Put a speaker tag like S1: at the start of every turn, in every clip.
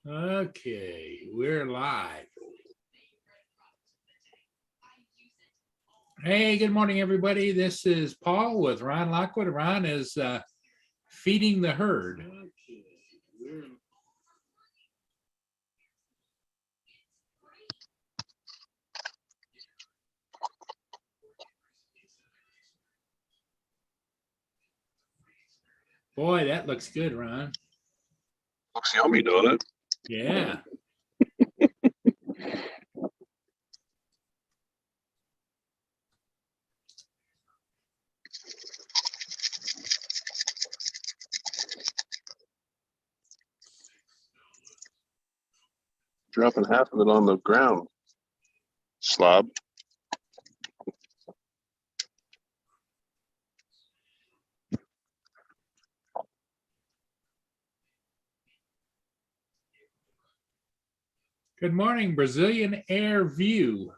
S1: Okay, we're live. Hey, good morning, everybody. This is Paul with Ron Lockwood. Ron is feeding the herd. Boy, that looks good, Ron.
S2: Looks yummy, don't it?
S1: Yeah.
S2: Dropping half of it on the ground. Slob.
S1: Good morning, Brazilian Air View.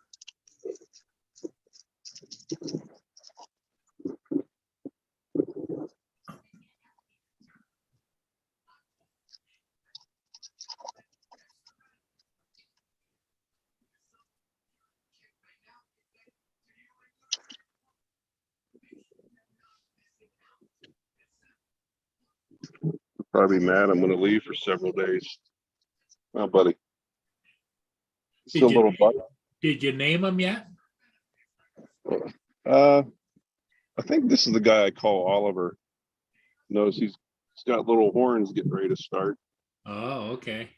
S2: Probably mad I'm going to leave for several days. Oh, buddy. Still a little buddy.
S1: Did you name him yet?
S2: I think this is the guy I call Oliver. Knows he's got little horns getting ready to start.
S1: Oh, okay.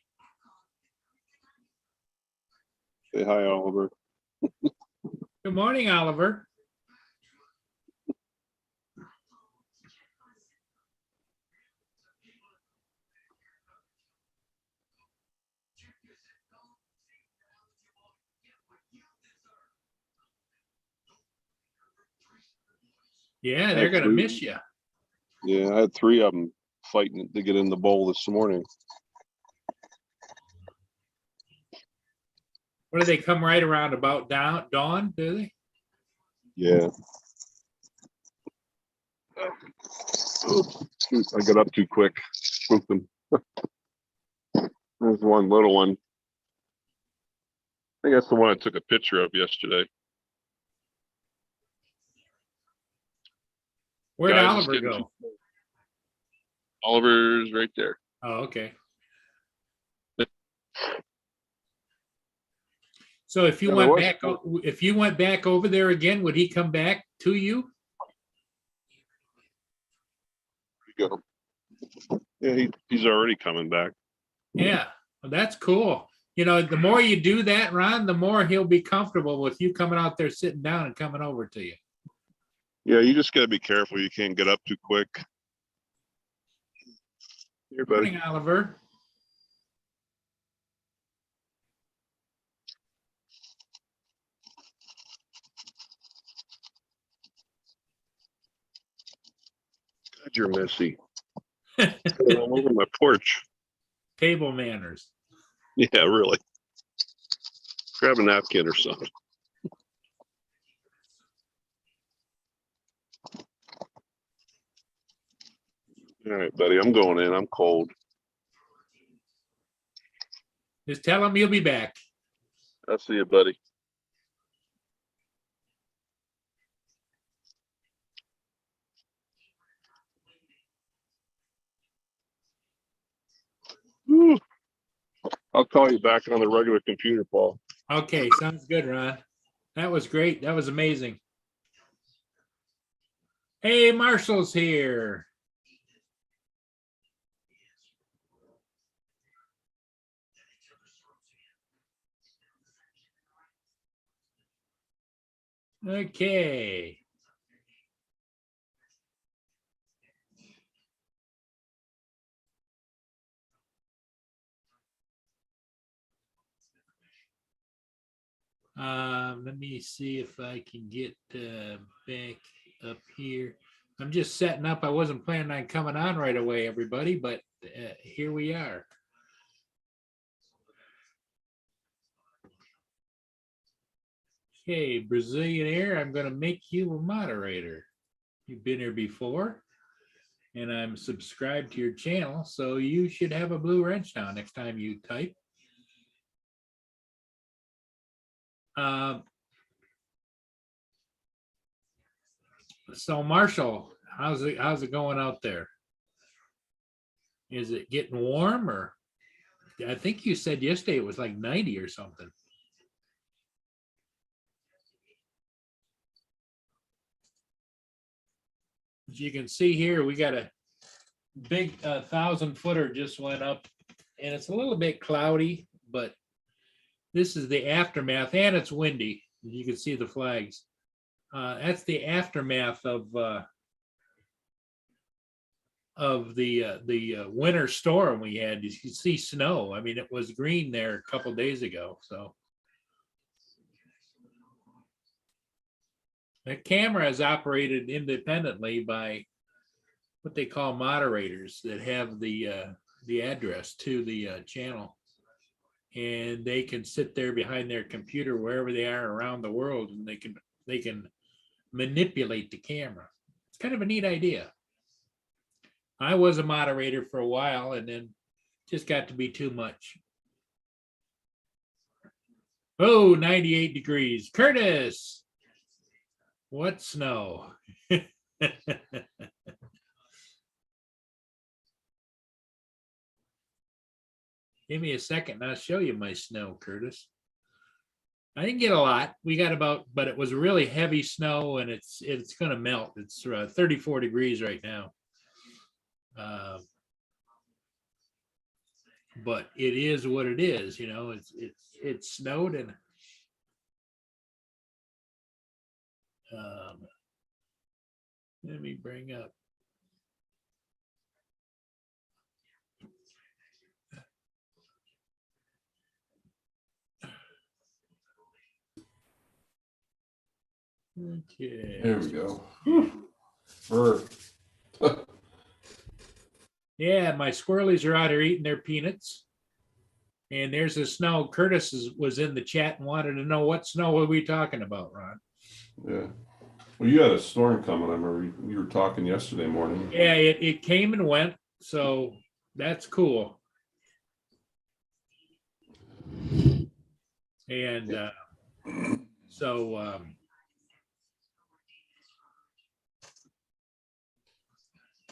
S2: Say hi, Oliver.
S1: Good morning, Oliver. Yeah, they're going to miss you.
S2: Yeah, I had 3 of them fighting to get in the bowl this morning.
S1: What do they come right around about dawn, do they?
S2: Yeah. Oops, shoot, I got up too quick. Spooked them. There's one little one. I think that's the one I took a picture of yesterday.
S1: Where'd
S2: Guys,
S1: Oliver go?
S2: Oliver's right there.
S1: Oh, okay. So if you went back over there again, would he come back to you?
S2: There you go. Yeah, he's already coming back.
S1: Yeah, well, that's cool. You know, the more you do that, Ron, the more he'll be comfortable with you coming out there, sitting down and coming over to you.
S2: Yeah, you just got to be careful. You can't get up too quick. Here, buddy.
S1: Morning, Oliver.
S2: God, you're messy. All over my porch.
S1: Table manners.
S2: Yeah, really. Grab a napkin or something. All right, buddy. I'm going in. I'm cold.
S1: Just tell him you'll be back.
S2: I'll see you, buddy. Woo. I'll call you back on the regular computer, Paul.
S1: Okay, sounds good, Ron. That was great. That was amazing. Hey, Marshall's here. Okay. Let me see if I can get back up here. I'm just setting up. I wasn't planning on coming on right away, everybody, but here we are. Okay, Brazilian Air, I'm going to make you a moderator. You've been here before. And I'm subscribed to your channel, so you should have a blue wrench now next time you type. So Marshall, how's it going out there? Is it getting warm, or I think you said yesterday it was like 90 or something. As you can see here, we got a big 1,000-footer just went up, and it's a little bit cloudy, but this is the aftermath, and it's windy. You can see the flags. That's the aftermath of the winter storm we had. You can see snow. I mean, it was green there a couple days ago. So the camera is operated independently by what they call moderators that have the address to the channel, and they can sit there behind their computer wherever they are around the world, and they can manipulate the camera. It's kind of a neat idea. I was a moderator for a while, and then just got to be too much. Oh, 98 degrees. Curtis, what snow? Give me a second and I'll show you my snow, Curtis. I didn't get a lot. We got about, but it was really heavy snow, and it's going to melt. It's 34 degrees right now. But it is what it is, you know. It snowed, and let me bring up. Okay.
S3: There we go.
S1: Yeah, my squirrelies are out here eating their peanuts. And there's the snow. Curtis was in the chat and wanted to know what snow were we talking about, Ron?
S3: Yeah. Well, you had a storm coming. I remember you were talking yesterday morning.
S1: Yeah, it came and went. So that's cool. And so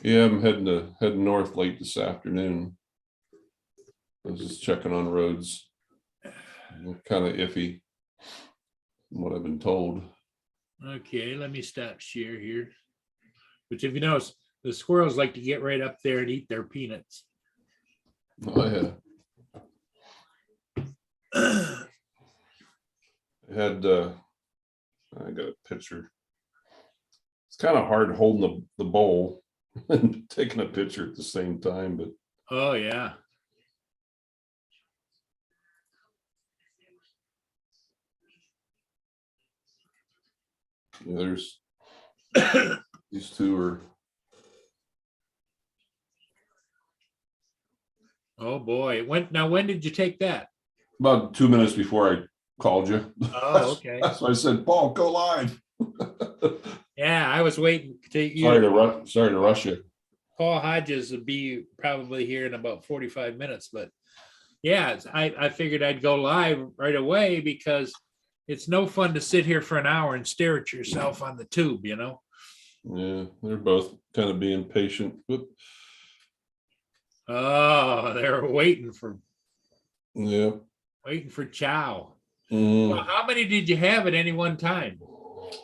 S3: yeah, I'm heading north late this afternoon. I was just checking on roads. Kind of iffy from what I've been told.
S1: okay, let me stop share here. Which, if you notice, the squirrels like to get right up there and eat their peanuts.
S3: Oh yeah. I got a picture. It's kind of hard holding the bowl and taking a picture at the same time, but
S1: Oh yeah.
S3: yeah, there's these two are.
S1: Oh boy. When did you take that?
S3: About 2 minutes before I called you.
S1: Oh, okay.
S3: That's why I said, Paul, go live.
S1: Yeah, I was waiting to
S3: Sorry to rush you.
S1: Paul Hodges will be probably here in about 45 minutes, but yeah, I figured I'd go live right away because it's no fun to sit here for an hour and stare at yourself on the tube, you know?
S3: Yeah, they're both kind of being patient. Whoop.
S1: Oh, they're waiting for
S3: Yeah.
S1: chow.
S3: Mm.
S1: Well, how many did you have at any one time?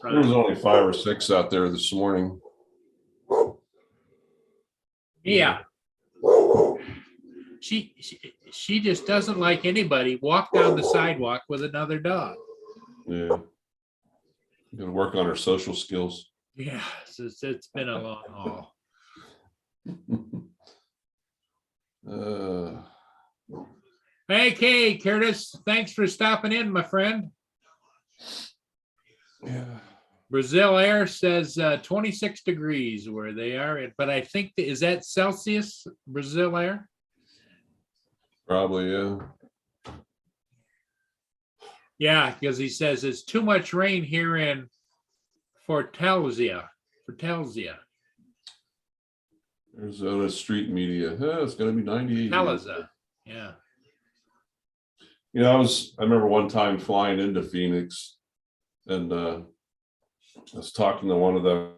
S3: There was only 5 or 6 out there this morning.
S1: Yeah. She just doesn't like anybody walk down the sidewalk with another dog.
S3: Yeah. Gonna work on her social skills.
S1: Yeah, it's been a long haul. Hey, Curtis, thanks for stopping in, my friend.
S3: Yeah.
S1: Brazil Air says 26 degrees where they are, but I think is that Celsius, Brazil Air?
S3: Probably, yeah.
S1: Yeah, because he says it's too much rain here in Fortaleza.
S3: Arizona street media. It's gonna be 98.
S1: Peleza, yeah.
S3: You know, I remember one time flying into Phoenix and I was talking to one of the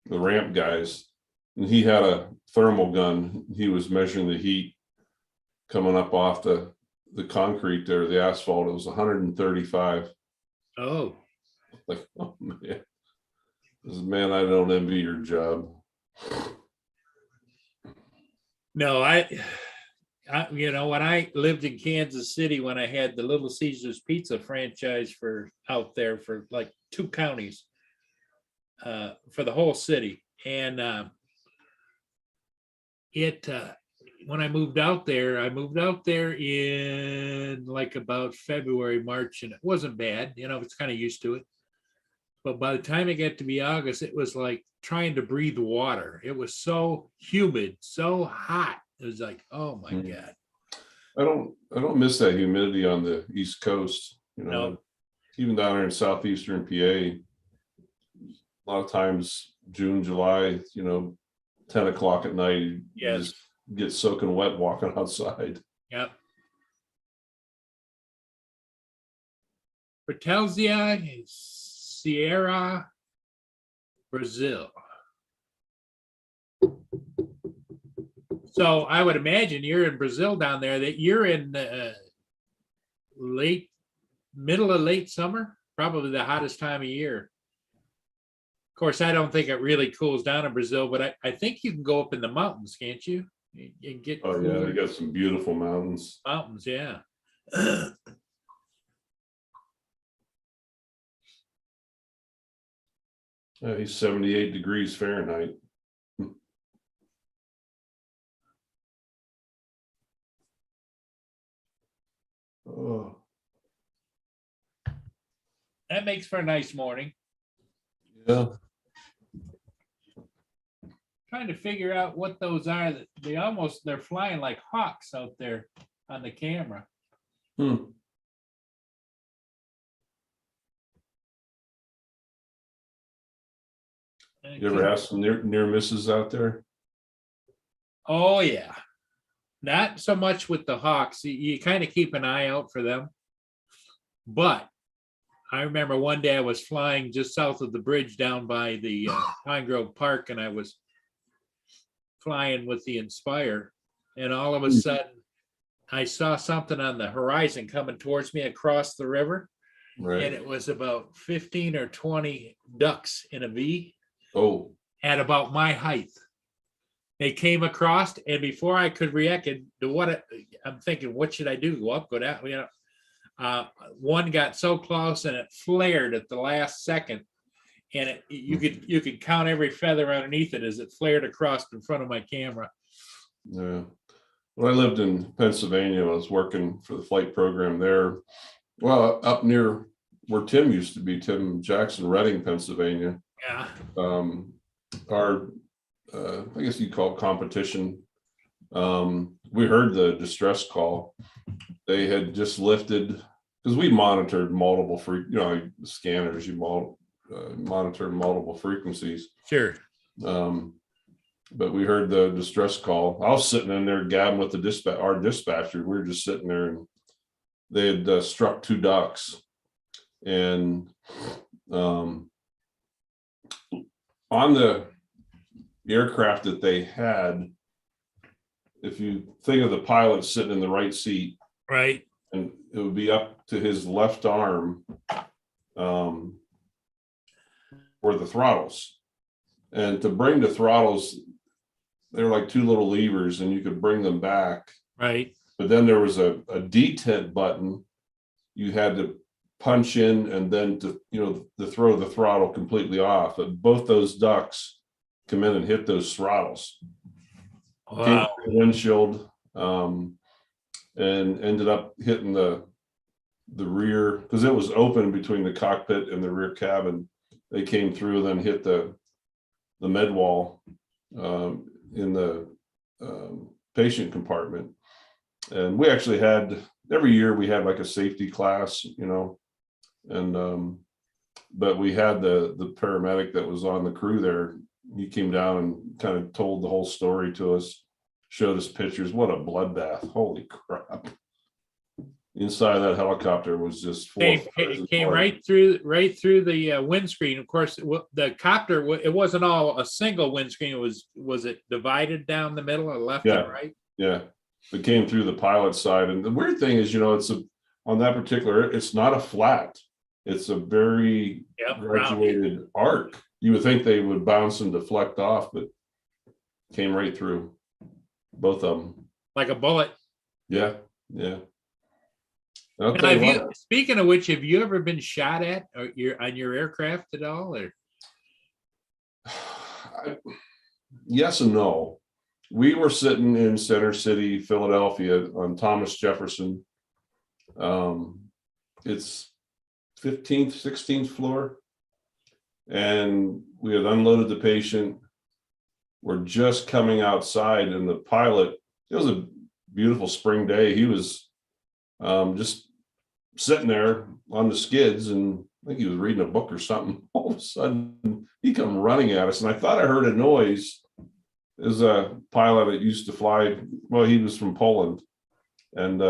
S3: ramp guys, and he had a thermal gun. He was measuring the heat coming up off the concrete there, the asphalt. It was 135.
S1: Oh,
S3: Like, oh man. This is, man, I don't envy your job.
S1: no, you know, when I lived in Kansas City, when I had the Little Caesars Pizza franchise for out there for like 2 counties, for the whole city. And when I moved out there in like about February, March, and it wasn't bad. You know, it's kind of used to it. But by the time it got to be August, it was like trying to breathe water. It was so humid, so hot. It was like, oh my God.
S3: I don't miss that humidity on the East Coast. You know,
S1: No.
S3: Even down there in southeastern PA, a lot of times June, July, 10 o'clock at night, you
S1: Yes.
S3: just get soaking wet walking outside.
S1: Yep. Bertelsia, Sierra, Brazil. So I would imagine you're in Brazil down there, that you're in middle of late summer, probably the hottest time of year. Of course, I don't think it really cools down in Brazil, but I think you can go up in the mountains, can't you? You can get
S3: Oh yeah,
S1: cooler
S3: they got some beautiful mountains.
S1: mountains, yeah.
S3: He's 78 degrees Fahrenheit. Oh,
S1: That makes for a nice morning.
S3: yeah.
S1: Trying to figure out what those are. They're flying like hawks out there on the camera.
S3: Hmm. You ever have some near misses out there?
S1: Oh yeah. Not so much with the hawks. You kind of keep an eye out for them. But I remember one day I was flying just south of the bridge down by the Pine Grove Park, and I was flying with the Inspire, and all of a sudden I saw something on the horizon coming towards me across the river,
S3: Right.
S1: and it was about 15 or 20 ducks in a V
S3: Oh,
S1: at about my height. They came across, and before I could react to I'm thinking, what should I do? Go up, go down? One got so close, and it flared at the last second, and you could count every feather underneath it as it flared across in front of my camera.
S3: yeah. When I lived in Pennsylvania, I was working for the flight program there. Well, up near where Tim used to be, Tim Jackson, Reading, Pennsylvania.
S1: Yeah.
S3: Our I guess you call it competition. We heard the distress call. They had just lifted, because we monitored multiple scanners, you monitor multiple frequencies.
S1: Sure.
S3: But we heard the distress call. I was sitting in there gabbing with our dispatcher. We were just sitting there, and they had struck 2 ducks. And on the aircraft that they had, if you think of the pilot sitting in the right seat,
S1: Right.
S3: and it would be up to his left arm were the throttles. And to bring the throttles, they're like 2 little levers, and you could bring them back.
S1: Right.
S3: But then there was a detent button you had to punch in, and then to throw the throttle completely off. But both those ducks come in and hit those throttles. Came
S1: Wow.
S3: through the windshield, and ended up hitting the rear, because it was open between the cockpit and the rear cabin. They came through, then hit the med wall in the patient compartment. And we actually had, every year we had like a safety class, and but we had the paramedic that was on the crew there he came down and kind of told the whole story to us, showed us pictures. What a bloodbath. Holy crap. Inside of that helicopter was just full of fires and
S1: Came
S3: blood.
S1: right through the windscreen. Of course, the copter, it wasn't all a single windscreen. It was it divided down the middle or left
S3: Yeah.
S1: and right?
S3: Yeah, it came through the pilot side. And the weird thing is, it's on that particular, it's not a flat. It's a very
S1: Yep,
S3: graduated arc. You would think they would bounce and deflect off, but came right through both of them.
S1: like a bullet.
S3: Yeah, yeah. I'll
S1: Now,
S3: tell you what,
S1: speaking of which, have you ever been shot at or on your aircraft at all? Or
S3: yes and no. We were sitting in Center City, Philadelphia on Thomas Jefferson. It's 15th, 16th floor. And we had unloaded the patient. We're just coming outside, and the pilot, it was a beautiful spring day. He was just sitting there on the skids, and I think he was reading a book or something. All of a sudden, he come running at us, and I thought I heard a noise. There's a pilot that used to fly. Well, he was from Poland, and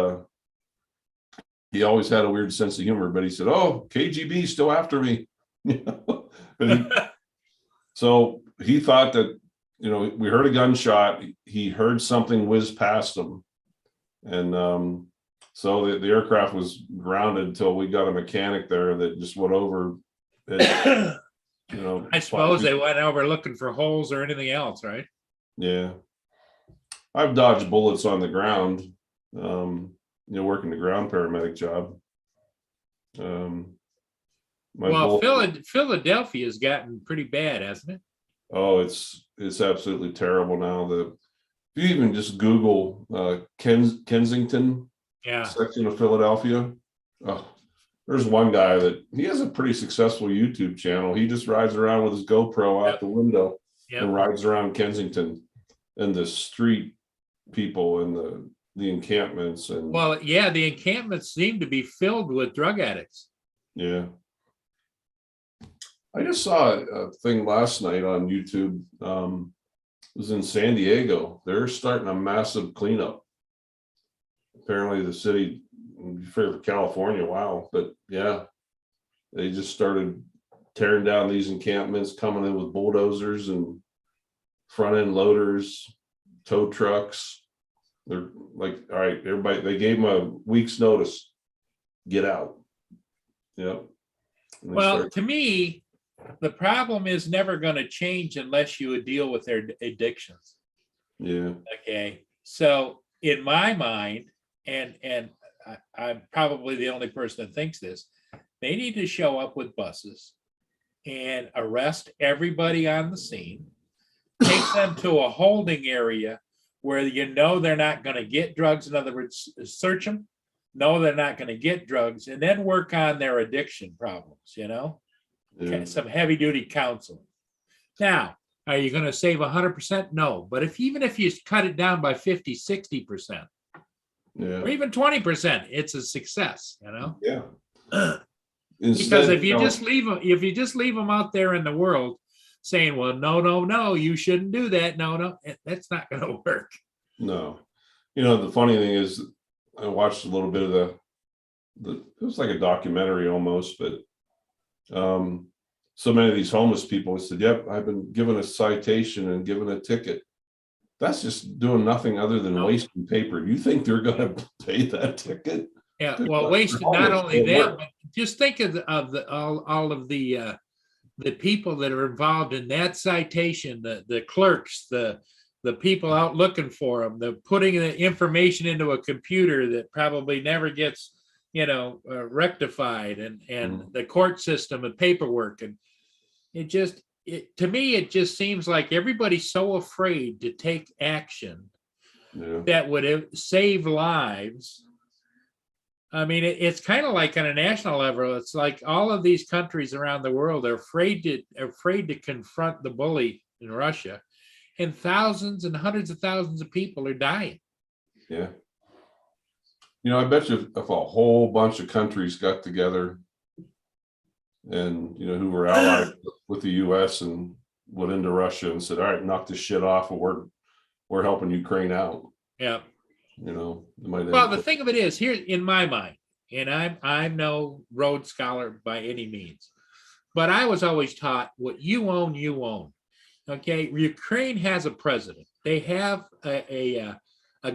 S3: he always had a weird sense of humor. But he said, "Oh, KGB still after me." So he thought that, we heard a gunshot. He heard something whiz past him, and so the aircraft was grounded until we got a mechanic there that just went over.
S1: I suppose they went over looking for holes or anything else, right?
S3: Yeah, I've dodged bullets on the ground. Working the ground paramedic job.
S1: Well, Philadelphia has gotten pretty bad, hasn't it?
S3: Oh, it's absolutely terrible now. If you even just Google Kensington section of Philadelphia, there's one guy that he has a pretty successful YouTube channel. He just rides around with his GoPro out the window and rides around Kensington and the street people and the encampments. And
S1: the encampments seem to be filled with drug addicts.
S3: Yeah. I just saw a thing last night on YouTube. It was in San Diego. They're starting a massive cleanup. Apparently the city, for California, wow. But yeah, they just started tearing down these encampments, coming in with bulldozers and front end loaders, tow trucks. They're like, all right, everybody, they gave them a week's notice. Get out. Yep.
S1: Well, to me, the problem is never going to change unless you deal with their addictions.
S3: Yeah.
S1: Okay. So in my mind, and I'm probably the only person that thinks this, they need to show up with buses and arrest everybody on the scene, take them to a holding area where they're not going to get drugs. In other words, search them, know they're not going to get drugs, and then work on their addiction problems,
S3: Yeah.
S1: Some heavy duty counseling. Now, are you going to save 100%? No, but even if you cut it down by 50, 60%,
S3: Yeah.
S1: or even 20%, it's a success,
S3: Yeah.
S1: Because if you just leave them out there in the world saying, well, no, you shouldn't do that. No, that's not going to work.
S3: No. The funny thing is, I watched a little bit of it was like a documentary almost, but so many of these homeless people said, yep, I've been given a citation and given a ticket. That's just doing nothing other than wasting paper. You think they're going to pay that ticket?
S1: Yeah, well, wasted not only that, but just think of all of the people that are involved in that citation, the clerks, the people out looking for them, the putting the information into a computer that probably never gets, rectified, and the court system and paperwork. And to me, it just seems like everybody's so afraid to take action that would save lives. I mean, it's kind of like on a national level. It's like all of these countries around the world are afraid to confront the bully in Russia, and thousands and hundreds of thousands of people are dying.
S3: Yeah. I bet you if a whole bunch of countries got together and, who were allied with the US and went into Russia and said, all right, knock this shit off, or we're helping Ukraine out.
S1: Yeah.
S3: You know, it might end
S1: Well, the
S3: quick.
S1: thing of it is, here in my mind, and I'm no Rhodes Scholar by any means, but I was always taught what you own, you own. Okay, Ukraine has a president. They have a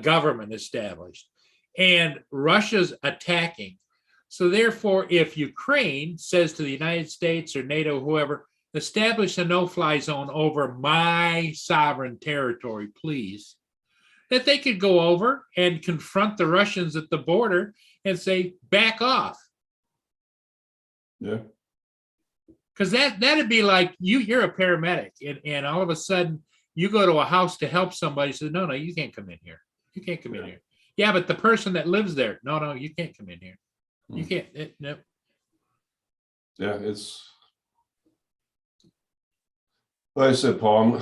S1: government established, and Russia's attacking. So therefore, if Ukraine says to the United States or NATO, whoever, establish a no-fly zone over my sovereign territory, please, that they could go over and confront the Russians at the border and say, back off.
S3: Yeah.
S1: Because that'd be like you're a paramedic, and all of a sudden you go to a house to help somebody, says, no, you can't come in here. You can't come in here. Yeah, but the person that lives there, no, you can't come in here. You can't. No.
S3: Yeah, it's like I said, Paul,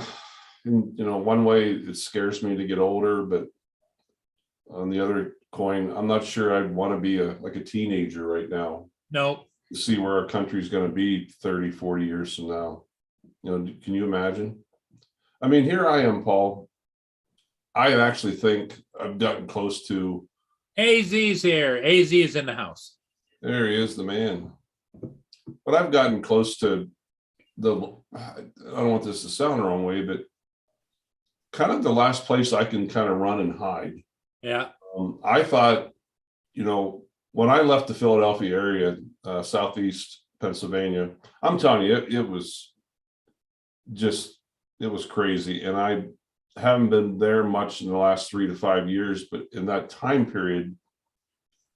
S3: one way it scares me to get older, but on the other coin, I'm not sure I'd want to be like a teenager right now.
S1: No.
S3: To see where our country's going to be 30, 40 years from now. Can you imagine? I mean, here I am, Paul. I actually think I've gotten close to.
S1: AZ's here. AZ is in the house.
S3: There he is, the man. But I've gotten close to I don't want this to sound the wrong way, but kind of the last place I can kind of run and hide.
S1: Yeah.
S3: I thought, when I left the Philadelphia area, southeast Pennsylvania, I'm telling you, it was crazy. And I haven't been there much in the last 3 to 5 years, but in that time period,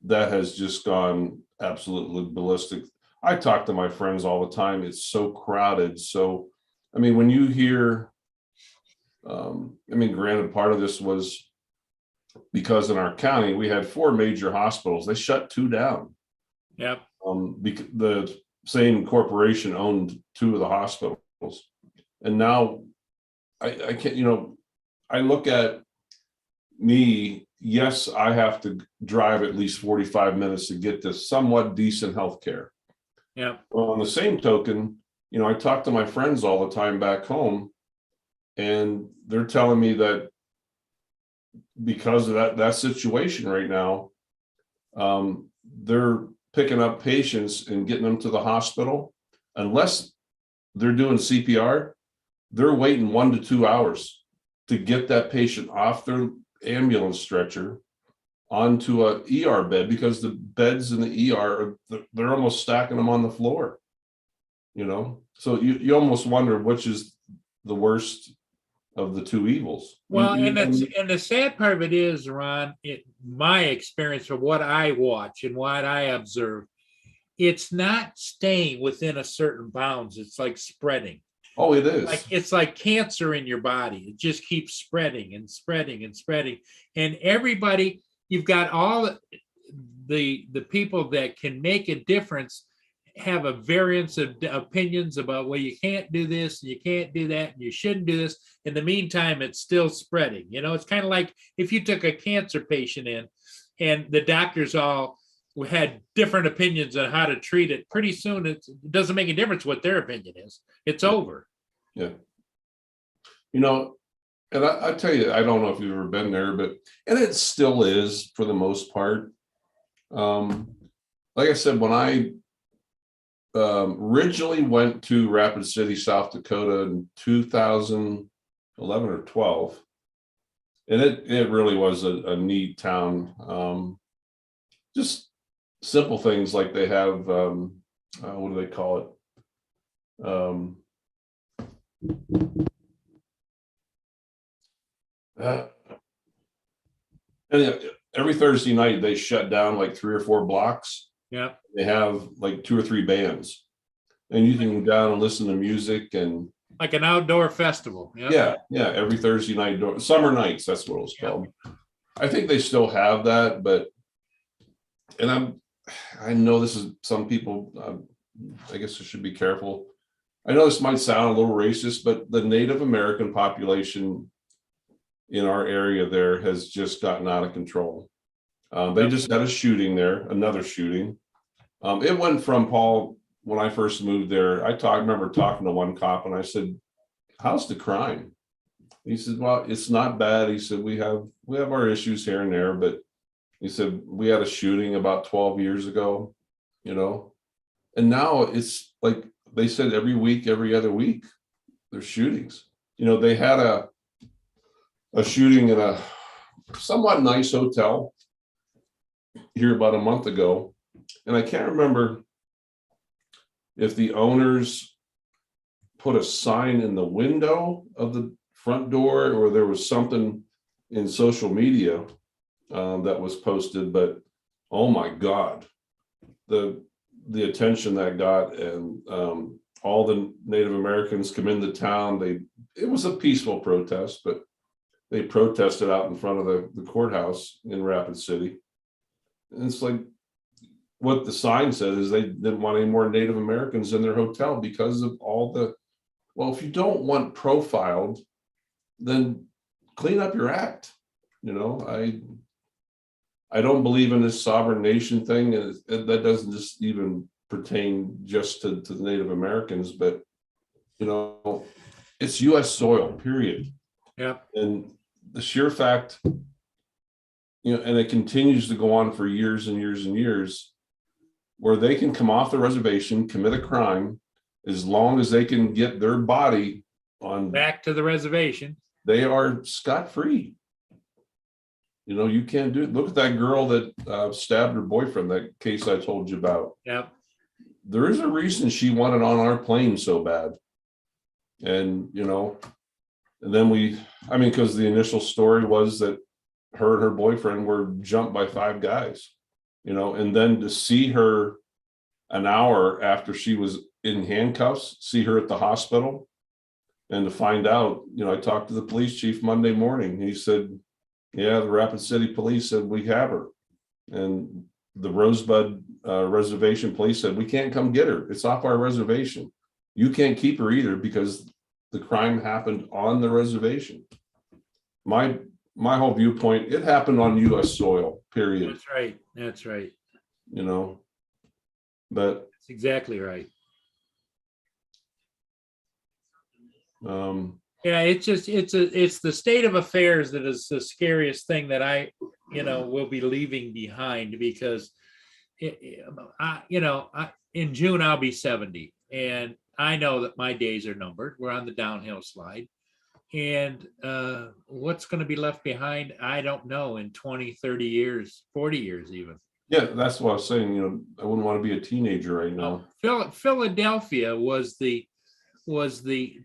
S3: that has just gone absolutely ballistic. I talk to my friends all the time. It's so crowded. So, I mean, when you hear, granted, part of this was because in our county, we had 4 major hospitals. They shut 2 down.
S1: Yep.
S3: The same corporation owned 2 of the hospitals. And now I can't, I look at me, yes, I have to drive at least 45 minutes to get to somewhat decent health care.
S1: Yeah.
S3: Well, on the same token, I talk to my friends all the time back home, and they're telling me that because of that situation right now, they're picking up patients and getting them to the hospital. Unless they're doing CPR, they're waiting 1 to 2 hours to get that patient off their ambulance stretcher onto a ER bed, because the beds in the ER, they're almost stacking them on the floor. So you almost wonder which is the worst of the 2 evils.
S1: Well, and the sad part of it is, Ron, my experience of what I watch and what I observe, it's not staying within a certain bounds. It's like spreading.
S3: Oh, it is.
S1: It's like cancer in your body. It just keeps spreading and spreading and spreading. And everybody, you've got all the people that can make a difference have a variance of opinions about, well, you can't do this, and you can't do that, and you shouldn't do this. In the meantime, it's still spreading. It's kind of like if you took a cancer patient in and the doctors all had different opinions on how to treat it. Pretty soon, it doesn't make a difference what their opinion is. It's over.
S3: Yeah. And I tell you, I don't know if you've ever been there, and it still is for the most part. Like I said, when I originally went to Rapid City, South Dakota in 2011 or 12, and it really was a neat town. Just simple things like they have, what do they call it? And every Thursday night they shut down like 3 or 4 blocks.
S1: Yeah.
S3: They have like 2 or 3 bands, and you can go down and listen to music, and
S1: like an outdoor festival.
S3: Yeah. Every Thursday night, summer nights, that's what it was called. I think they still have that, and I know this is some people, I guess I should be careful. I know this might sound a little racist, but the Native American population in our area there has just gotten out of control. They just had a shooting there, another shooting. It went from, Paul, when I first moved there, I remember talking to one cop, and I said, how's the crime? He said, well, it's not bad. He said, we have our issues here and there, but he said, we had a shooting about 12 years ago, you know, and now it's like they said every week, every other week, there's shootings. You know, they had a shooting in a somewhat nice hotel here about a month ago. And I can't remember if the owners put a sign in the window of the front door or there was something in social media that was posted, but oh my God, the attention that got, and all the Native Americans come into town. It was a peaceful protest, but they protested out in front of the courthouse in Rapid City. And it's like what the sign said is they didn't want any more Native Americans in their hotel because of all the, well, if you don't want profiled, then clean up your act. You know, I don't believe in this sovereign nation thing, and that doesn't just even pertain just to the Native Americans, but you know, it's U.S. soil, period.
S1: Yeah.
S3: And the sheer fact, you know, and it continues to go on for years and years and years, where they can come off the reservation, commit a crime, as long as they can get their body on
S1: Back to the reservation.
S3: they are scot-free. You know, you can't do it. Look at that girl that stabbed her boyfriend, that case I told you about.
S1: Yep.
S3: There is a reason she wanted on our plane so bad. And, you know, and then because the initial story was that her and her boyfriend were jumped by 5 guys, you know, and then to see her an hour after she was in handcuffs, see her at the hospital, and to find out, you know, I talked to the police chief Monday morning. He said, yeah, the Rapid City police said we have her. And the Rosebud reservation police said, we can't come get her. It's off our reservation. You can't keep her either because the crime happened on the reservation. My whole viewpoint, it happened on U.S. soil, period.
S1: That's right. That's right.
S3: You know, but
S1: That's exactly right. Yeah, it's just it's the state of affairs that is the scariest thing that I, you know, will be leaving behind, because in June I'll be 70, and I know that my days are numbered. We're on the downhill slide, and what's going to be left behind, I don't know, in 20, 30 years, 40 years even.
S3: yeah, that's what I was saying. You know, I wouldn't want to be a teenager right now.
S1: Philadelphia was the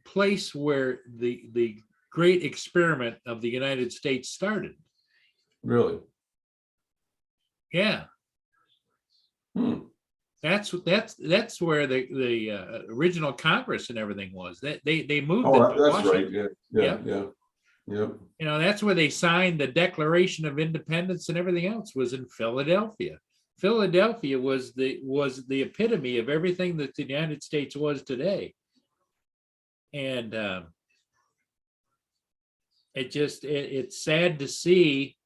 S1: place where the great experiment of the United States started.
S3: Really?
S1: Yeah. That's where the original Congress and everything was. That they moved it to
S3: That's
S1: Washington.
S3: right. Yeah.
S1: You know, that's where they signed the Declaration of Independence, and everything else was in Philadelphia. Philadelphia was the epitome of everything that the United States was today. And it's sad to see,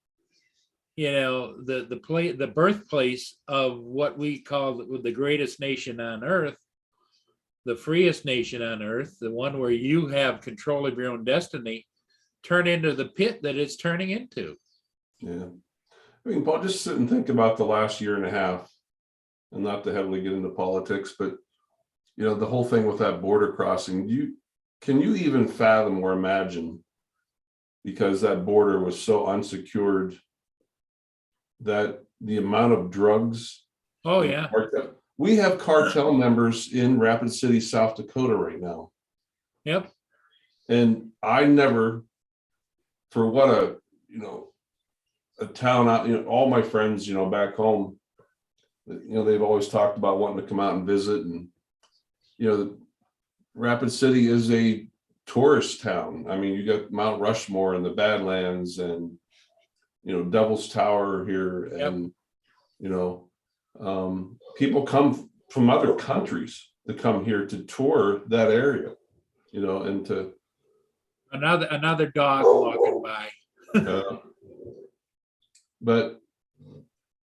S1: you know, the birthplace of what we call the greatest nation on earth, the freest nation on earth, the one where you have control of your own destiny, turn into the pit that it's turning into.
S3: Yeah. I mean, Paul, just sit and think about the last year and a half, and not to heavily get into politics, but you know, the whole thing with that border crossing, can you even fathom or imagine, because that border was so unsecured, that the amount of drugs.
S1: Oh yeah.
S3: We have cartel members in Rapid City, South Dakota right now.
S1: Yep.
S3: And I never, for what a town out, you know, all my friends, you know, back home, you know, they've always talked about wanting to come out and visit. And, you know, Rapid City is a tourist town. I mean, you got Mount Rushmore and the Badlands and, you know, Devil's Tower here. And, you know, people come from other countries to come here to tour that area, you know, and to.
S1: Another dog walking by.
S3: But,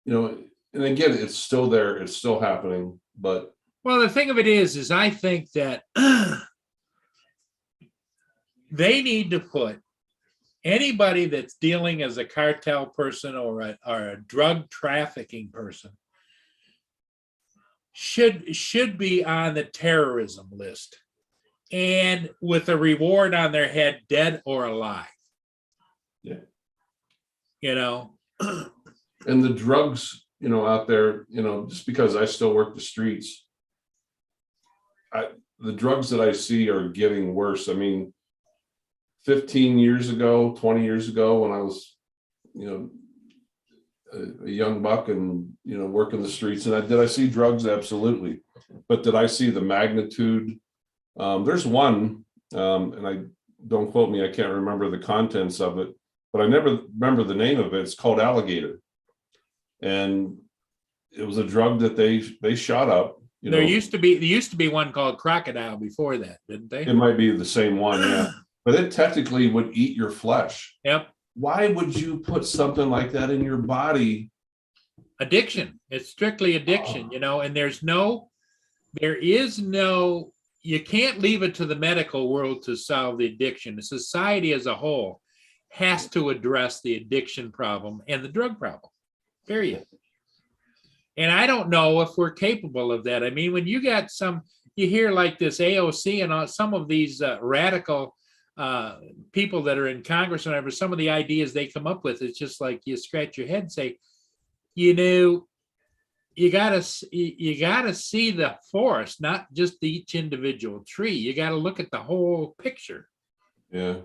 S3: you know, and again, it's still there, it's still happening, but.
S1: Well, the thing of it is I think that they need to put anybody that's dealing as a cartel person or a drug trafficking person should be on the terrorism list and with a reward on their head, dead or alive.
S3: Yeah.
S1: You know,
S3: And the drugs, out there, just because I still work the streets, the drugs that I see are getting worse. I mean, 15 years ago, 20 years ago, when I was, a young buck and, working the streets, and did I see drugs? Absolutely. But did I see the magnitude? There's one, and I don't quote me, I can't remember the contents of it, but I never remember the name of it. It's called Alligator. And it was a drug that they shot up.
S1: there used to be one called Crocodile before that, didn't they?
S3: It might be the same one, yeah. But it technically would eat your flesh.
S1: Yep.
S3: Why would you put something like that in your body?
S1: Addiction. It's strictly addiction, and there is no, you can't leave it to the medical world to solve the addiction. The society as a whole has to address the addiction problem and the drug problem, period. And I don't know if we're capable of that. I mean, when you hear like this AOC and some of these radical people that are in Congress and whatever, some of the ideas they come up with, it's just like you scratch your head and say, you gotta see the forest, not just each individual tree. You gotta look at the whole picture.
S3: Yeah.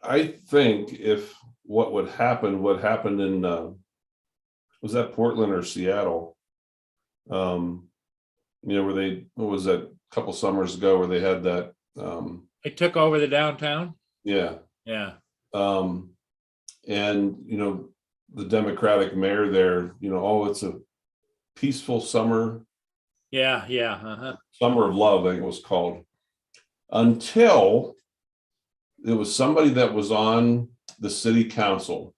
S3: I think if what happened in was that Portland or Seattle? Where what was that, a couple summers ago where they had that
S1: They took over the downtown.
S3: Yeah.
S1: And
S3: the Democratic mayor there, it's a peaceful summer.
S1: Yeah. Uh-huh.
S3: Summer of Love, I think it was called. Until it was somebody that was on the city council,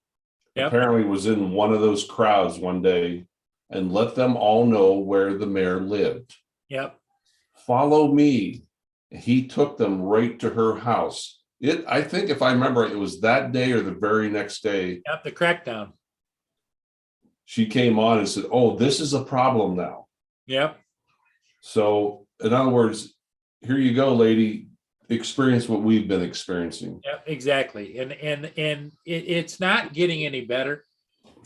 S1: Yep.
S3: apparently was in one of those crowds one day and let them all know where the mayor lived.
S1: Yep.
S3: Follow me. He took them right to her house. I think if I remember, it was that day or the very next day.
S1: Yep. The crackdown.
S3: She came on and said, "Oh, this is a problem now."
S1: Yep.
S3: So, in other words, here you go, lady. Experience what we've been experiencing.
S1: Yep. Exactly. And it's not getting any better.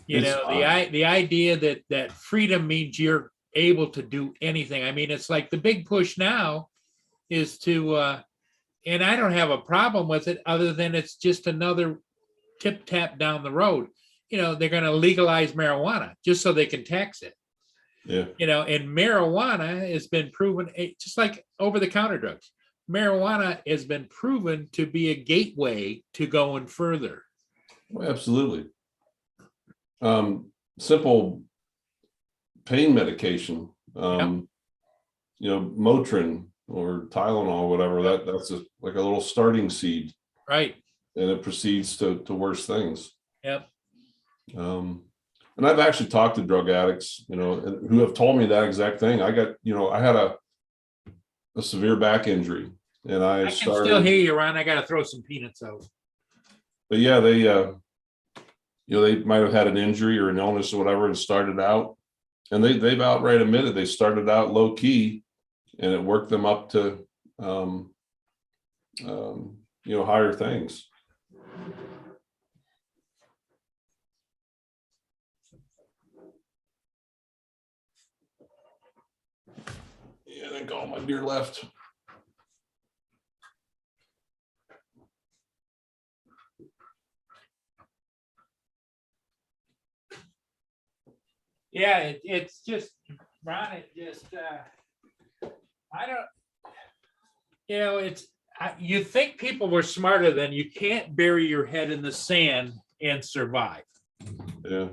S1: The idea that freedom means you're able to do anything. I mean, it's like the big push now is to, and I don't have a problem with it other than it's just another tip tap down the road. They're going to legalize marijuana just so they can tax it.
S3: Yeah.
S1: And marijuana has been proven, just like over-the-counter drugs, marijuana has been proven to be a gateway to going further.
S3: Well, absolutely. Simple pain medication, Motrin or Tylenol, whatever, that's like a little starting seed.
S1: Right.
S3: And it proceeds to worse things.
S1: Yep.
S3: And I've actually talked to drug addicts, who have told me that exact thing. I had a severe back injury and I
S1: can
S3: started.
S1: Still hear you, Ron. I got to throw some peanuts out.
S3: But yeah, they, they might have had an injury or an illness or whatever and started out, and they've outright admitted they started out low key, and it worked them up to, higher things. Yeah, I think all my deer left.
S1: Yeah, it's just, Ron, I don't, you think people were smarter than you. Can't bury your head in the sand and survive.
S3: Yeah.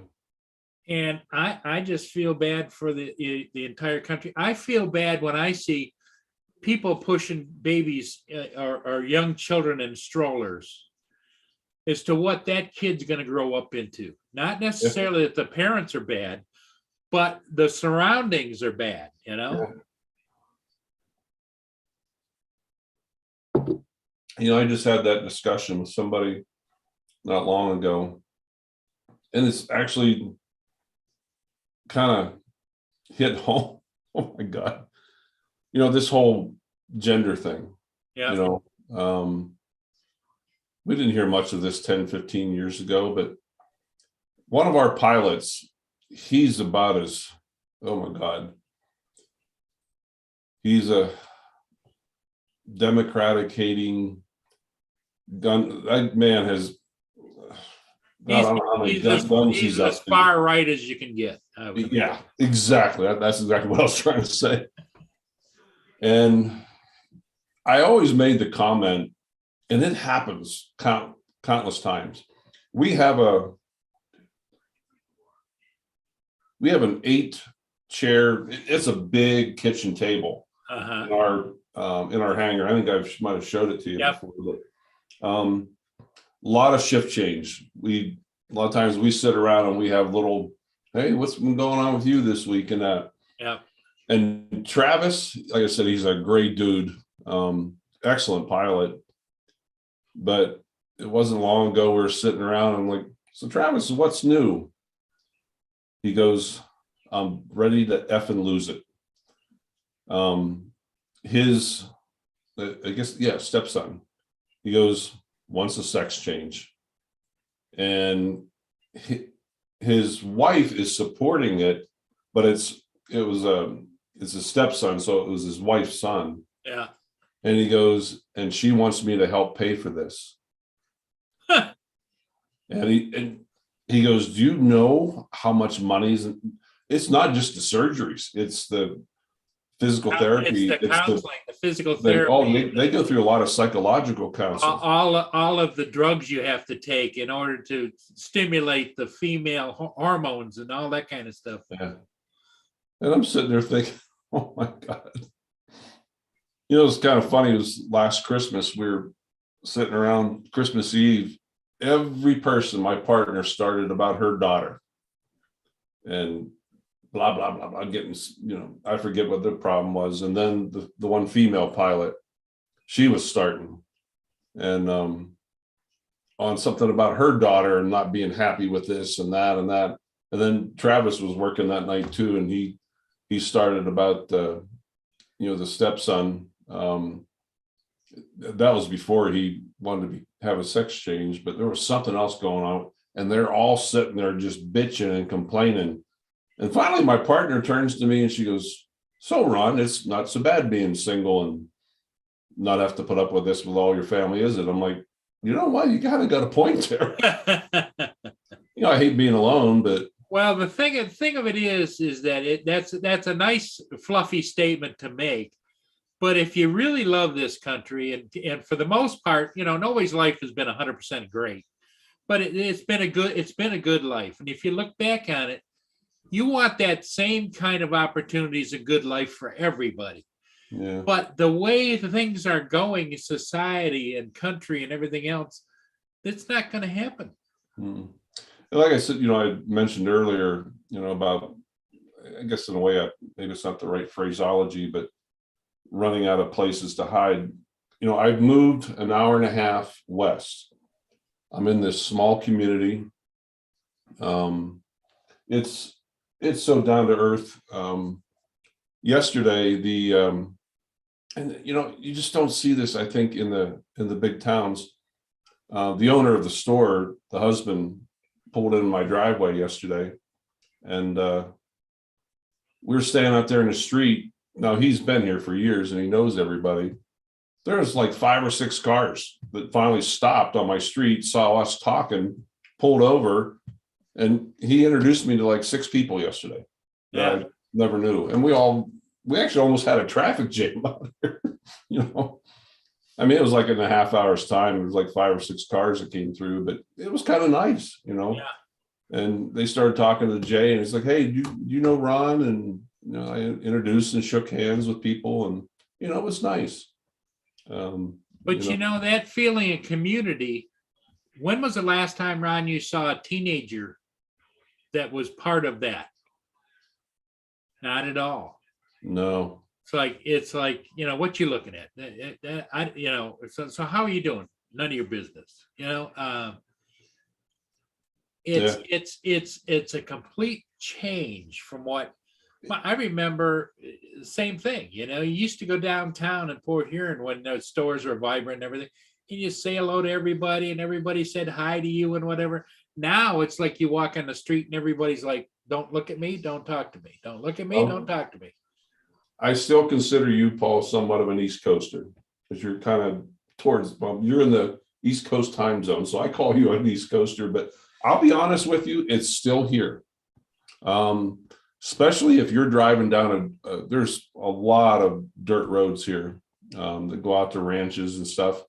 S1: And I just feel bad for the entire country. I feel bad when I see people pushing babies or young children in strollers as to what that kid's going to grow up into. Not necessarily that the parents are bad, but the surroundings are bad,
S3: Yeah. I just had that discussion with somebody not long ago, and it's actually kind of hit home. Oh my God. This whole gender thing,
S1: Yeah.
S3: We didn't hear much of this 10, 15 years ago, but one of our pilots, he's about as, oh my God, he's a Democratic hating gun. That man has, I don't know how many guns
S1: He's
S3: up
S1: as
S3: to.
S1: far right as you can get. I would imagine.
S3: Yeah, exactly. That's exactly what I was trying to say. And I always made the comment, and it happens countless times. We have an 8-chair. It's a big kitchen table
S1: Uh-huh.
S3: in our hangar. I think I might have showed it to you
S1: Yep.
S3: before. But, a lot of shift change. A lot of times we sit around and we have little, hey, what's been going on with you this week and that.
S1: Yeah.
S3: And Travis, like I said, he's a great dude, excellent pilot. But it wasn't long ago we were sitting around and I'm like, so Travis, what's new? He goes, I'm ready to effing lose it. His, I guess, yeah, stepson. He goes, wants a sex change. And his wife is supporting it, but it's a stepson, so it was his wife's son.
S1: Yeah.
S3: And he goes, and she wants me to help pay for this. And he goes, do you know how much money's? It's not just the surgeries; it's the physical therapy,
S1: It's the counseling, the physical therapy.
S3: They go through a lot of psychological counseling.
S1: All of the drugs you have to take in order to stimulate the female hormones and all that kind of stuff.
S3: Yeah. And I'm sitting there thinking, oh my God. It's kind of funny. It was last Christmas. We were sitting around Christmas Eve. Every person, my partner, started about her daughter. And blah, blah, blah, blah, getting, I forget what the problem was. And then the one female pilot, she was starting. And on something about her daughter and not being happy with this and that and that. And then Travis was working that night too. And he started about, the stepson. That was before he wanted to have a sex change, but there was something else going on. And they're all sitting there just bitching and complaining. And finally, my partner turns to me and she goes, so Ron, it's not so bad being single and not have to put up with this with all your family, is it? I'm like, you know what? You kind of got a point there. I hate being alone, but.
S1: Well, the thing of it is that that's a nice fluffy statement to make. But if you really love this country, and for the most part, nobody's life has been 100% great, but it's been a good life. And if you look back on it, you want that same kind of opportunities, a good life for everybody.
S3: Yeah.
S1: But the way things are going in society and country and everything else, it's not going to happen.
S3: Mm. Like I said, I mentioned earlier, about, I guess in a way, maybe it's not the right phraseology, but running out of places to hide. I've moved an hour and a half west. I'm in this small community. It's so down to earth. Yesterday, and you just don't see this, I think, in the big towns. The owner of the store, the husband, pulled in my driveway yesterday, and we were standing out there in the street. Now, he's been here for years and he knows everybody. There's like 5 or 6 cars that finally stopped on my street, saw us talking, pulled over, and he introduced me to like 6 people yesterday that I never knew. And we actually almost had a traffic jam out there. I mean, it was like in a half hour's time, it was like 5 or 6 cars that came through, but it was kind of nice,
S1: Yeah.
S3: And they started talking to Jay, and it's like, hey, do you know Ron? And I introduced and shook hands with people, and it was nice.
S1: But that feeling of community. When was the last time, Ron, you saw a teenager that was part of that? Not at all.
S3: No.
S1: It's like, what you looking at? So how are you doing? None of your business,
S3: Yeah.
S1: it's a complete change from what I remember. Same thing, you used to go downtown in Port Huron when the stores were vibrant and everything, and you say hello to everybody and everybody said hi to you and whatever. Now it's like you walk on the street and everybody's like, don't look at me, don't talk to me, don't look at me, don't talk to me.
S3: I still consider you, Paul, somewhat of an East Coaster, because you're kind of towards, well, you're in the East Coast time zone, so I call you an East Coaster, but I'll be honest with you, it's still here. Especially if you're driving down there's a lot of dirt roads here that go out to ranches and stuff.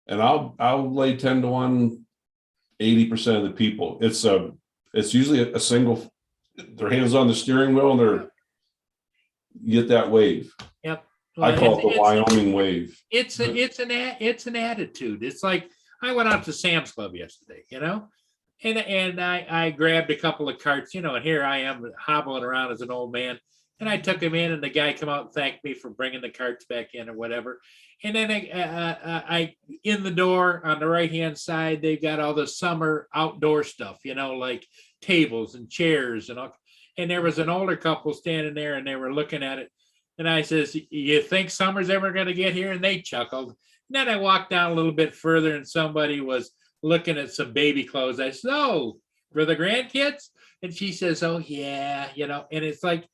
S3: And I'll lay 10 to 1, 80% of the people. It's usually a single, their hands on the steering wheel and you get that wave.
S1: Yep.
S3: I call it the Wyoming wave.
S1: It's an attitude. It's like I went out to Sam's Club yesterday, and I grabbed a couple of carts, and here I am hobbling around as an old man. And I took him in, and the guy come out and thanked me for bringing the carts back in or whatever. And then I in the door on the right hand side, they've got all the summer outdoor stuff, like tables and chairs and all. And there was an older couple standing there, and they were looking at it. And I says, "You think summer's ever going to get here?" And they chuckled. And then I walked down a little bit further, and somebody was looking at some baby clothes. I said, "Oh, for the grandkids?" And she says, "Oh yeah," And it's like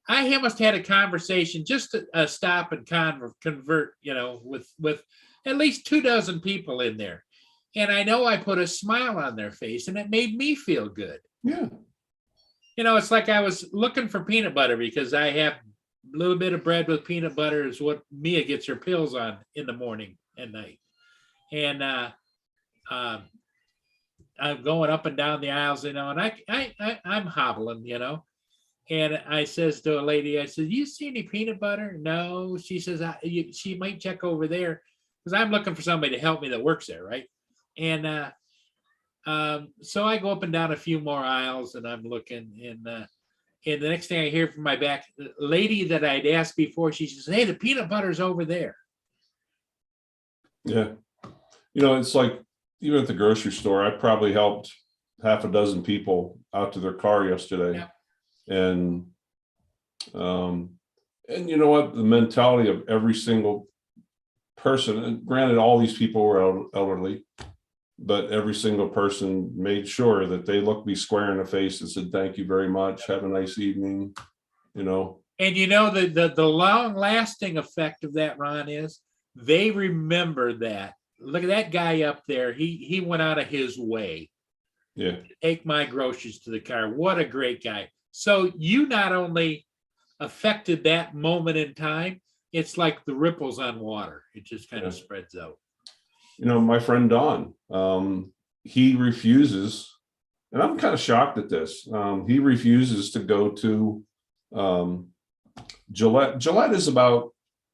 S1: I almost had a conversation just to stop and convert, with at least 24 people in there. And I know I put a smile on their face, and it made me feel good.
S3: Yeah.
S1: It's like I was looking for peanut butter because I have a little bit of bread with peanut butter is what Mia gets her pills on in the morning and night. And I'm going up and down the aisles, and I'm hobbling, And I says to a lady, I said, "You see any peanut butter?" "No." She says, she might check over there because I'm looking for somebody to help me that works there, right? And so I go up and down a few more aisles, and I'm looking, and the next thing I hear from my back, the lady that I'd asked before, she says, "Hey, the peanut butter's over there."
S3: Yeah. It's like, even at the grocery store, I probably helped half a dozen people out to their car yesterday.
S1: Yeah.
S3: And you know what? The mentality of every single person, and granted, all these people were elderly, but every single person made sure that they looked me square in the face and said, "Thank you very much. Have a nice evening."
S1: And the long lasting effect of that, Ron, is they remember that. Look at that guy up there. He went out of his way.
S3: Yeah.
S1: To take my groceries to the car. What a great guy. So you not only affected that moment in time, it's like the ripples on water. It just kind of spreads out.
S3: My friend Don, he refuses, and I'm kind of shocked at this. He refuses to go to Gillette. Gillette is about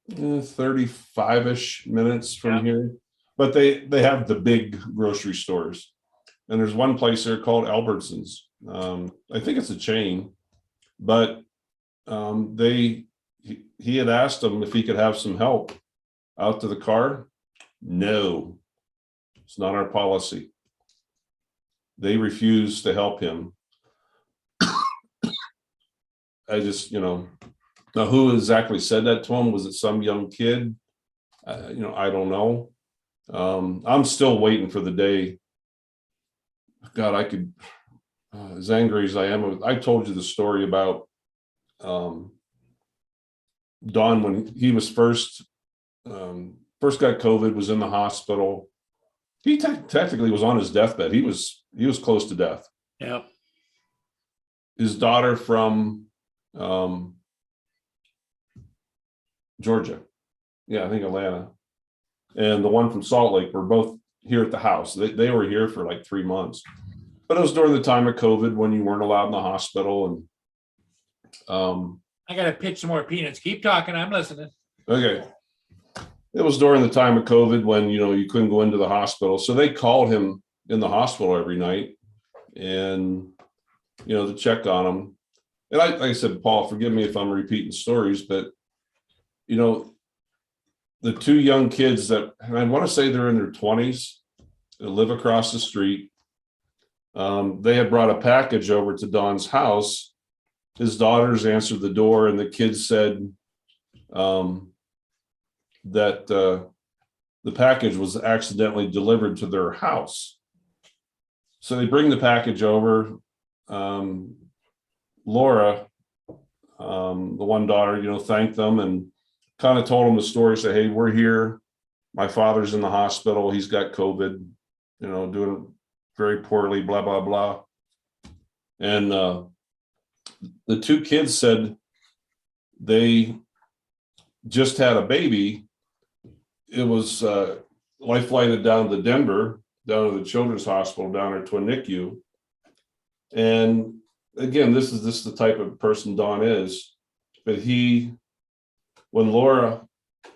S3: 35-ish minutes from here, but they have the big grocery stores. And there's one place there called Albertsons. I think it's a chain, but he had asked him if he could have some help out to the car. No, it's not our policy. They refuse to help him. I just, now who exactly said that to him? Was it some young kid? I don't know. I'm still waiting for the day. God, I could, as angry as I am, I told you the story about Don when he was first got COVID, was in the hospital. He technically was on his deathbed. He was close to death.
S1: Yeah.
S3: His daughter from Georgia, I think Atlanta, and the one from Salt Lake were both here at the house. They were here for like 3 months, but it was during the time of COVID when you weren't allowed in the hospital. And
S1: I gotta pitch some more peanuts. Keep talking. I'm listening.
S3: Okay. It was during the time of COVID when, you couldn't go into the hospital. So they called him in the hospital every night and, to check on him. And like I said, Paul, forgive me if I'm repeating stories, but you know, the two young kids that, and I want to say they're in their 20s, that live across the street. They had brought a package over to Don's house. His daughters answered the door, and the kids said that the package was accidentally delivered to their house. So they bring the package over. Laura, the one daughter, thanked them and kind of told them the story. Say, hey, we're here. My father's in the hospital. He's got COVID, doing very poorly, blah, blah, blah. And the two kids said they just had a baby. It was life flighted down to Denver, down to the Children's Hospital down there to a NICU. And again, this is the type of person Don is. But when Laura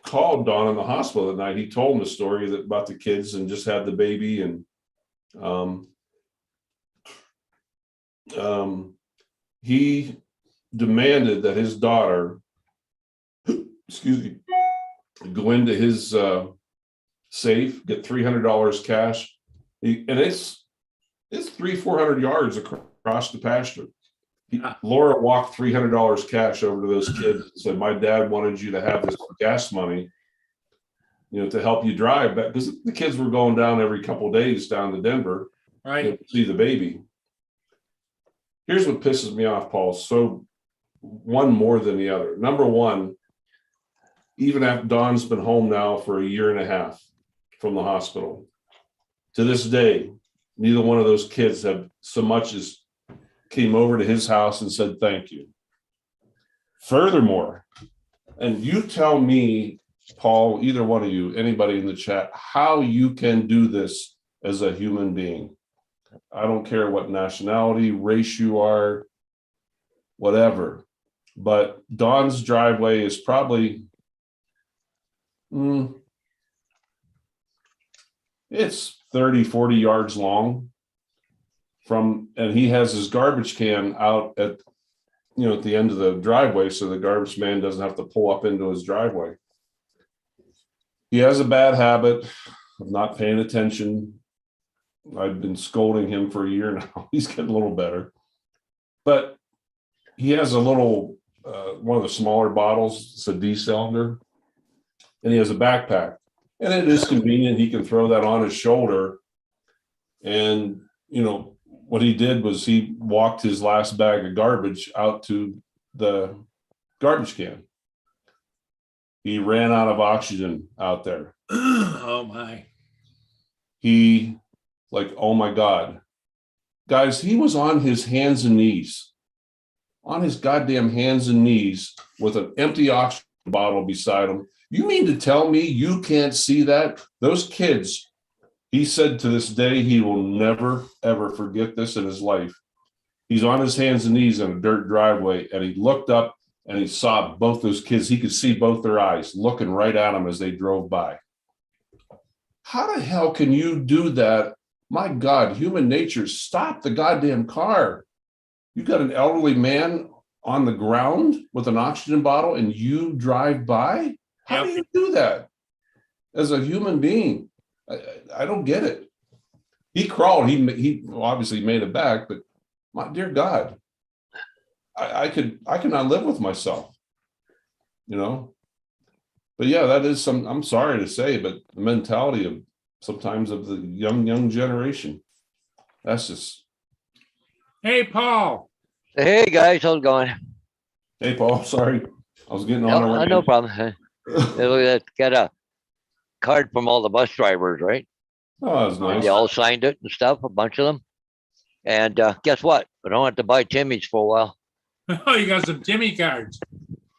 S3: called Don in the hospital that night, he told him the story about the kids and just had the baby. And he demanded that his daughter, excuse me, go into his safe, get $300 cash. And it's 300-400 yards across the pasture. Laura walked $300 cash over to those kids and said, my dad wanted you to have this gas money, to help you drive back, because the kids were going down every couple of days down to Denver,
S1: Right.
S3: to see the baby. Here's what pisses me off, Paul. So one more than the other. Number one, even after Don's been home now for a year and a half from the hospital, to this day, neither one of those kids have so much as came over to his house and said thank you. Furthermore, and you tell me, Paul, either one of you, anybody in the chat, how you can do this as a human being. I don't care what nationality, race you are, whatever. But Don's driveway is probably, it's 30, 40 yards long. And he has his garbage can out at the end of the driveway, so the garbage man doesn't have to pull up into his driveway. He has a bad habit of not paying attention. I've been scolding him for a year now. He's getting a little better. But he has a little, one of the smaller bottles. It's a D-cylinder. And he has a backpack. And it is convenient. He can throw that on his shoulder. And, what he did was he walked his last bag of garbage out to the garbage can. He ran out of oxygen out there.
S1: Oh my.
S3: Oh my God. Guys, he was on his hands and knees, on his goddamn hands and knees with an empty oxygen bottle beside him. You mean to tell me you can't see that? Those kids, he said to this day, he will never, ever forget this in his life. He's on his hands and knees in a dirt driveway, and he looked up and he saw both those kids. He could see both their eyes looking right at him as they drove by. How the hell can you do that? My God, human nature, stop the goddamn car. You got an elderly man on the ground with an oxygen bottle and you drive by? How do you do that as a human being? I don't get it. He crawled. He obviously made it back, but my dear God, I cannot live with myself, But yeah, that is I'm sorry to say, but the mentality of sometimes of the young generation. That's just.
S1: Hey, Paul.
S4: Hey guys, how's it going?
S3: Hey, Paul. Sorry, I was getting on.
S4: No, no problem. Look at that, got a card from all the bus drivers, right?
S3: Oh, that was nice.
S4: They all signed it and stuff, a bunch of them. And guess what? I don't have to buy Timmy's for a while.
S1: Oh, you got some Timmy cards.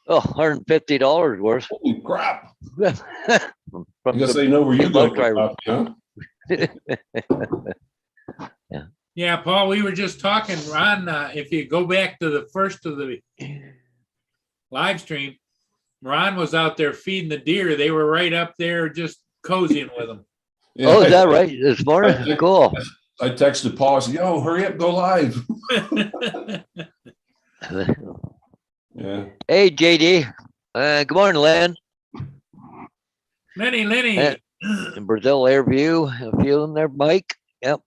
S4: Oh, $150 worth.
S3: Holy crap!
S4: From
S3: I guess
S4: the
S3: they know where you go.
S4: bus driver.
S3: Huh?
S1: Yeah, Paul, we were just talking, Ron, if you go back to the first of the live stream, Ron was out there feeding the deer. They were right up there just cozying with them.
S3: Yeah,
S4: Oh, is that right? This morning? Cool.
S3: I texted Paul. I said, "Yo, hurry up, go live." Yeah.
S4: Hey, JD. Good morning, Len.
S1: Lenny.
S4: Eh, In Brazil Airview, a few of them there, Mike. Yep.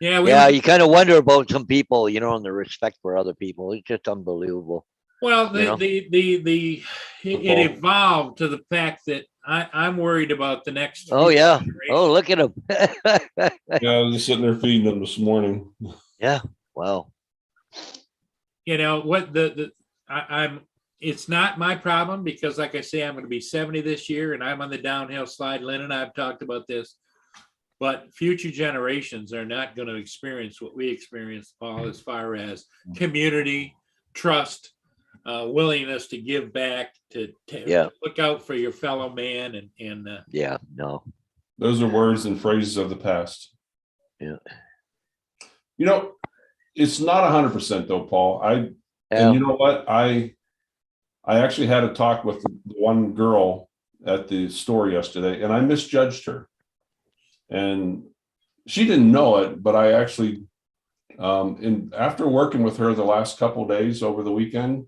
S1: Yeah, we
S4: Yeah,
S1: were-
S4: you kind of wonder about some people, and the respect for other people. It's just unbelievable.
S1: well,
S4: you know.
S1: it
S3: Football.
S1: evolved to the fact that I'm worried about the next.
S4: Oh
S1: future
S4: yeah.
S1: generation.
S4: Oh, look at him.
S3: Yeah, I was just sitting there feeding them this morning.
S4: Yeah. Wow.
S1: What I'm it's not my problem because like I say, I'm going to be 70 this year and I'm on the downhill slide. Lynn and I have talked about this, but future generations are not going to experience what we experienced, Paul, as far as community, trust, willingness to give back, to
S4: Yeah.
S1: look out for your fellow man and
S4: Yeah. No.
S3: Those are words and phrases of the past.
S4: Yeah.
S3: It's not 100% though, Paul.
S4: Yeah.
S3: And you know what? I actually had a talk with the one girl at the store yesterday, and I misjudged her. And she didn't know it, but I actually, after working with her the last couple of days over the weekend,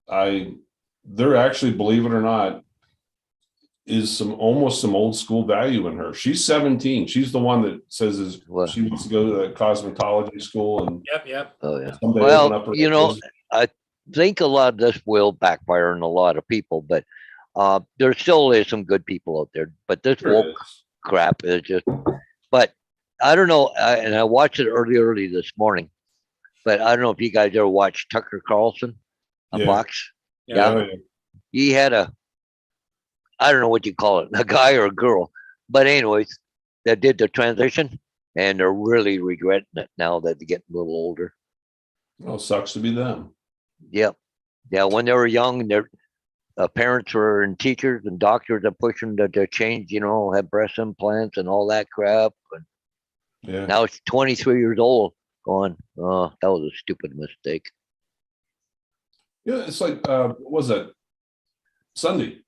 S3: there actually, believe it or not, is almost some old school value in her. She's 17. She's the one that says
S4: What?
S3: she wants to go to the cosmetology school and
S1: yep.
S4: Oh yeah.
S3: someday open
S4: Well,
S3: up her own business.
S4: I think a lot of this will backfire on a lot of people, but there still is some good people out there. But this
S3: Sure
S4: woke
S3: is.
S4: crap is just. But I don't know, and I watched it early this morning. But I don't know if you guys ever watched Tucker Carlson on
S3: Yeah.
S4: Fox.
S1: Yeah.
S3: Oh, yeah.
S4: He had I don't know what you call it, a guy or a girl, but anyways, that did the transition, and they're really regretting it now that they're getting a little older.
S3: Well, sucks to be them.
S4: Yep. Yeah, when they were young, their parents were and teachers and doctors are pushing to change, have breast implants and all that crap. And
S3: Yeah.
S4: now it's 23 years old, going, oh, that was a stupid mistake.
S3: Yeah, it's like what was that? Sunday.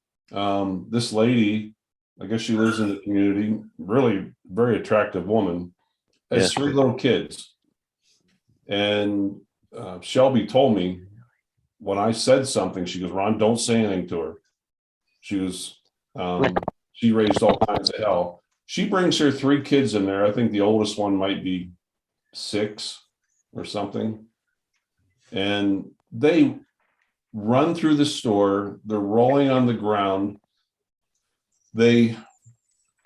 S3: This lady, I guess she lives in the community, really very attractive woman, has 3 little kids. And Shelby told me when I said something, she goes, Ron, don't say anything to her. She was, she raised all kinds of hell. She brings her 3 kids in there. I think the oldest one might be 6 or something. And they run through the store. They're rolling on the ground. They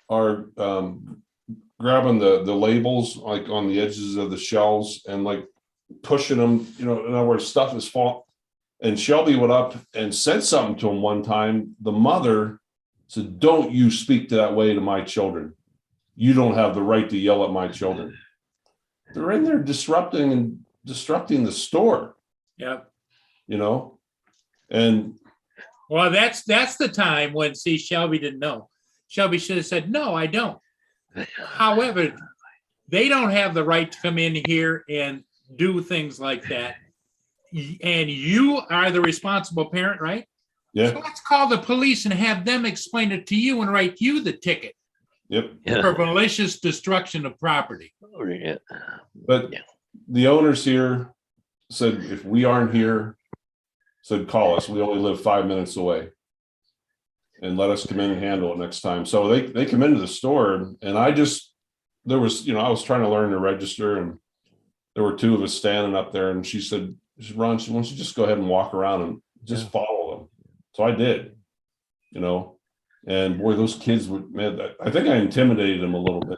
S3: are grabbing the labels like on the edges of the shelves and like pushing them, in other words, stuff is falling. And Shelby went up and said something to him one time. The mother said, don't you speak to that way to my children. You don't have the right to yell at my children. They're in there disrupting the store,
S1: Yep.
S3: And
S1: Well, that's the time when Shelby didn't know. Shelby should have said, no, I don't. However, they don't have the right to come in here and do things like that. And you are the responsible parent, right?
S3: yeah,
S1: So let's call the police and have them explain it to you and write you the ticket
S3: yep.
S1: for malicious destruction of property.
S4: Yeah.
S3: But
S4: Yeah.
S3: the owners here said, if we aren't here, said, call us. We only live 5 minutes away and let us come in and handle it next time. So they come into the store and I was trying to learn to register and there were 2 of us standing up there and she said, Ron, why don't you just go ahead and walk around and just follow them? So I did, and boy, those kids would, man, I think I intimidated them a little bit,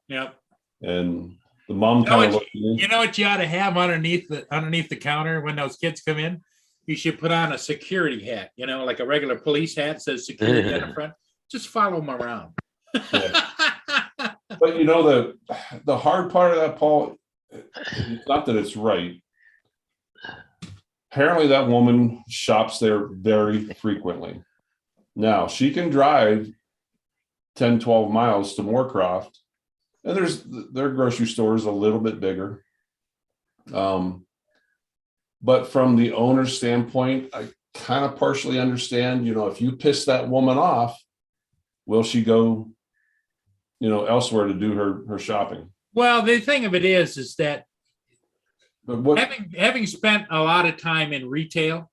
S1: Yep.
S3: and the mom
S1: You know
S3: kind of
S1: what-
S3: looked at me.
S1: You know what you ought to have underneath the counter when those kids come in? You should put on a security hat, like a regular police hat says security on the front. Just follow them around.
S3: But the hard part of that, Paul, it's not that it's right. Apparently that woman shops there very frequently. Now she can drive 10, 12 miles to Moorcroft, and their grocery store is a little bit bigger. But from the owner's standpoint, I kind of partially understand, if you piss that woman off, will she go, elsewhere to do her shopping?
S1: Well, the thing of it is that
S3: But what?
S1: having spent a lot of time in retail,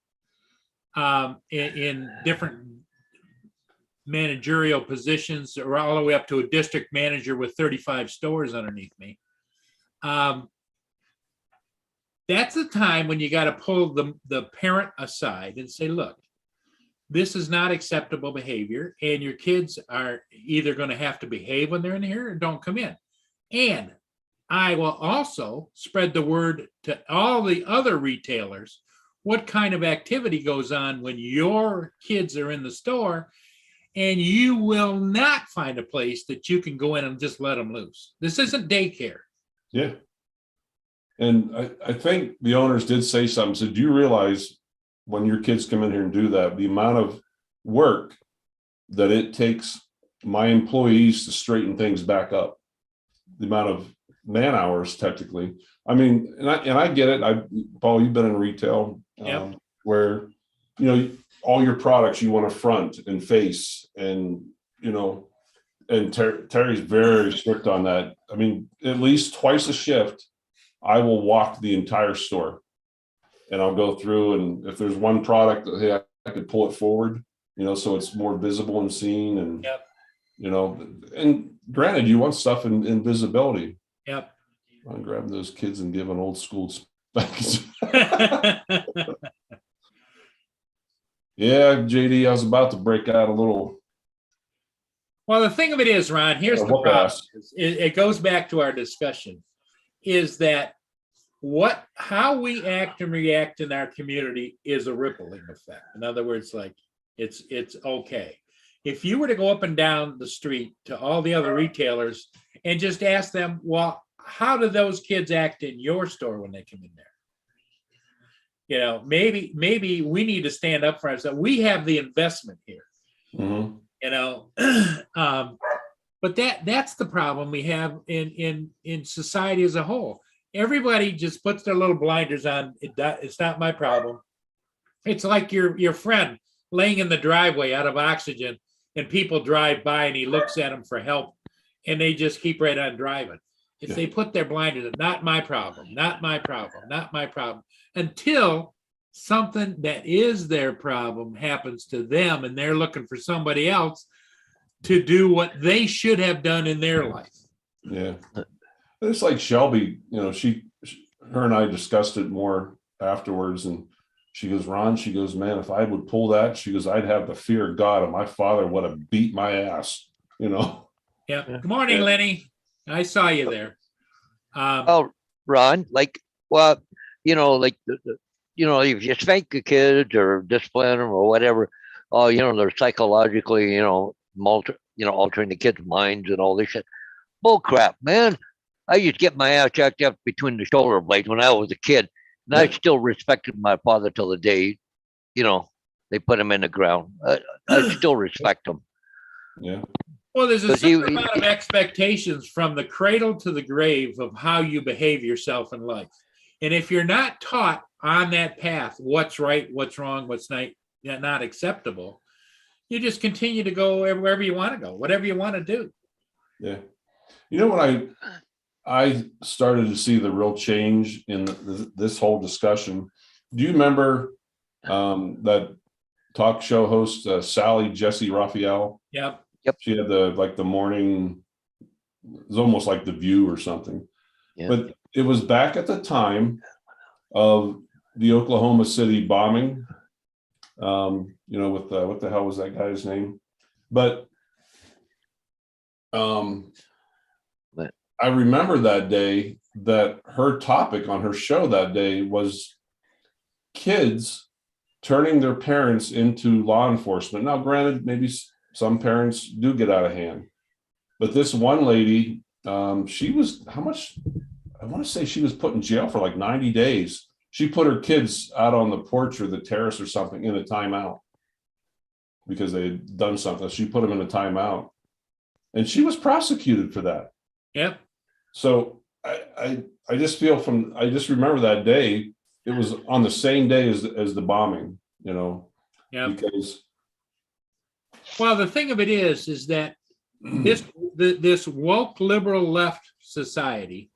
S1: in different managerial positions, or all the way up to a district manager with 35 stores underneath me. That's the time when you got to pull the parent aside and say, look, this is not acceptable behavior, and your kids are either going to have to behave when they're in here or don't come in. And I will also spread the word to all the other retailers what kind of activity goes on when your kids are in the store, and you will not find a place that you can go in and just let them loose. This isn't daycare.
S3: Yeah. And I think the owners did say something. So do you realize when your kids come in here and do that, the amount of work that it takes my employees to straighten things back up, the amount of man hours technically. I mean, and I get it. Paul, you've been in retail where, you know, all your products you want to front and face, and, you know, and Terry's very strict on that. I mean, at least twice a shift, I will walk the entire store and I'll go through, and if there's one product that, hey, I could pull it forward, you know, so it's more visible and seen, and, you know, and granted, you want stuff in visibility.
S1: Yep.
S3: I'm grabbing those kids and giving old school specs. Yeah, JD, I was about to break out a little.
S1: Well, the thing of it is, Ron, here's the problem. It goes back to our discussion, is that how we act and react in our community is a rippling effect. In other words, like it's okay. If you were to go up and down the street to all the other retailers and just ask them, well, how do those kids act in your store when they come in there? You know, maybe we need to stand up for ourselves. We have the investment here, you know, but that's the problem we have in society as a whole. Everybody just puts their little blinders on. It's not my problem. It's like your friend laying in the driveway out of oxygen, and people drive by and he looks at them for help, and they just keep right on driving. If they put their blinders on, not my problem, not my problem, not my problem, until something that is their problem happens to them and they're looking for somebody else to do what they should have done in their life.
S3: Yeah. It's like Shelby, you know, her and I discussed it more afterwards, and she goes, Ron, she goes, man, if I would pull that, she goes, I'd have the fear of God, and my father would have beat my ass, you know?
S1: Yeah. Good morning, Lenny. I saw you there.
S4: Oh, Ron, like, well, you know, like, you know, if you spank the kids or discipline them or whatever, you know, they're psychologically, you know, altering the kids' minds and all this shit. Bull crap, man. I used to get my ass jacked up between the shoulder blades when I was a kid, and I still respected my father till the day, you know, they put him in the ground. I still respect him.
S3: Yeah.
S1: Well, there's a certain amount of expectations from the cradle to the grave of how you behave yourself in life. And if you're not taught on that path what's right, what's wrong, what's not acceptable, you just continue to go wherever you want to go, whatever you want to do.
S3: Yeah. You know, when I started to see the real change in this whole discussion, do you remember that talk show host, Sally Jesse Raphael?
S1: Yep.
S3: She had the morning, it was almost like The View or something. Yeah. But it was back at the time of the Oklahoma City bombing, you know, with what the hell was that guy's name? But I remember that day that her topic on her show that day was kids turning their parents into law enforcement. Now, granted, maybe some parents do get out of hand, but this one lady, she was, how much? I want to say she was put in jail for like 90 days. She put her kids out on the porch or the terrace or something in a timeout because they had done something. She put them in a timeout, and she was prosecuted for that.
S1: Yep.
S3: So I just feel I just remember that day. It was on the same day as the bombing, you know. Yeah. Because.
S1: Well, the thing of it is that this woke liberal left society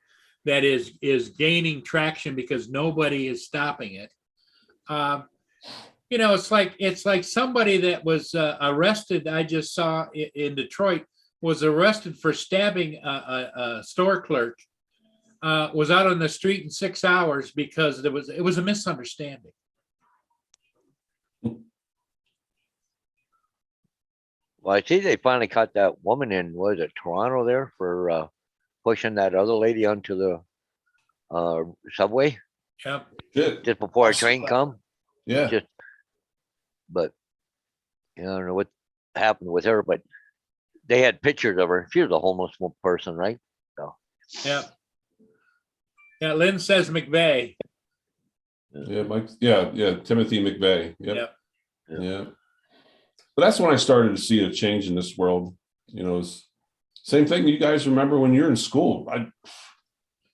S1: that is gaining traction because nobody is stopping it. it's like somebody that was arrested. I just saw in Detroit was arrested for stabbing a store clerk. Was out on the street in 6 hours because it was a misunderstanding.
S4: Well, I see they finally caught that woman in, was it Toronto there for pushing that other lady onto the subway
S1: Yep.
S3: Shit.
S4: just before
S3: I
S4: a
S3: saw
S4: train
S3: that.
S4: come.
S3: Yeah.
S4: Just, but I don't know what happened with her, but they had pictures of her. She was a homeless person, right?
S1: Yep. Yeah. Lynn says McVeigh.
S3: Yeah, Mike. Yeah. Timothy McVeigh. Yep.
S1: Yep.
S3: Yeah. But that's when I started to see a change in this world. It's same thing. You guys remember when you're in school?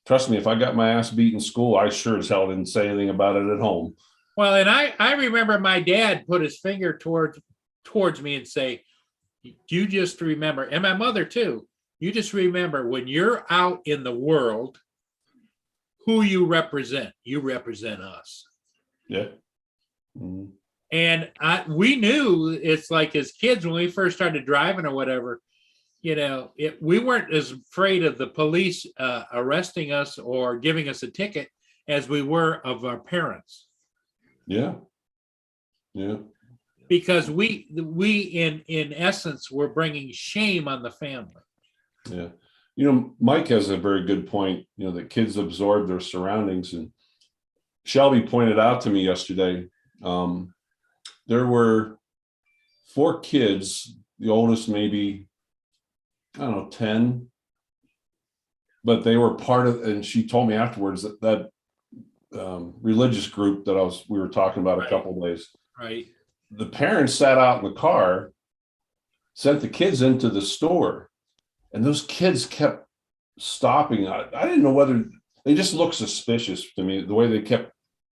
S3: Trust me, if I got my ass beat in school, I sure as hell didn't say anything about it at home.
S1: Well, and I remember my dad put his finger towards me and say, "You just remember," and my mother too. You just remember when you're out in the world, who you represent. You represent us.
S3: Yeah. Mhm.
S1: And we knew, it's like as kids when we first started driving or whatever, we weren't as afraid of the police arresting us or giving us a ticket as we were of our parents,
S3: Yeah. Yeah.
S1: because we in essence were bringing shame on the family.
S3: Yeah. Mike has a very good point, that kids absorb their surroundings. And Shelby pointed out to me yesterday, there were 4 kids, the oldest maybe, I don't know, 10, but they were part of, and she told me afterwards that religious group that we were talking about a
S1: Right.
S3: couple of days.
S1: Right.
S3: The parents sat out in the car, sent the kids into the store, and those kids kept stopping. I didn't know whether they just looked suspicious to me, the way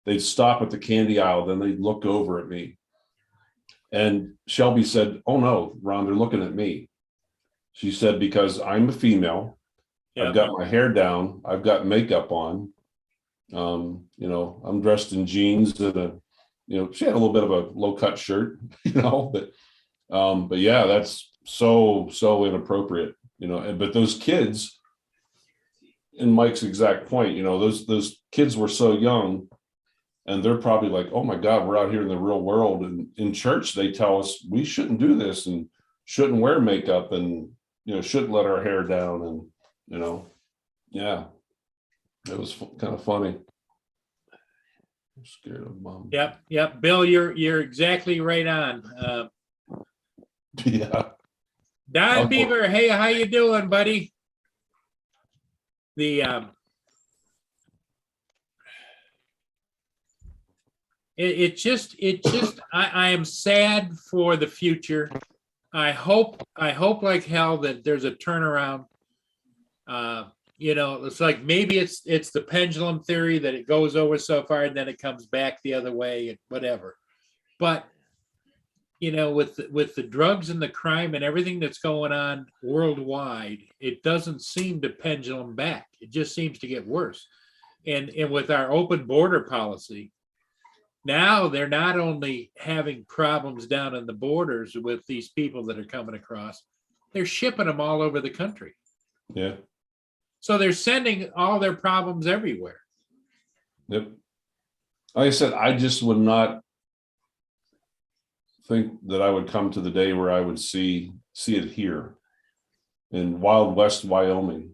S3: they'd stop at the candy aisle, then they'd look over at me. And Shelby said, "Oh no, Ron, they're looking at me." She said, "Because I'm a female,
S1: Yeah.
S3: I've got my hair down, I've got makeup on. I'm dressed in jeans and she had a little bit of a low cut shirt, but yeah, that's so inappropriate, but those kids, in Mike's exact point, those kids were so young, and they're probably like, oh my God, we're out here in the real world. And in church, they tell us we shouldn't do this and shouldn't wear makeup and, shouldn't let our hair down. And, yeah, it was kind of funny. I'm scared of mom.
S1: Yep. Bill, you're exactly right on.
S3: Yeah.
S1: Don Beaver, hey, how you doing, buddy? I am sad for the future. I hope like hell that there's a turnaround. It's like maybe it's the pendulum theory that it goes over so far and then it comes back the other way and whatever. But with the drugs and the crime and everything that's going on worldwide, it doesn't seem to pendulum back. It just seems to get worse. And with our open border policy, now they're not only having problems down in the borders with these people that are coming across, they're shipping them all over the country.
S3: Yeah.
S1: So they're sending all their problems everywhere.
S3: Yep. Like I said, I just would not think that I would come to the day where I would see it here in Wild West, Wyoming,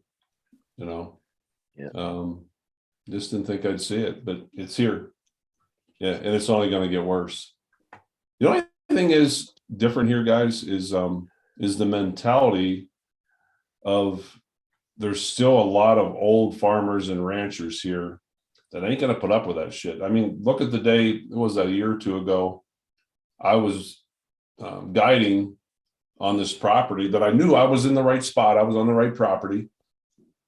S4: Yeah.
S3: Just didn't think I'd see it, but it's here. Yeah. And it's only going to get worse. The only thing is different here, guys, is the mentality of there's still a lot of old farmers and ranchers here that ain't going to put up with that shit. I mean, look at the day, it was a year or two ago, I was guiding on this property that I knew I was in the right spot. I was on the right property.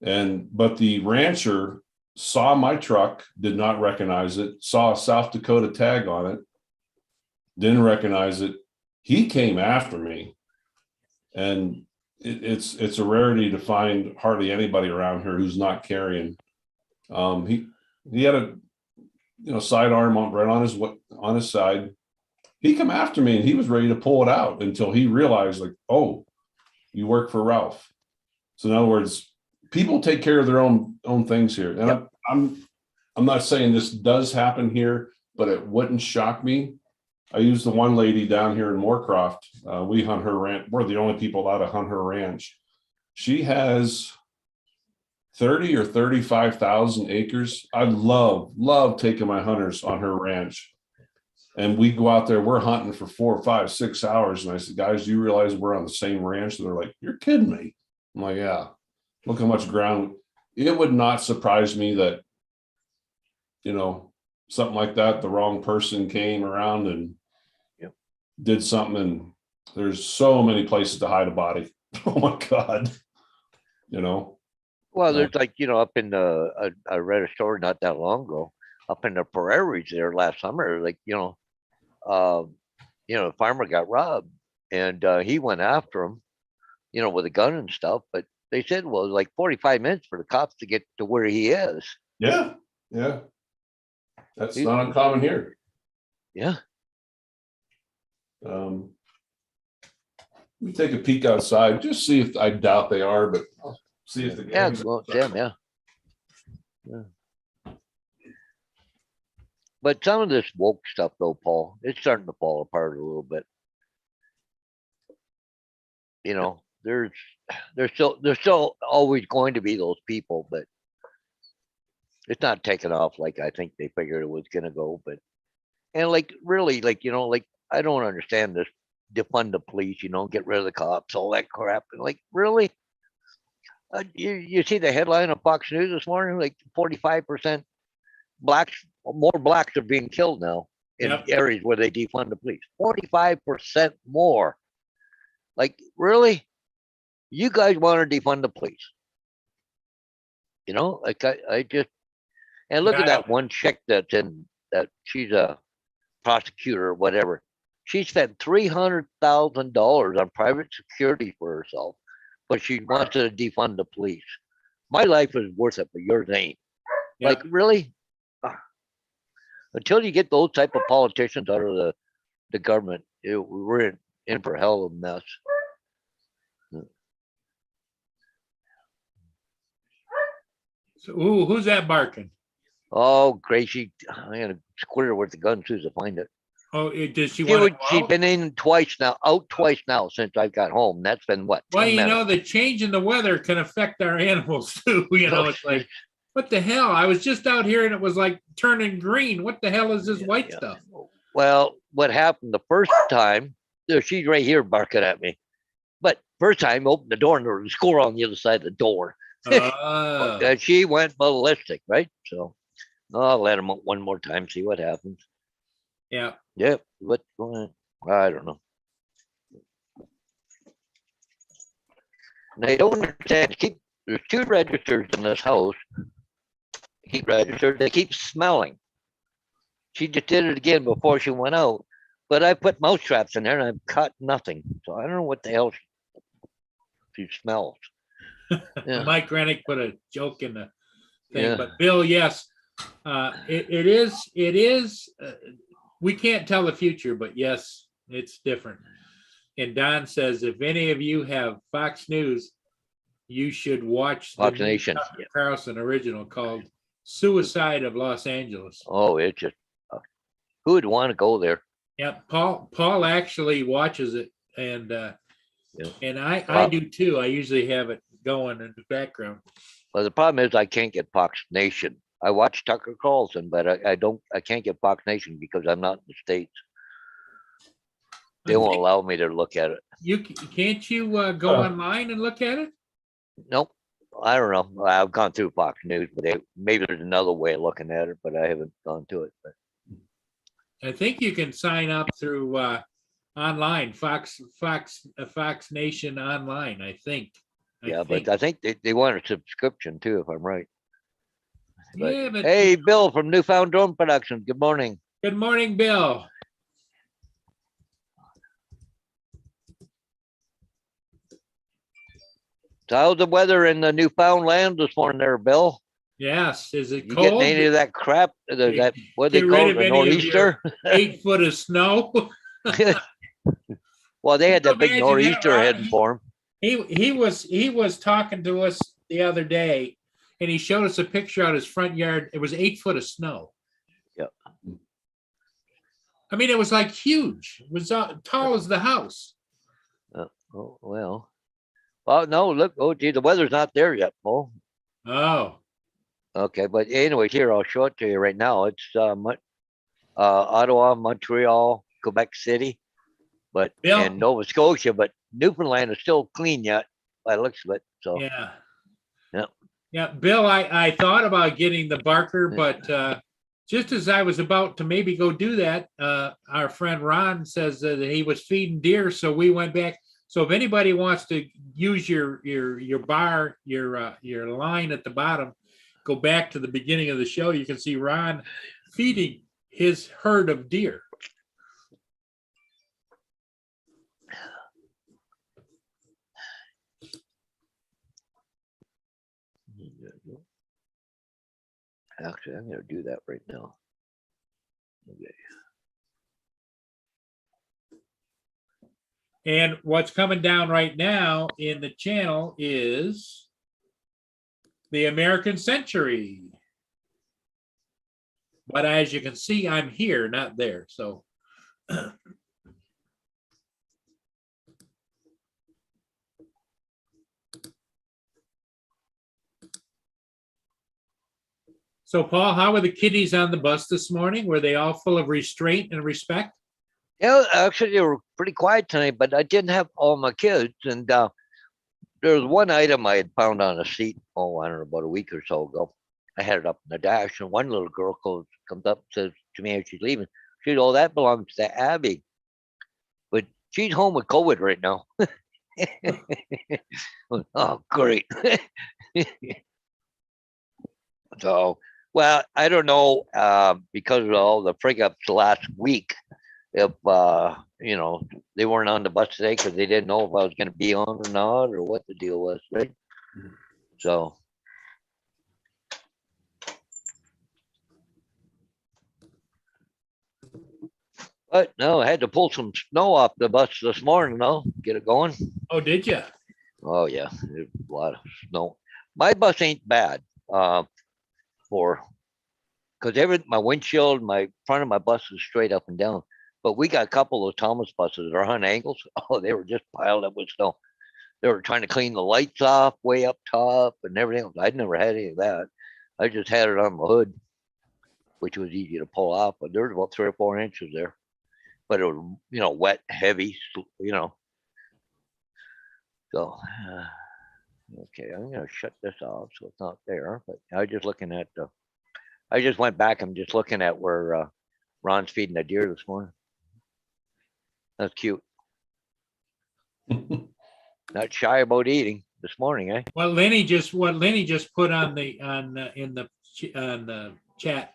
S3: But the rancher saw my truck, did not recognize it, saw a South Dakota tag on it, didn't recognize it. He came after me. And it's a rarity to find hardly anybody around here who's not carrying. He had a sidearm right on his side, he come after me and he was ready to pull it out until he realized, like, oh, you work for Ralph. So in other words, people take care of their own things here. And
S4: Yep.
S3: I'm not saying this does happen here, but it wouldn't shock me. I use the one lady down here in Moorcroft. We hunt her ranch. We're the only people allowed to hunt her ranch. She has 30 or 35,000 acres. I love taking my hunters on her ranch. And we go out there, we're hunting for 4, 5, 6 hours. And I said, guys, do you realize we're on the same ranch? And they're like, you're kidding me. I'm like, yeah, look how much ground. It would not surprise me that, something like that, the wrong person came around and
S4: Yep.
S3: did something. And there's so many places to hide a body. Oh my God.
S4: Well, there's like, up in I read a story not that long ago, up in the prairies there last summer, like, the farmer got robbed and he went after him, with a gun and stuff. But they said, well, like 45 minutes for the cops to get to where he is.
S3: Yeah. Yeah. That's
S4: You-
S3: not uncommon here.
S4: Yeah.
S3: Let me take a peek outside, just see if I doubt they are, but I'll see if the
S4: Yeah.
S3: gang-
S4: Well, damn, yeah. Yeah. But some of this woke stuff though, Paul, it's starting to fall apart a little bit. There's still always going to be those people, but it's not taking off like I think they figured it was gonna go. But like really, like I don't understand this defund the police, get rid of the cops, all that crap. And like really, you see the headline of Fox News this morning, like 45% more blacks are being killed now in
S1: Yep.
S4: areas where they defund the police. 45% more. Like really, you guys want to defund the police? Like I just, and look
S1: Yeah,
S4: at
S1: I
S4: that one chick that she's a prosecutor or whatever. She spent $300,000 on private security for herself, but she wants to defund the police. My life is worth it, but yours ain't.
S1: Yeah.
S4: Like really? Until you get those type of politicians out of the government, we're in for hell of a mess.
S1: So, who's that barking?
S4: Oh, Gracie, I'm gonna squirt her with the gun too to find it.
S1: Oh, does she want to go
S4: She's
S1: out?
S4: been out twice now since I got home. That's been what?
S1: Well,
S4: 10 minutes.
S1: the change in the weather can affect our animals too. It's like, what the hell? I was just out here and it was like turning green. What the hell is this white
S4: Yeah.
S1: stuff?
S4: Well, what happened the first time? She's right here barking at me. But first time, opened the door and there was a squirrel on the other side of the door. And she went ballistic, right? So I'll let him out one more time, see what happens.
S1: Yeah.
S4: Yep. What's going on? I don't know. And I don't understand. There's 2 registers in this house. Heat registers. They keep smelling. She just did it again before she went out. But I put mouse traps in there and I've caught nothing. So I don't know what the hell she smells. Yeah.
S1: Mike Rennick put a joke in the thing,
S4: Yeah.
S1: but Bill, yes, it is. We can't tell the future, but yes, it's different. And Don says, if any of you have Fox News, you should watch the
S4: Fox
S1: new
S4: Nation.
S1: Tucker Carlson original called "Suicide of Los Angeles."
S4: Oh, it's just who would want to go there?
S1: Yeah, Paul actually watches it, and
S4: Yeah.
S1: and I
S4: Wow.
S1: do too. I usually have it going in the background.
S4: Well, the problem is I can't get Fox Nation. I watch Tucker Carlson, but I can't get Fox Nation because I'm not in the States. They
S1: I
S4: won't
S1: think
S4: allow me to look at it.
S1: can't you go
S3: Oh.
S1: online and look at it?
S4: Nope. I don't know. I've gone through Fox News, but maybe there's another way of looking at it, but I haven't gone to it. But
S1: I think you can sign up through online, Fox Nation online, I think.
S4: yeah, but I think they want a subscription too, if I'm right. But,
S1: Yeah, but
S4: hey, Bill from Newfound Drone Production. Good morning.
S1: good morning, Bill.
S4: So how's the weather in the Newfoundland this morning there, Bill?
S1: Yes, is it
S4: You getting
S1: cold?
S4: any of that crap? That what they
S1: Get rid
S4: call
S1: of
S4: the
S1: any of your-
S4: nor'easter?
S1: 8 foot of snow?
S4: Well, they had
S1: you
S4: that big
S1: imagine that,
S4: nor'easter
S1: Ron?
S4: heading for them.
S1: He was talking to us the other day, and he showed us a picture out his front yard. It was 8 foot of snow.
S4: Yep.
S1: I mean, it was like huge. It was tall as the house.
S4: Oh, well. Oh, no, look, oh, gee, the weather's not there yet, Paul.
S1: Oh,
S4: Okay, but anyways, here, I'll show it to you right now. It's Ottawa, Montreal, Quebec City, but
S1: Bill?
S4: and Nova Scotia, but Newfoundland is still clean yet by the looks of it. So
S1: yeah.
S4: Yep.
S1: Yeah, Bill, I thought about getting the Barker, but just as I was about to maybe go do that, our friend Ron says that he was feeding deer, so we went back. So if anybody wants to use your bar, your line at the bottom, go back to the beginning of the show, you can see Ron feeding his herd of deer.
S4: actually, I'm gonna do that right now. Okay.
S1: And what's coming down right now in the channel is the American Century. But as you can see, I'm here, not there. So so Paul, how were the kiddies on the bus this morning? Were they all full of restraint and respect?
S4: Yeah, actually, they were pretty quiet tonight, but I didn't have all my kids. And there was one item I had found on a seat, I don't know, about a week or so ago. I had it up in the dash, and one little girl comes up and says to me as she's leaving, she said, "Oh, that belongs to Abby." But she's home with COVID right now. Oh, great. So, well, I don't know, because of all the breakups last week, if they weren't on the bus today because they didn't know if I was going to be on or not, or what the deal was, right? So but no, I had to pull some snow off the bus this morning, though, get it going.
S1: Oh, did you?
S4: Oh yeah, there's a lot of snow. My bus ain't bad, because my windshield, my front of my bus is straight up and down. But we got a couple of Thomas buses that are on angles. Oh, they were just piled up with snow. They were trying to clean the lights off way up top and everything else. I'd never had any of that. I just had it on the hood, which was easy to pull off. But there was about 3 or 4 inches there. But it was, wet, heavy, So, okay, I'm gonna shut this off so it's not there. But I was just looking at I just went back. I'm just looking at where Ron's feeding the deer this morning. That's cute. Not shy about eating this morning, eh?
S1: What Lenny just put on the chat.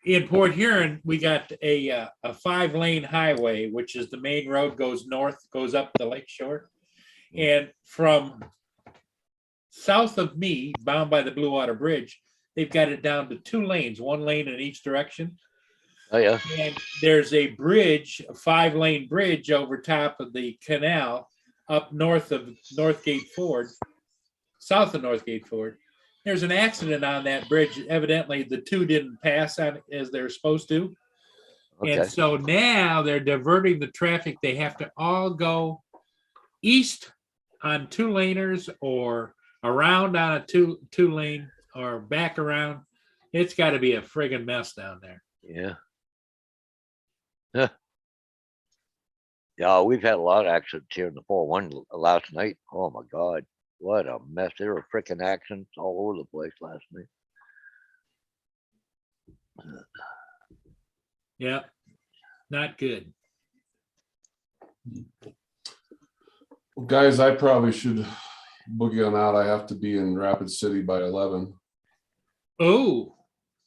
S1: In Port Huron, we got a 5-lane highway, which is the main road, goes north, goes up the lake shore. And from south of me, bound by the Blue Water Bridge, they've got it down to 2 lanes, 1 lane in each direction.
S4: Oh yeah.
S1: And there's a bridge, a 5-lane bridge over top of the canal up north of Northgate Ford, south of Northgate Ford. There's an accident on that bridge. Evidently, the 2 didn't pass on as they're supposed to.
S4: Okay.
S1: And so now they're diverting the traffic. They have to all go east on 2-laners or around on a two lane or back around. It's got to be a friggin' mess down there.
S4: Yeah. Yeah, we've had a lot of accidents here in the 401 last night. Oh my God, what a mess. There were freaking accidents all over the place last night.
S1: Yeah, not good.
S3: Well, guys, I probably should boogie on out. I have to be in Rapid City by 11.
S1: Oh,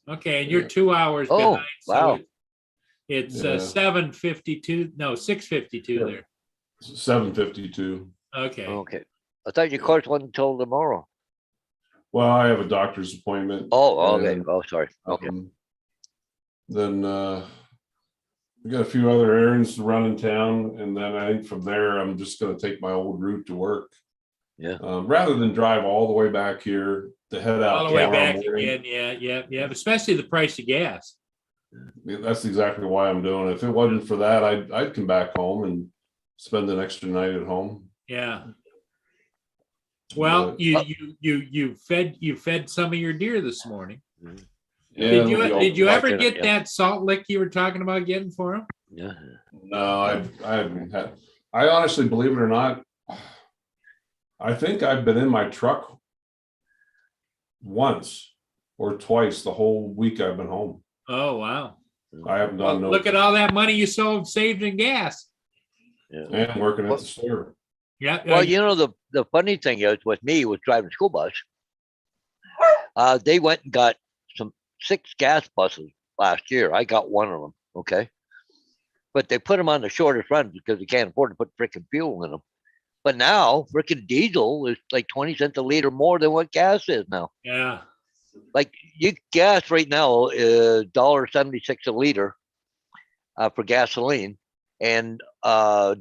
S1: okay. And you're
S3: Yeah.
S1: 2 hours
S4: Oh,
S1: behind. So
S4: wow.
S1: it's
S3: Yeah.
S1: 7:52. No, 6:52
S3: Yeah.
S1: there.
S3: 7:52.
S1: Okay.
S4: Okay. I thought your course wasn't until tomorrow.
S3: Well, I have a doctor's appointment.
S4: Oh, okay.
S3: and,
S4: Oh, sorry. Okay.
S3: Then I got a few other errands to run in town, and then I think from there, I'm just gonna take my old route to work.
S4: Yeah.
S3: Rather than drive all the way back here to head out.
S1: All the way
S3: tomorrow
S1: back
S3: morning.
S1: again. Yeah. Especially the price of gas.
S3: Yeah, that's exactly why I'm doing it. If it wasn't for that, I'd come back home and spend an extra night at home.
S1: Yeah. Well,
S3: But,
S1: you fed some of your deer this morning.
S3: yeah,
S1: Did
S3: it'll be all-
S1: you ever
S4: Watching it,
S1: get
S4: yeah.
S1: that salt lick you were talking about getting for him?
S4: Yeah.
S3: No, I haven't had. I honestly, believe it or not, I think I've been in my truck once or twice the whole week I've been home.
S1: Oh, wow.
S3: I haven't
S1: Well,
S3: done no.
S1: look at all that money you saved in gas.
S4: Yeah.
S3: And working at the store.
S1: Yeah.
S4: Well, you know, the funny thing is with me with driving school bus, they went and got 6 gas buses last year. I got one of them. Okay. But they put them on the shortest run because they can't afford to put freaking fuel in them. But now freaking diesel is like 20 cents a liter more than what gas is now.
S1: Yeah.
S4: Like you gas right now is $1.76 a liter for gasoline, and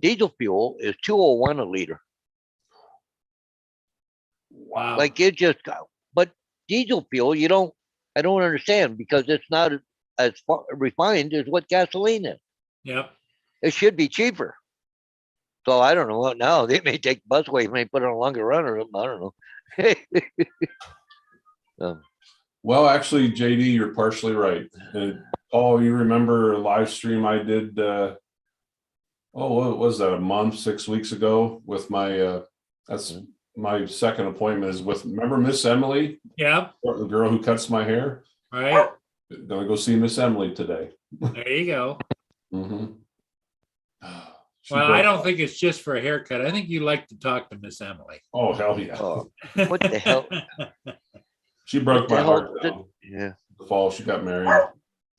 S4: diesel fuel is $2.01 a liter.
S1: Wow.
S4: Like it just, but diesel fuel, I don't understand because it's not as refined as what gasoline is.
S1: Yep.
S4: It should be cheaper. So I don't know what now. They may take busway, may put on a longer run or something. I don't know.
S3: Well, actually, JD, you're partially right. And Paul, you remember a live stream I did, what was that, a month, 6 weeks ago with my, that's my second appointment is with, remember Miss Emily,
S1: Yep.
S3: the girl who cuts my hair?
S1: Right.
S3: Gonna go see Miss Emily today.
S1: There you go.
S3: Mhm. She
S1: Well, I
S3: broke-
S1: don't think it's just for a haircut. I think you like to talk to Miss Emily.
S3: Oh, hell yeah.
S4: Oh, what the hell?
S3: She broke
S4: What the
S3: my
S4: hell
S3: heart
S4: did-
S3: down
S4: Yeah.
S3: the fall. She got married.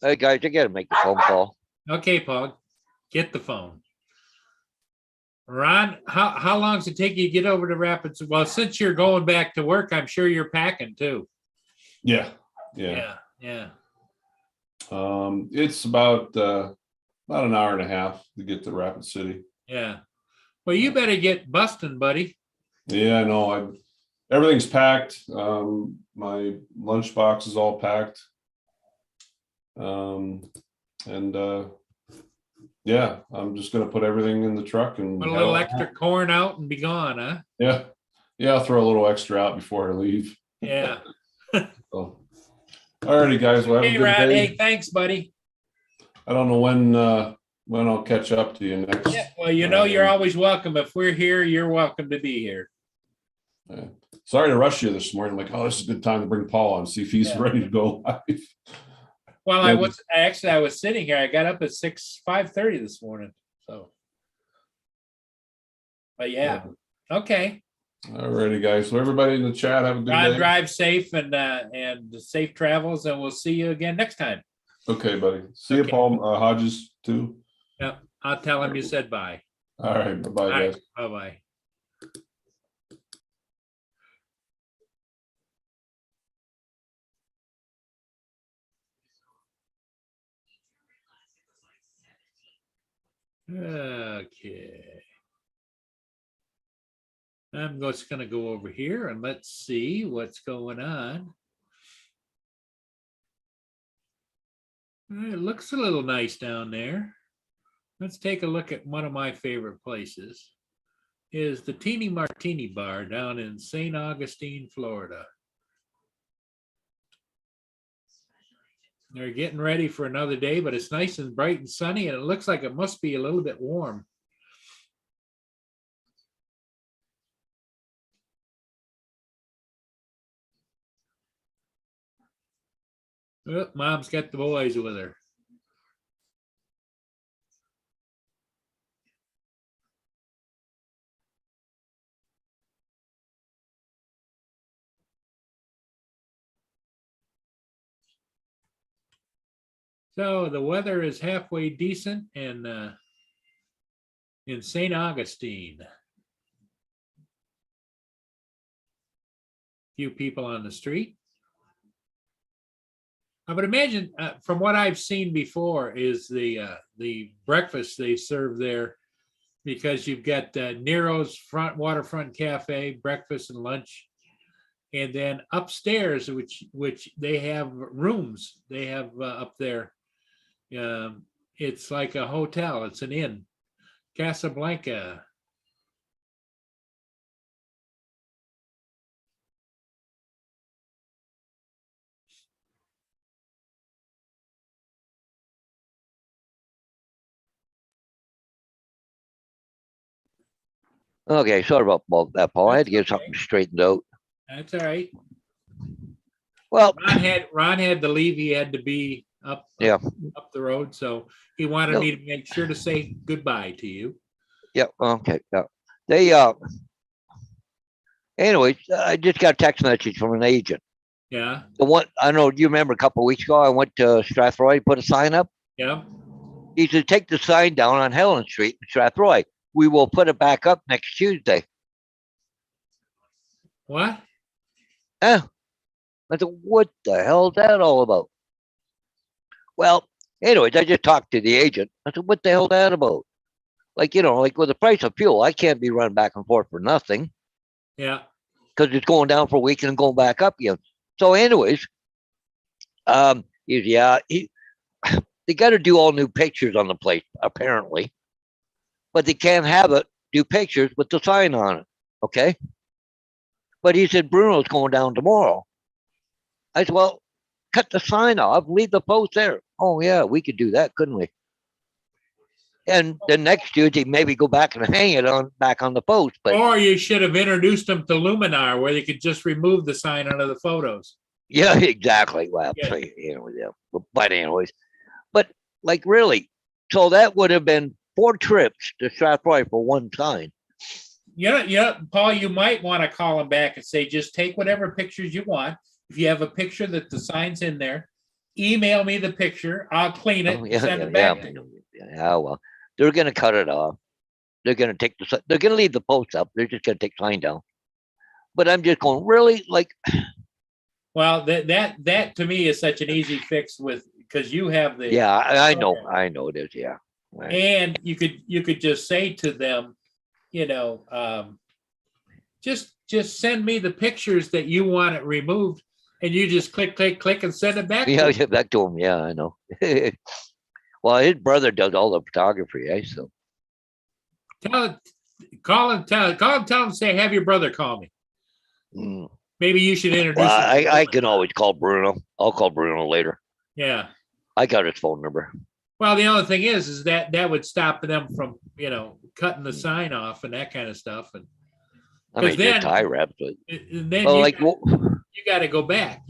S4: Hey guys, I gotta make the phone call.
S1: Okay, Paul, get the phone. Ron, how long does it take you to get over to Rapids? Well, since you're going back to work, I'm sure you're packing too.
S3: Yeah.
S1: Yeah.
S3: It's about an hour and a half to get to Rapid City.
S1: Yeah. Well, you better get busting, buddy.
S3: Yeah, I know. Everything's packed. My lunchbox is all packed. Yeah, I'm just gonna put everything in the truck and
S1: Put a
S3: head
S1: little
S3: on
S1: extra
S3: out.
S1: corn out and be gone, huh?
S3: Yeah, I'll throw a little extra out before I leave.
S1: Yeah.
S3: So, alrighty, guys. Well, have a
S1: Hey,
S3: good
S1: Ron.
S3: day.
S1: Hey, thanks, buddy.
S3: I don't know when I'll catch up to you next.
S1: Yeah. Well, you're always welcome. If we're here, you're welcome to be here.
S3: Sorry to rush you this morning. I'm like, oh, this is a good time to bring Paul on, see if he's
S1: Yeah.
S3: ready to go live.
S1: Well,
S3: Yeah.
S1: I was sitting here. I got up at 5:30 this morning. So, but yeah. Okay.
S3: Alrighty, guys. So everybody in the chat, have a good
S1: Ron,
S3: day.
S1: drive safe and safe travels, and we'll see you again next time.
S3: Okay, buddy. See you,
S1: Okay.
S3: Paul Hodges, too.
S1: Yep. I'll tell him you said bye.
S3: All right, bye-bye,
S1: All right.
S3: guys.
S1: Bye-bye. Okay. I'm just gonna go over here and let's see what's going on. It looks a little nice down there. Let's take a look at one of my favorite places. Is the Teeny Martini Bar down in St. Augustine, Florida. They're getting ready for another day, but it's nice and bright and sunny, and it looks like it must be a little bit warm. Oh, Mom's got the boys with her. So the weather is halfway decent in St. Augustine. Few people on the street. I would imagine, from what I've seen before, is the breakfast they serve there, because you've got Nero's front waterfront cafe, breakfast and lunch, and then upstairs, which they have rooms. They have up there. It's like a hotel. It's an inn, Casablanca.
S4: Okay, sorry about that, Paul. I had to get
S1: That's okay.
S4: something straightened out.
S1: That's all right.
S4: Well,
S1: Ron had to leave. He had to be up the road, so he wanted me to make sure to say goodbye to you.
S4: yeah, okay, yeah. They anyways, I just got a text message from an agent.
S1: Yeah,
S4: The one I know you remember a couple of weeks ago, I went to Strathroy, put a sign up.
S1: yeah.
S4: He said, take the sign down on Helen Street in Strathroy. We will put it back up next Tuesday.
S1: What?
S4: I said, what the hell is that all about? Well, anyways, I just talked to the agent. I said, what the hell is that about? Like, like with the price of fuel, I can't be running back and forth for nothing
S1: Yeah.
S4: because it's going down for a week and going back up again. So, anyways, they got to do all new pictures on the place, apparently, but they can't have it do pictures with the sign on it. Okay. But he said, Bruno's going down tomorrow. I said, well, cut the sign off, leave the post there. Oh, yeah, we could do that, couldn't we? And then next Tuesday, maybe go back and hang it back on the post. But
S1: Or you should have introduced them to Luminar, where they could just remove the sign out of the photos.
S4: yeah, exactly. Well,
S1: Yeah.
S4: yeah. But anyways, but like really, so that would have been 4 trips to Strathroy for one sign.
S1: Yeah, Paul, you might want to call them back and say, just take whatever pictures you want. If you have a picture that the sign's in there, email me the picture. I'll clean it
S4: Oh,
S1: and send it back to you.
S4: Yeah, well, they're going to cut it off. They're going to take they're going to leave the post up. They're just going to take sign down. But I'm just going, really? Like,
S1: Well, that to me is such an easy fix because you have the.
S4: yeah, I know.
S1: Okay.
S4: I know it is. Yeah. Right.
S1: And you could just say to them, just send me the pictures that you want it removed, and you just click and send it back.
S4: Yeah,
S1: to
S4: yeah, back to him. Yeah, I know. Well, his brother does all the photography, eh? So
S1: call him, say, have your brother call me.
S4: mm.
S1: Maybe you should introduce
S4: Well,
S1: him.
S4: I can always call Bruno. I'll call Bruno later.
S1: Yeah.
S4: I got his phone number.
S1: Well, the only thing is that would stop them from, cutting the sign off and that kind of stuff. And
S4: I mean,
S1: then-
S4: just tie wraps, but
S1: then
S4: well,
S1: you got to go back,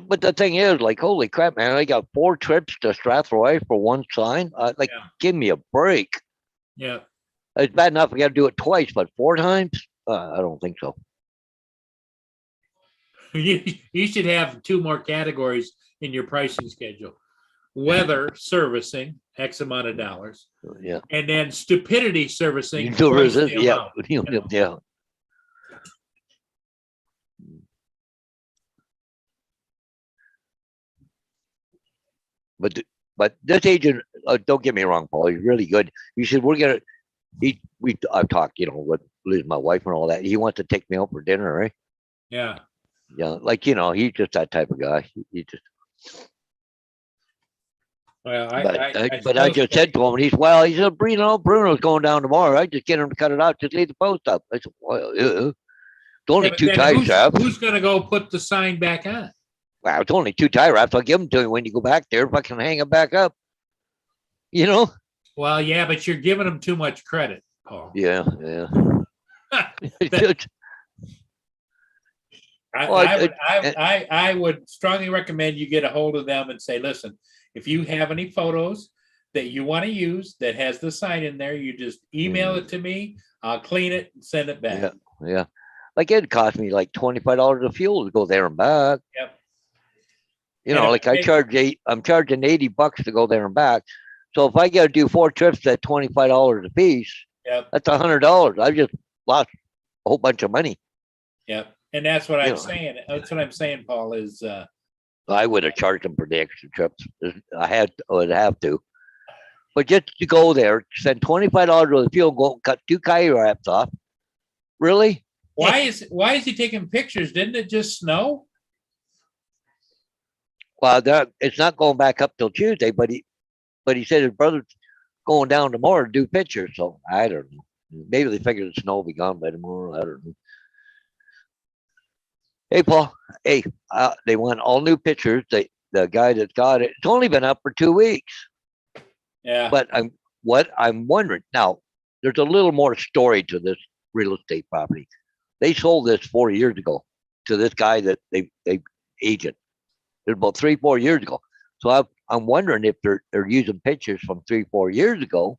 S4: but the thing is, like, holy crap, man! I got 4 trips to Strathroy for one sign. Like,
S1: Yeah.
S4: give me a break.
S1: Yeah.
S4: It's bad enough I got to do it twice, but 4 times? I don't think so.
S1: You should have 2 more categories in your pricing schedule: weather servicing, X amount of dollars,
S4: Yeah.
S1: and then stupidity servicing.
S4: You do
S1: twice the
S4: resist, yeah,
S1: amount.
S4: yeah. But this agent, don't get me wrong, Paul. He's really good. He said I've talked, with Liz, my wife, and all that. He wants to take me out for dinner, right?
S1: Yeah.
S4: Yeah, like he's just that type of guy. He just.
S1: Well,
S4: But I just said to him, and he said, Bruno's going down tomorrow. I just get him to cut it out. Just leave the post up. I said, well, it's only 2 tie wraps.
S1: Who's going to go put the sign back on?
S4: Wow, it's only 2 tie wraps. I'll give them to you when you go back there if I can hang it back up.
S1: Well, yeah, but you're giving them too much credit, Paul.
S4: Yeah.
S1: I would strongly recommend you get a hold of them and say, listen, if you have any photos that you want to use that has the sign in there, you just email it to me. I'll clean it and send it back.
S4: Yeah. Like it cost me like $25 of fuel to go there and back.
S1: Yep.
S4: Like I'm charging $80 to go there and back. So if I got to do 4 trips at $25 a piece,
S1: Yep.
S4: that's $100. I just lost a whole bunch of money.
S1: Yep. And that's what I'm saying. That's what I'm saying, Paul, is
S4: I would have charged them for the extra trips. I would have to. But just to go there, spend $25 worth of fuel, go cut 2 coyote wraps off. Really?
S1: Why is he taking pictures? Didn't it just snow?
S4: Well, it's not going back up till Tuesday, but he said his brother's going down tomorrow to do pictures. So I don't know. Maybe they figured the snow will be gone by tomorrow. I don't know. Hey, Paul. Hey, they want all new pictures. The guy that's got it, it's only been up for 2 weeks.
S1: Yeah.
S4: But what I'm wondering now, there's a little more story to this real estate property. They sold this 4 years ago to this guy that they agent. It was about 3-4 years ago. So I'm wondering if they're using pictures from 3-4 years ago.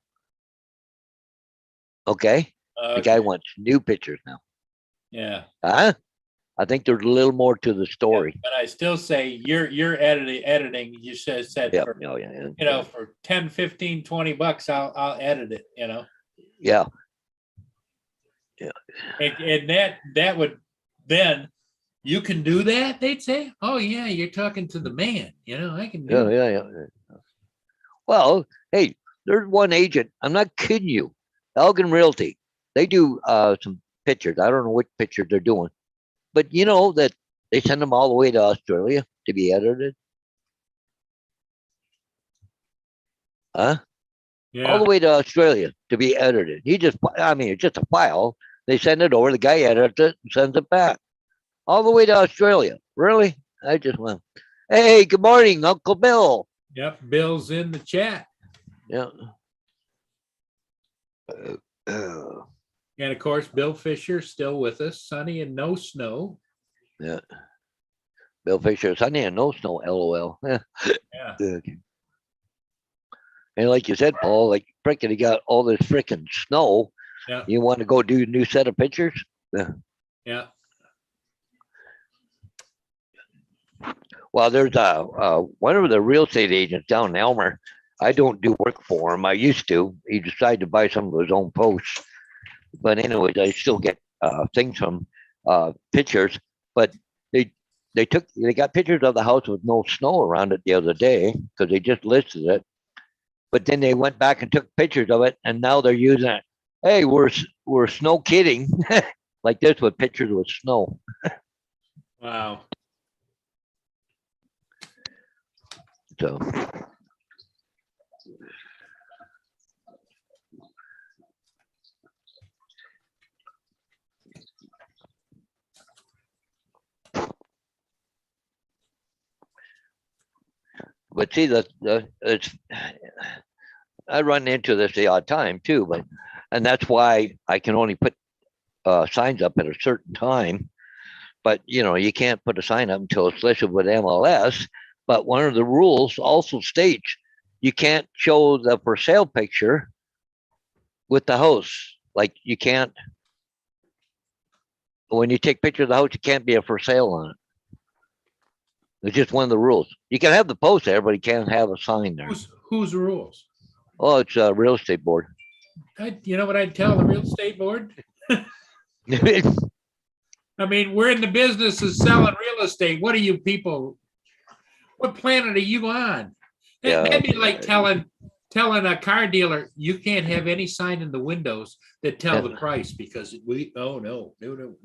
S4: Okay. The guy wants new pictures now.
S1: Yeah.
S4: Huh? I think there's a little more to the story.
S1: But I still say you're editing. You said
S4: Yeah.
S1: for,
S4: Oh, yeah.
S1: you know, for 10, 15, $20, I'll edit it, you know.
S4: Yeah.
S1: And that would then you can do that, they'd say. Oh yeah, you're talking to the man, you know, I can do
S4: Yeah.
S1: it.
S4: Yeah. Well, hey, there's one agent. I'm not kidding you. Elgin Realty. They do some pictures. I don't know which pictures they're doing, but you know that they send them all the way to Australia to be edited. Huh?
S1: Yeah.
S4: All the way to Australia to be edited. It's just a file. They send it over. The guy edits it and sends it back. All the way to Australia. Really? I just went, hey, good morning, Uncle Bill.
S1: Yep. Bill's in the chat.
S4: Yeah.
S1: And of course, Bill Fisher still with us. Sunny and no snow.
S4: Yeah. Bill Fisher, sunny and no snow, LOL.
S1: Yeah.
S4: Okay. And like you said, Paul, like frickin' he got all this frickin' snow.
S1: Yeah.
S4: You want to go do a new set of pictures?
S1: Yeah.
S4: Well, there's one of the real estate agents down in Elmer. I don't do work for him. I used to. He decided to buy some of his own posts. But anyways, I still get things from pictures. But they got pictures of the house with no snow around it the other day because they just listed it. But then they went back and took pictures of it, and now they're using it. Hey, we're snow kidding like this with pictures with snow.
S1: Wow.
S4: So. But see, I run into this the odd time too, and that's why I can only put signs up at a certain time. But you can't put a sign up until it's listed with MLS. But one of the rules also states you can't show the for sale picture with the house. Like you can't, when you take pictures of the house, you can't be a for sale on it. It's just one of the rules. You can have the post there, but you can't have a sign there.
S1: Whose rules?
S4: Oh, it's a real estate board.
S1: You know what I'd tell the real estate board? I mean, we're in the business of selling real estate. What are you people? What planet are you on? That'd be like telling a car dealer you can't have any sign in the windows that tell the price because no.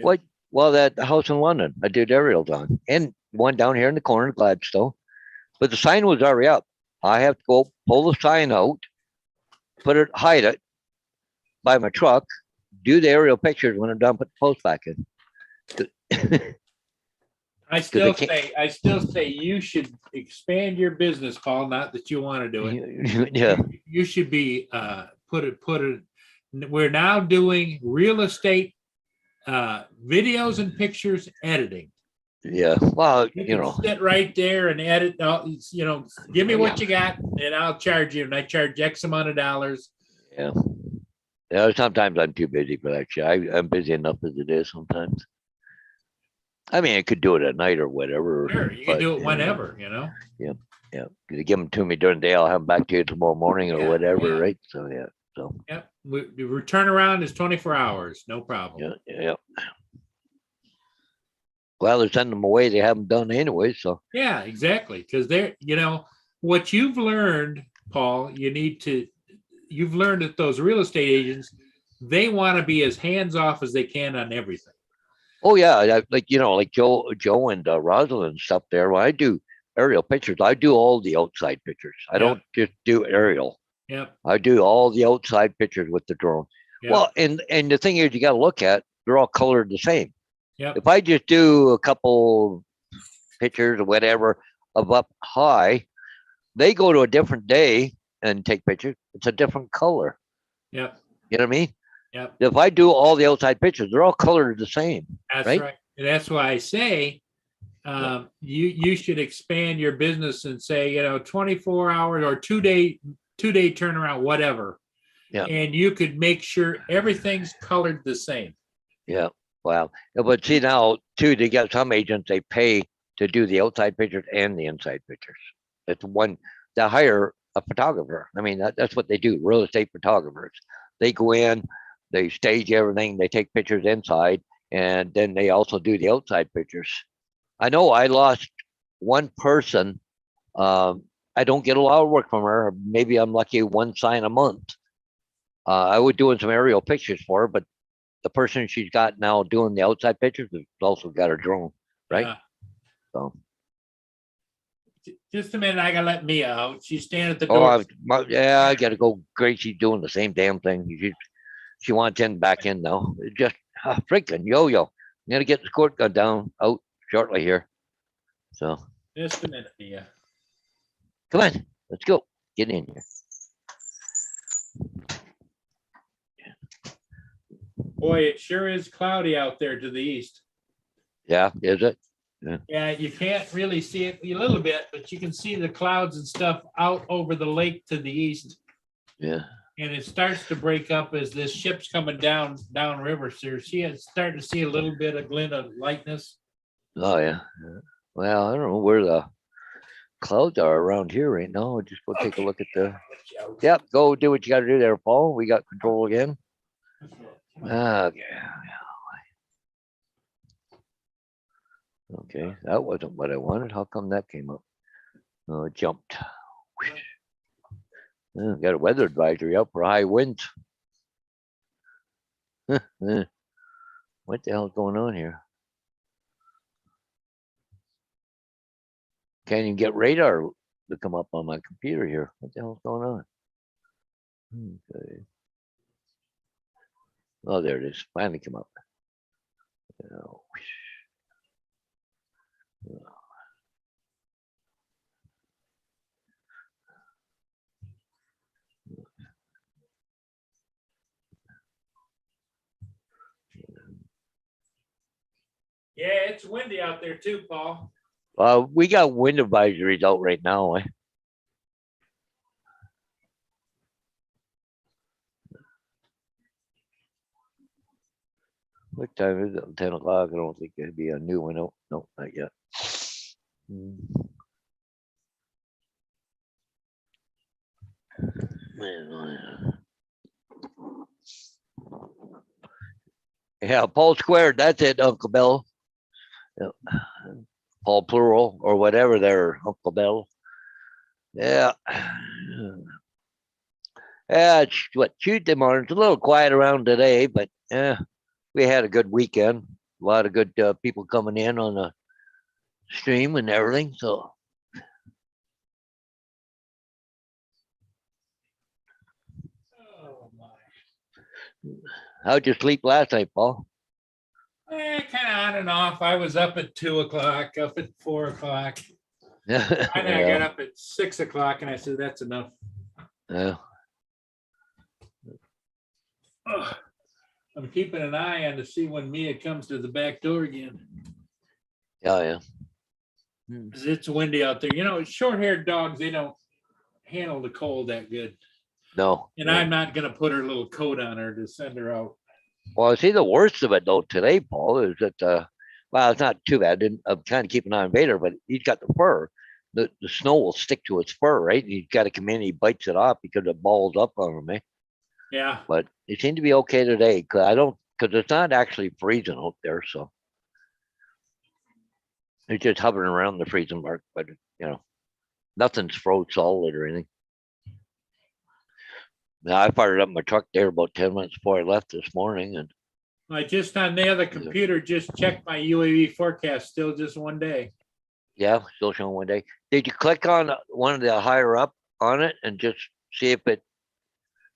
S4: What? Well, that house in London, I did aerials on, and one down here in the corner, Gladstone, but the sign was already up. I have to go pull the sign out, hide it by my truck, do the aerial pictures when I'm done, put the post back in.
S1: I still say you should expand your business, Paul. Not that you want to do it.
S4: Yeah.
S1: You should be put it. We're now doing real estate videos and pictures editing.
S4: Yeah. Well,
S1: You can sit right there and edit. Give me what you got, and I'll charge you. And I charge X amount of dollars.
S4: Yeah. Yeah. Sometimes I'm too busy for that shit. I'm busy enough as it is sometimes. I mean, I could do it at night or whatever.
S1: Sure, you can do it whenever,
S4: Yeah. You give them to me during the day, I'll have them back to you tomorrow morning or whatever,
S1: yeah.
S4: right? So, yeah. So,
S1: Yep. The turnaround is 24 hours, no problem.
S4: yeah. Well, they're sending them away. They haven't done anyway. So
S1: Yeah, exactly. Because they're, what you've learned, Paul, you've learned that those real estate agents, they want to be as hands off as they can on everything.
S4: oh yeah, like Joe and Rosalind and stuff there. When I do aerial pictures, I do all the outside pictures. I
S1: Yeah.
S4: don't just do aerial.
S1: Yep.
S4: I do all the outside pictures with the drone.
S1: Yep.
S4: Well, and the thing is, you got to look at they're all colored the same.
S1: Yep.
S4: If I just do a couple pictures or whatever of up high, they go to a different day and take pictures. It's a different color.
S1: Yep.
S4: You know what I mean?
S1: Yep.
S4: If I do all the outside pictures, they're all colored the same.
S1: That's
S4: right.
S1: right. And that's why I say you should expand your business and say, 24 hours or 2-day turnaround, whatever.
S4: Yeah.
S1: And you could make sure everything's colored the same.
S4: Yeah. Wow. But see now too, they got some agents, they pay to do the outside pictures and the inside pictures. It's one, they hire a photographer. I mean, that's what they do. Real estate photographers. They go in, they stage everything, they take pictures inside, and then they also do the outside pictures. I know I lost one person. I don't get a lot of work from her. Maybe I'm lucky one sign a month. I was doing some aerial pictures for her, but the person she's got now doing the outside pictures has also got her drone, right?
S1: Yeah.
S4: So,
S1: Just a minute, I gotta let Mia out. She's standing at the
S4: oh,
S1: door.
S4: yeah, I got to go. Gracie's doing the same damn thing. She wants in back in though. It just freaking yo-yo. I'm gonna get the squirt gun down out shortly here. So
S1: Just a minute, Mia.
S4: come on, let's go. Get in here.
S1: Boy, it sure is cloudy out there to the east.
S4: Yeah, is it?
S1: Yeah, you can't really see it a little bit, but you can see the clouds and stuff out over the lake to the east.
S4: Yeah.
S1: And it starts to break up as this ship's coming down river. So she is starting to see a little bit of glint of lightness.
S4: Oh yeah. Well, I don't know where the clouds are around here right now. Just go take a look at the. Yep, go do what you got to do there, Paul. We got control again. Okay. Okay, that wasn't what I wanted. How come that came up? Oh, it jumped. Got a weather advisory up for high winds. What the hell's going on here? Can't even get radar to come up on my computer here. What the hell's going on? Okay. Oh, there it is. Finally come up. Oh.
S1: Yeah, it's windy out there too, Paul.
S4: We got wind advisories out right now. What time is it? 10 o'clock. I don't think there'd be a new one. No, not yet. Yeah, Paul squared. That's it, Uncle Bill. Yep. Paul plural or whatever there, Uncle Bill. Yeah. Yeah, it's what Tuesday morning. It's a little quiet around today, but yeah, we had a good weekend. A lot of good people coming in on the stream and everything. So
S1: Oh my.
S4: how'd you sleep last night, Paul?
S1: Kind of on and off. I was up at 2 o'clock, up at 4 o'clock. And I got up at 6 o'clock and I said, that's enough.
S4: Yeah.
S1: Ugh. I'm keeping an eye on to see when Mia comes to the back door again.
S4: Yeah.
S1: 'Cause it's windy out there. Short-haired dogs, they don't handle the cold that good.
S4: No.
S1: And I'm not gonna put her little coat on her to send her out.
S4: Well, I see the worst of it though today, Paul, is that well, it's not too bad. I'm trying to keep an eye on Vader, but he's got the fur. The snow will stick to his fur, right? He's got to come in, he bites it off because it balls up on him, eh?
S1: Yeah.
S4: But it seemed to be okay today because it's not actually freezing out there. So It's just hovering around the freezing mark, but nothing's froze solid or anything. Now I fired up my truck there about 10 minutes before I left this morning, and
S1: I just on the other computer, just checked my UAV forecast, still just one day.
S4: yeah, still showing one day. Did you click on one of the higher up on it and just see if it?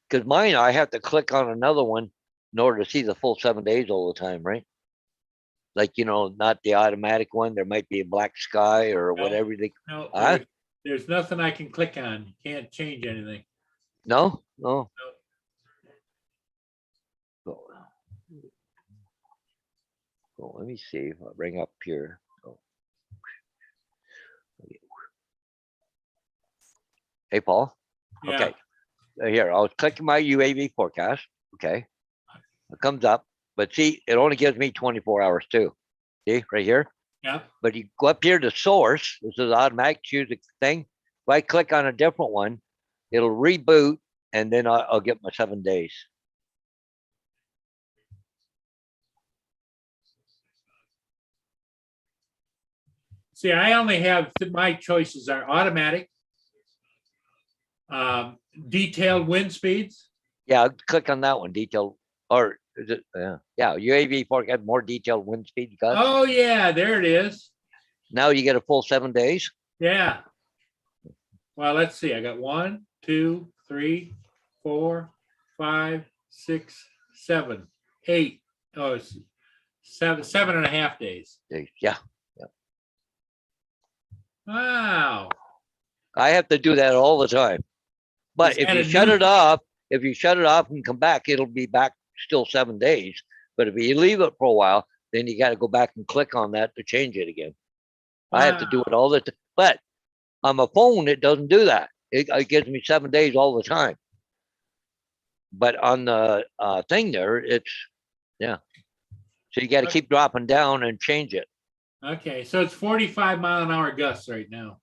S4: Because mine, I have to click on another one in order to see the full 7 days all the time, right? Like, not the automatic one. There might be a black sky or
S1: No.
S4: whatever.
S1: No,
S4: Huh?
S1: there's nothing I can click on. Can't change anything.
S4: No.
S1: No.
S4: So let me see. I'll bring up here. Hey, Paul.
S1: Yeah.
S4: Okay. Here, I was clicking my UAV forecast. Okay. It comes up, but see, it only gives me 24 hours too. See right here?
S1: Yeah.
S4: But you go up here to source. This is automatic, choose the thing. If I click on a different one, it'll reboot and then I'll get my 7 days.
S1: See, I only have, my choices are automatic, detailed wind speeds.
S4: Yeah, click on that one, detailed, or is it, yeah, UAV forecast, more detailed wind speed gusts.
S1: Oh, yeah, there it is.
S4: Now you get a full 7 days.
S1: Yeah. Well, let's see. I got 1, 2, 3, 4, 5, 6, 7, 8. Oh, it's 7.5 days.
S4: Yeah.
S1: Wow.
S4: I have to do that all the time. But
S1: Is
S4: if
S1: that
S4: you
S1: a
S4: shut
S1: new-
S4: it off and come back, it'll be back still 7 days. But if you leave it for a while, then you got to go back and click on that to change it again. I have to do it all the time. But on my phone, it doesn't do that. It gives me 7 days all the time. But on the thing there, it's, yeah. So you got to keep dropping down and change it.
S1: Okay, so it's 45-mile-an-hour gusts right now.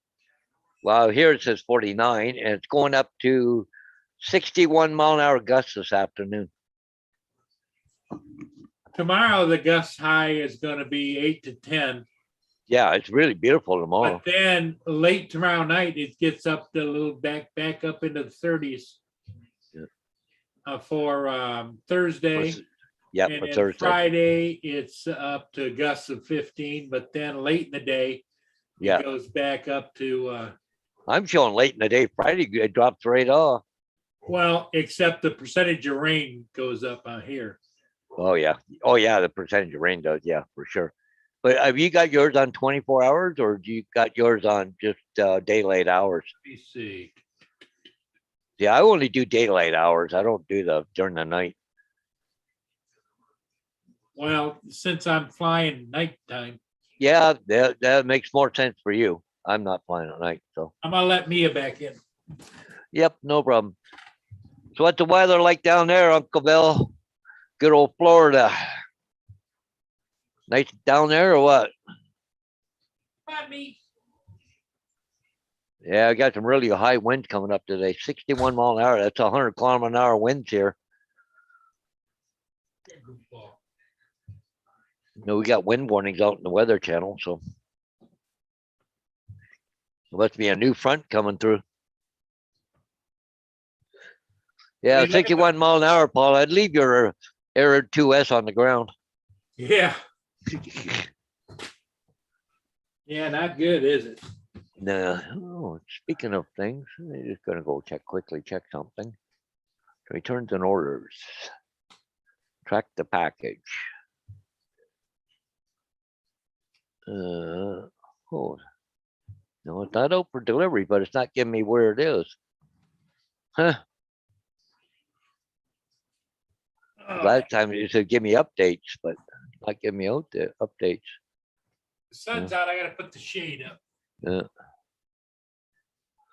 S4: Well, here it says 49, and it's going up to 61-mile-an-hour gusts this afternoon.
S1: Tomorrow, the gust high is going to be 8 to 10.
S4: Yeah, it's really beautiful tomorrow.
S1: But then late tomorrow night, it gets up to a little back up into the 30s.
S4: Yeah.
S1: For Thursday.
S4: Yeah,
S1: And
S4: for
S1: then
S4: Thursday.
S1: Friday, it's up to gusts of 15, but then late in the day,
S4: Yeah,
S1: it goes back up to,
S4: I'm showing late in the day. Friday, it dropped right off.
S1: well, except the percentage of rain goes up on here.
S4: Oh yeah, the percentage of rain does. Yeah, for sure. But have you got yours on 24 hours, or do you got yours on just daylight hours?
S1: Let me see.
S4: Yeah, I only do daylight hours. I don't do the during the night.
S1: Well, since I'm flying nighttime,
S4: Yeah, that makes more sense for you. I'm not flying at night, so.
S1: I'm gonna let Mia back in.
S4: Yep, no problem. So what's the weather like down there, Uncle Bill? Good old Florida. Nice down there or what?
S1: Not me.
S4: Yeah, I got some really high winds coming up today. 61 mile an hour. That's 100 km/h winds here. We got wind warnings out in the Weather Channel, so there must be a new front coming through. Yeah,
S1: Hey, look at
S4: 61 mile an hour, Paul. I'd leave your Air 2S on the ground.
S1: Yeah. Yeah, not good, is it?
S4: Nah. Oh, speaking of things, I'm just gonna go quickly check something. Returns and orders. Track the package. Oh, no, it's not out for delivery, but it's not giving me where it is. Huh? Last time it said give me updates, but not giving me out the updates.
S1: The sun's out, I gotta put the shade up.
S4: Yeah.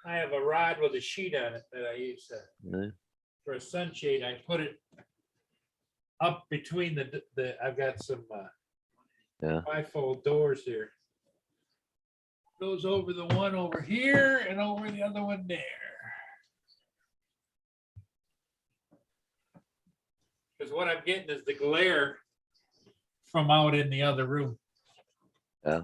S1: I have a rod with a sheet on it that I use
S4: Yeah.
S1: for a sunshade. I put it up between the I've got some
S4: Yeah.
S1: bifold doors here. Goes over the one over here and over the other one there. Because what I'm getting is the glare from out in the other room.
S4: Yeah.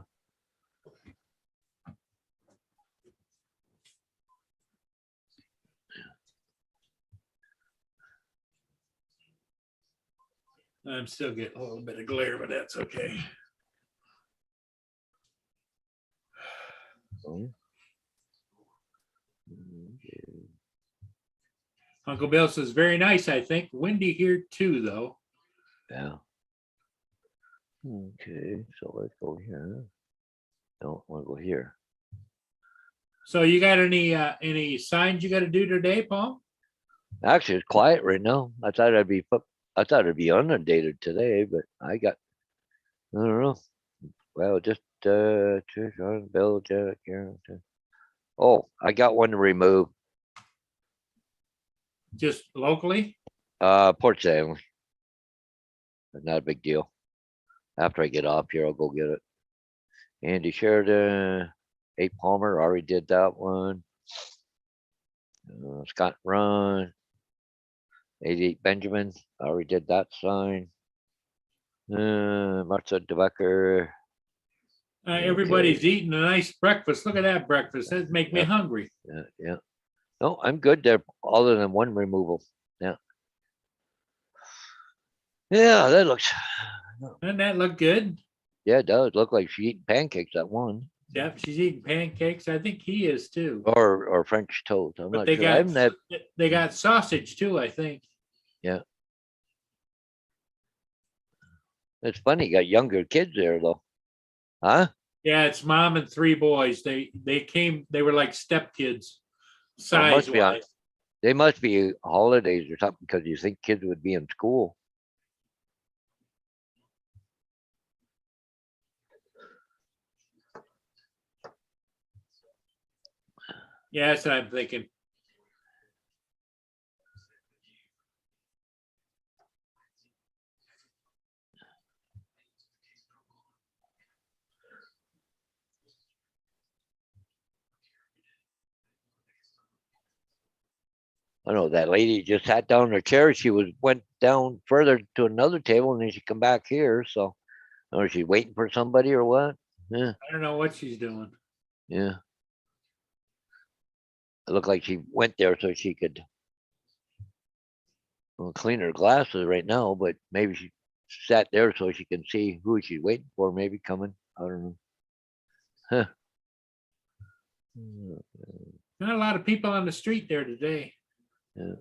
S1: I'm still getting a little bit of glare, but that's okay.
S4: Oh.
S1: Uncle Bill says, very nice, I think. Windy here too, though.
S4: Yeah. Okay, so let's go here. Don't want to go here.
S1: So you got any signs you got to do today, Paul?
S4: Actually, it's quiet right now. I thought it'd be inundated today, but I don't know. Well, just church on Bill, Jack, Carrington. Oh, I got one to remove.
S1: Just locally?
S4: Port Stanley. Not a big deal. After I get off here, I'll go get it. Andy Sheridan, 8 Palmer, already did that one. Scott Run, 88 Benjamin, already did that sign. Martha DeBecker.
S1: Everybody's eating a nice breakfast. Look at that breakfast. That make me hungry.
S4: Yeah. No, I'm good there, other than one removal. Yeah. Yeah, that looks.
S1: Doesn't that look good?
S4: Yeah, it does look like she's eating pancakes. That one,
S1: Yep, she's eating pancakes. I think he is too.
S4: or French toast. I'm
S1: But
S4: not
S1: they
S4: sure. I haven't had.
S1: they got sausage too, I think.
S4: It's funny, you got younger kids there though, huh?
S1: Yeah, it's mom and 3 boys. They were like stepkids size
S4: must be on-
S1: wise.
S4: They must be holidays or something because you think kids would be in school.
S1: Yeah, that's what I'm thinking.
S4: I know that lady just sat down in her chair. She went down further to another table and then she come back here. So, or she waiting for somebody or what? Yeah,
S1: I don't know what she's doing.
S4: yeah. It looked like she went there so she could clean her glasses right now, but maybe she sat there so she can see who she's waiting for, maybe coming. I don't know. Huh.
S1: Not a lot of people on the street there today.
S4: Yeah.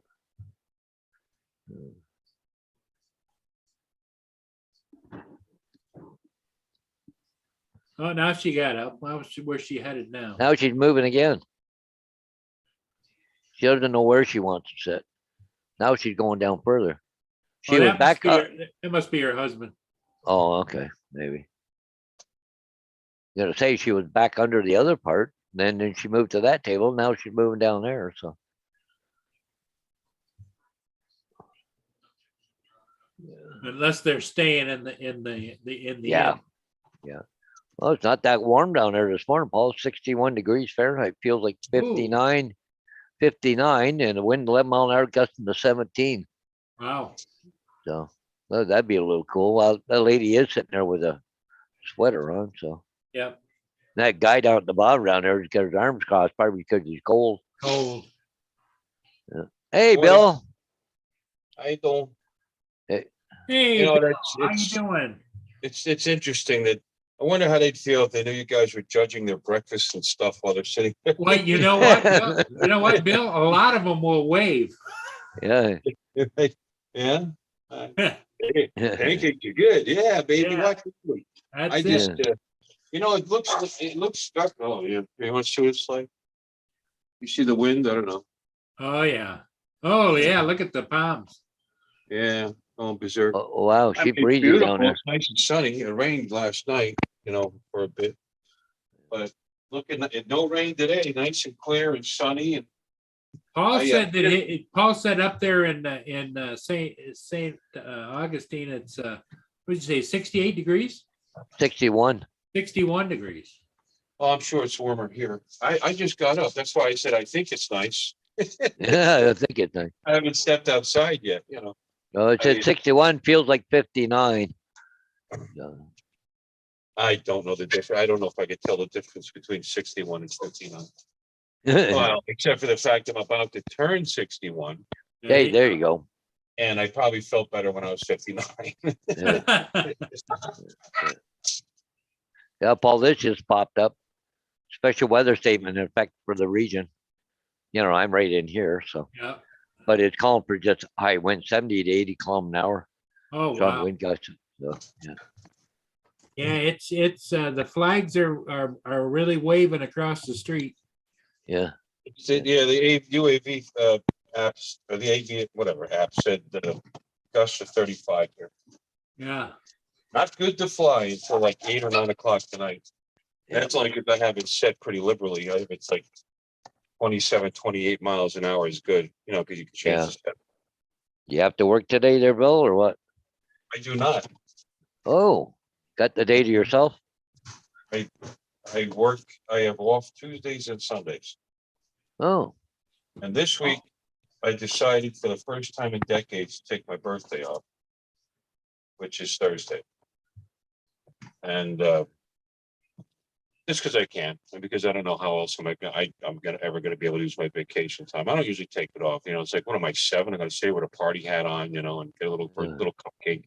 S1: Oh, now she got up. Where's she headed now?
S4: Now she's moving again. She doesn't know where she wants to sit. Now she's going down further. She was back up.
S1: It must be her husband.
S4: Oh, okay, maybe. Gonna say she was back under the other part, then she moved to that table. Now she's moving down there. So
S1: Unless they're staying in the
S4: yeah,
S1: inn.
S4: yeah. Well, it's not that warm down there this morning, Paul. 61 degrees Fahrenheit. Feels like 59, 59, and the wind 11 mile an hour gusting to 17.
S1: Wow.
S4: So well, that'd be a little cool. Well, that lady is sitting there with a sweater on. So
S1: Yep.
S4: that guy down at the bottom down there has got his arms crossed, probably because he's cold.
S1: Cold.
S4: Hey,
S5: Morning.
S4: Bill.
S5: I don't,
S1: Hey,
S5: you know,
S1: Bill, how you
S5: it's
S1: doing?
S5: it's interesting that I wonder how they'd feel if they knew you guys were judging their breakfast and stuff while they're sitting.
S1: Well, you know what? Bill? You know what, Bill? A lot of them will wave.
S4: Yeah.
S5: Yeah. Pancakes are good. Yeah, baby.
S1: Yeah.
S5: Watch it.
S1: That's
S5: I
S1: it.
S5: just, you know, it looks stuck. Oh, yeah. You want to see what it's like? You see the wind? I don't know.
S1: Oh yeah. Oh yeah. Look at the palms.
S5: Yeah. Going berserk.
S4: Oh, wow,
S5: I
S4: she
S5: mean, it's
S4: breezy
S5: beautiful.
S4: down there.
S5: It's nice and sunny. It rained last night, you know, for a bit. But looking at no rain today, nice and clear and sunny. And
S1: Paul
S5: Oh, yeah.
S1: said that Paul said up there in Saint Augustine, it's what did you say, 68 degrees?
S4: 61.
S1: 61 degrees.
S5: oh, I'm sure it's warmer here. I just got up. That's why I said I think it's nice.
S4: Yeah, I think it's nice.
S5: I haven't stepped outside yet, you know.
S4: No, it said
S5: I-
S4: 61, feels like 59.
S5: I don't know the difference. I don't know if I could tell the difference between 61 and 59.
S4: Hey,
S5: Well, except for the fact I'm about to turn 61.
S4: there you go.
S5: And I probably felt better when I was 59.
S4: Yeah, yeah, Paul, this just popped up. Special weather statement in effect for the region. You know, I'm right in here, so,
S1: Yeah.
S4: but it's calling for just high wind, 70 to 80 kilometer an hour,
S1: Oh,
S4: strong
S1: wow.
S4: wind gusts. So, yeah.
S1: Yeah, it's the flags are really waving across the street.
S4: Yeah.
S5: Yeah, the UAV apps, or the AV, whatever app said gusts of 35 here.
S1: Yeah.
S5: Not good to fly until like 8 or 9 o'clock tonight.
S4: Yeah.
S5: That's only because I have it set pretty liberally. If it's like 27, 28 miles an hour is good, you know, because you can change
S4: Yeah.
S5: the step.
S4: You have to work today there, Bill, or what?
S5: I do not.
S4: Oh, got the day to yourself?
S5: I have off Tuesdays and Sundays.
S4: Oh,
S5: And this week, I decided for the first time in decades to take my birthday off, which is Thursday. And just because I can, and because I don't know how else I'm ever gonna be able to use my vacation time. I don't usually take it off. You know, it's like, what am I, 7? I'm gonna stay with a party hat on, you know, and get a little cupcake.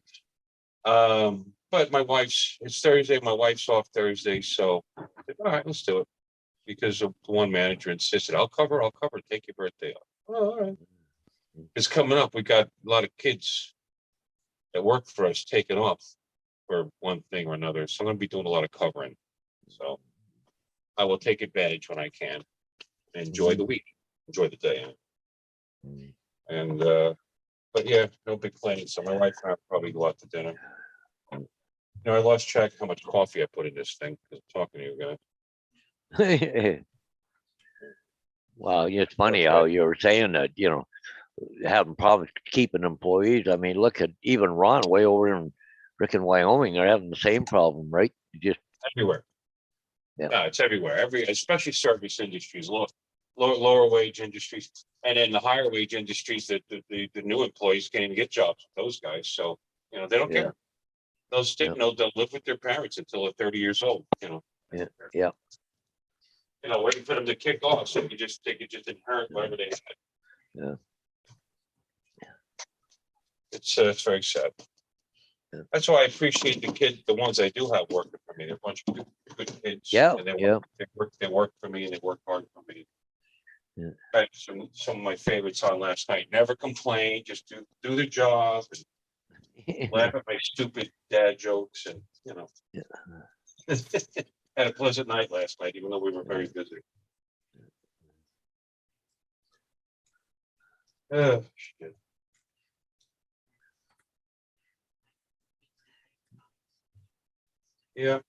S5: But it's Thursday. My wife's off Thursday, so all right, let's do it. Because the one manager insisted, I'll cover, take your birthday off. Oh, all right. It's coming up. We got a lot of kids that work for us taking off for one thing or another. So I'm gonna be doing a lot of covering. So I will take advantage when I can. Enjoy the week, enjoy the day. And but yeah, no big planning. So my wife and I probably go out to dinner. You know, I lost track of how much coffee I put in this thing because I'm talking to you guys.
S4: wow, it's funny how you were saying that, you know, having problems keeping employees. I mean, look at even Ron way over in frickin' Wyoming, they're having the same problem, right? You just,
S5: Everywhere.
S4: Yeah.
S5: No, it's everywhere. Especially service industries, lower wage industries, and then the higher wage industries that the new employees can't even get jobs with those guys. So, you know, they don't
S4: Yeah.
S5: care. They'll stick,
S4: Yeah.
S5: you know, they'll live with their parents until they're 30 years old, you know.
S4: yeah.
S5: You know, waiting for them to kick off so they could just inherit whatever they had.
S4: Yeah.
S5: It's very sad.
S4: Yeah.
S5: That's why I appreciate the ones I do have working for me. They're a bunch of good kids.
S4: Yeah,
S5: And
S4: yeah.
S5: they work for me and they work hard for me.
S4: Yeah.
S5: I had some of my favorites on last night. Never complain, just do the job and laugh at my stupid dad jokes and, you know.
S4: Yeah.
S5: Had a pleasant night last night, even though we were very busy. Oh, shit. Yeah.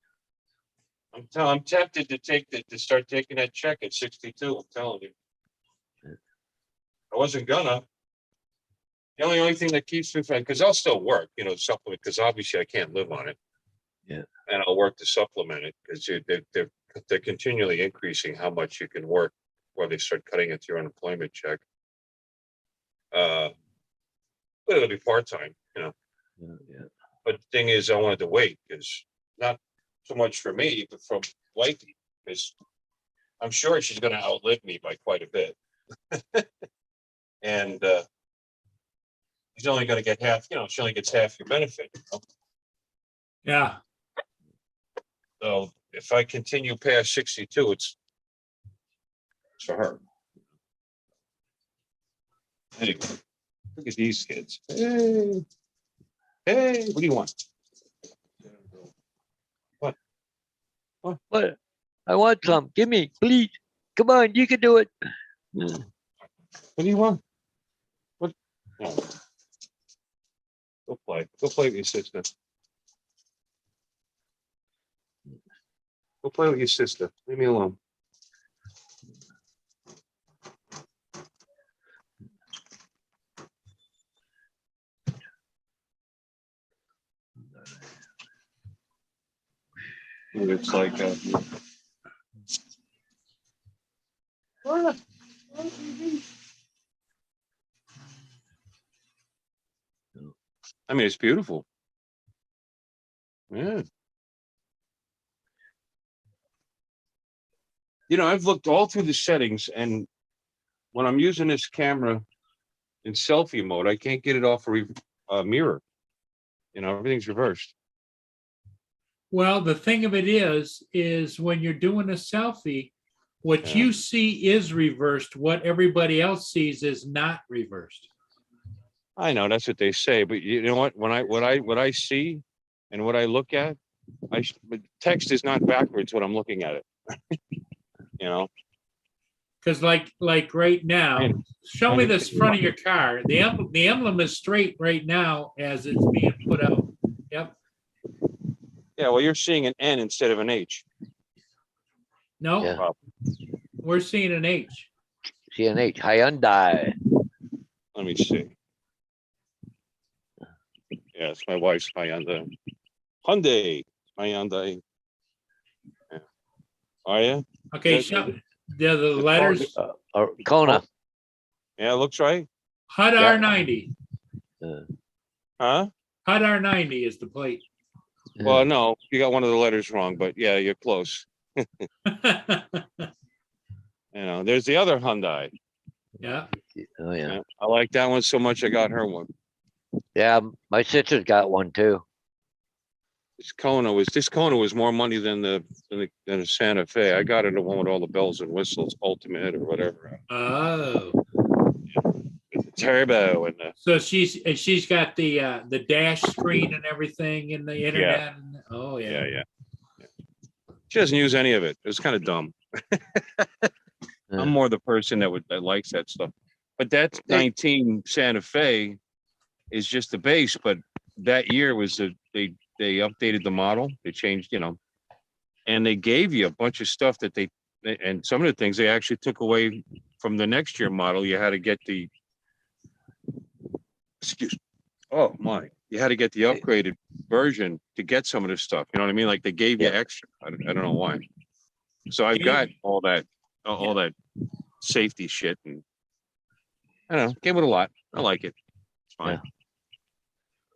S5: I'm tempted to start taking that check at 62. I'm telling you. I wasn't gonna. The only thing that keeps me from, because I'll still work, you know, supplement, because obviously I can't live on it.
S4: Yeah.
S5: And I'll work to supplement it because they're continually increasing how much you can work while they start cutting into your unemployment check. But it'll be part-time, you know.
S4: Yeah.
S5: But the thing is, I wanted to wait because not so much for me, but from wifey, because I'm sure she's going to outlive me by quite a bit. And she's only going to get half, you know, she only gets half your benefit. You know?
S1: Yeah.
S5: So if I continue past 62, it's for her. Anyway, look at these kids. Hey, what do you want?
S4: What? I want some. Give me, please. Come on, you can do it.
S5: What do you want? What? Oh. Go play with your sister. Go play with your sister. Leave me alone. It's like I mean, it's beautiful. Yeah. You know, I've looked all through the settings, and when I'm using this camera, in selfie mode. I can't get it off a mirror. You know, everything's reversed.
S1: Well, the thing of it is when you're doing a selfie, what
S5: Yeah.
S1: you see is reversed. What everybody else sees is not reversed.
S5: I know that's what they say, but you know what? What I see and what I look at, but text is not backwards when I'm looking at it. You know,
S1: Because like right now,
S5: Man,
S1: show
S5: I
S1: me
S5: get
S1: this
S5: the-
S1: front of your car. The emblem is straight right now as it's being put out. Yep.
S5: yeah. Well, you're seeing an N instead of an H.
S1: No,
S4: Yeah.
S1: we're seeing an H.
S4: CNH, Hyundai.
S5: Let me see. Yeah, it's my wife's Hyundai. Hyundai. Yeah. Are you?
S1: Okay,
S5: Yeah,
S1: show the letters.
S4: Kona.
S5: Yeah, it looks right.
S1: HUD
S4: Yeah.
S1: R90.
S5: Huh?
S1: HUD R90 is the plate.
S5: Well, no, you got one of the letters wrong, but yeah, you're close. You know, there's the other Hyundai.
S1: Yeah.
S4: Oh yeah.
S5: Yeah, I like that one so much. I got her one.
S4: Yeah, my sister's got one too.
S5: This Kona was more money than the Santa Fe. I got it the one with all the bells and whistles, Ultimate or whatever.
S1: Oh,
S5: The turbo and the
S1: so she's got the dash screen and everything in the internet. Oh
S5: yeah,
S1: yeah.
S5: yeah. She doesn't use any of it. It was kind of dumb.
S4: Yeah.
S5: I'm more the person that likes that stuff. But that 19 Santa Fe is just the base. But that year was they updated the model. They changed, you know, and they gave you a bunch of stuff that and some of the things they actually took away from the next year model. You had to get the oh my, you had to get the upgraded version to get some of this stuff. You know what I mean? Like they gave you
S4: Yeah.
S5: extra. I don't know why. So I've got all that safety shit, and I don't know, came with a lot. I like it. It's fine.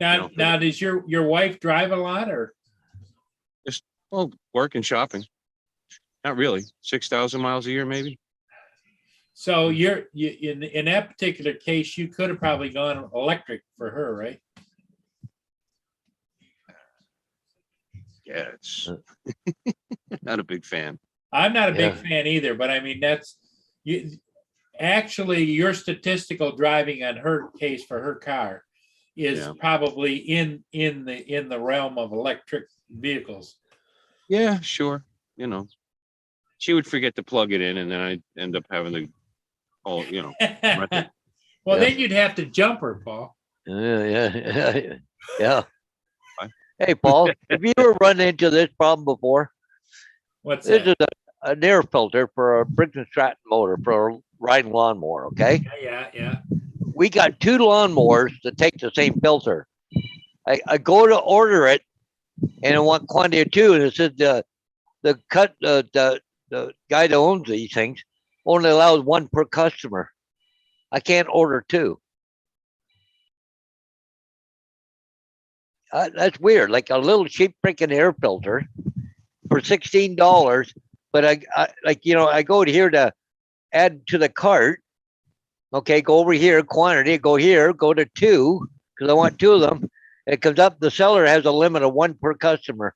S1: Now does your wife drive a lot or?
S5: Well, work and shopping. Not really. 6,000 miles a year, maybe.
S1: So you in that particular case, you could have probably gone electric for her, right?
S5: Yeah, it's not a big fan.
S1: I'm not a big
S4: Yeah.
S1: fan either, but I mean that's you. Actually, your statistical driving on her case for her car is
S5: Yeah.
S1: probably in the realm of electric vehicles.
S5: Yeah, sure. You know, she would forget to plug it in, and then I'd end up having to, oh, you know,
S1: Well,
S4: Yeah.
S1: then you'd have to jump her, Paul.
S4: Yeah. Yeah.
S5: Fine.
S4: Hey, Paul, have you ever run into this problem before?
S1: What's
S4: This
S1: that?
S4: is an air filter for a Briggs & Stratton motor for a riding lawnmower, okay?
S1: Yeah.
S4: We got two lawnmowers that take the same filter. I go to order it and I want quantity of two, and it said the guy that owns these things only allows one per customer. I can't order two. That's weird. Like a little cheap freaking air filter for $16, but I like, you know, I go to here to add to the cart. Okay, go over here, quantity, go here, go to two, because I want two of them. It comes up, the seller has a limit of one per customer.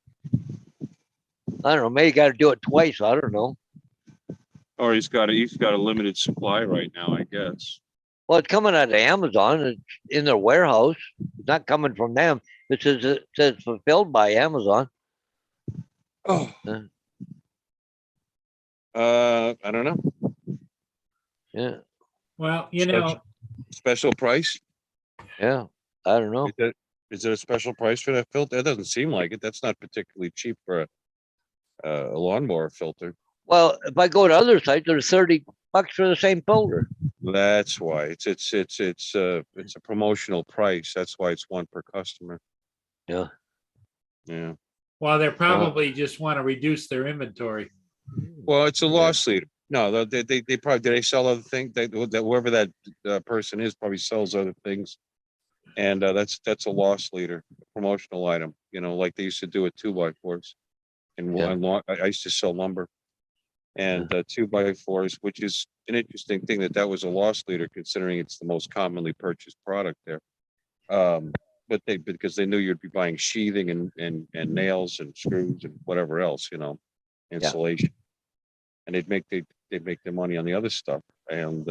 S4: I don't know, maybe you got to do it twice. I don't know.
S5: or he's got a limited supply right now, I guess.
S4: Well, it's coming out of Amazon. It's in their warehouse. It's not coming from them. It says fulfilled by Amazon.
S5: Oh. I don't know.
S4: Yeah,
S1: Well, you know,
S5: Special price?
S4: yeah. I don't know.
S5: Is there a special price for that filter? That doesn't seem like it. That's not particularly cheap for a lawnmower filter.
S4: Well, if I go to other sites, there's $30 for the same filter.
S5: That's why it's a promotional price. That's why it's one per customer.
S4: Yeah.
S5: Yeah.
S1: well, they probably just want to reduce their inventory.
S5: Well, it's a loss leader. No, they probably, do they sell other things? That whoever that person is probably sells other things. And that's a loss leader, a promotional item, you know, like they used to do with 2x4s. And
S4: Yeah.
S5: I used to sell lumber. and 2x4s, which is an interesting thing that was a loss leader considering it's the most commonly purchased product there. But because they knew you'd be buying sheathing and nails and screws and whatever else, insulation. And they'd make their money on the other stuff. And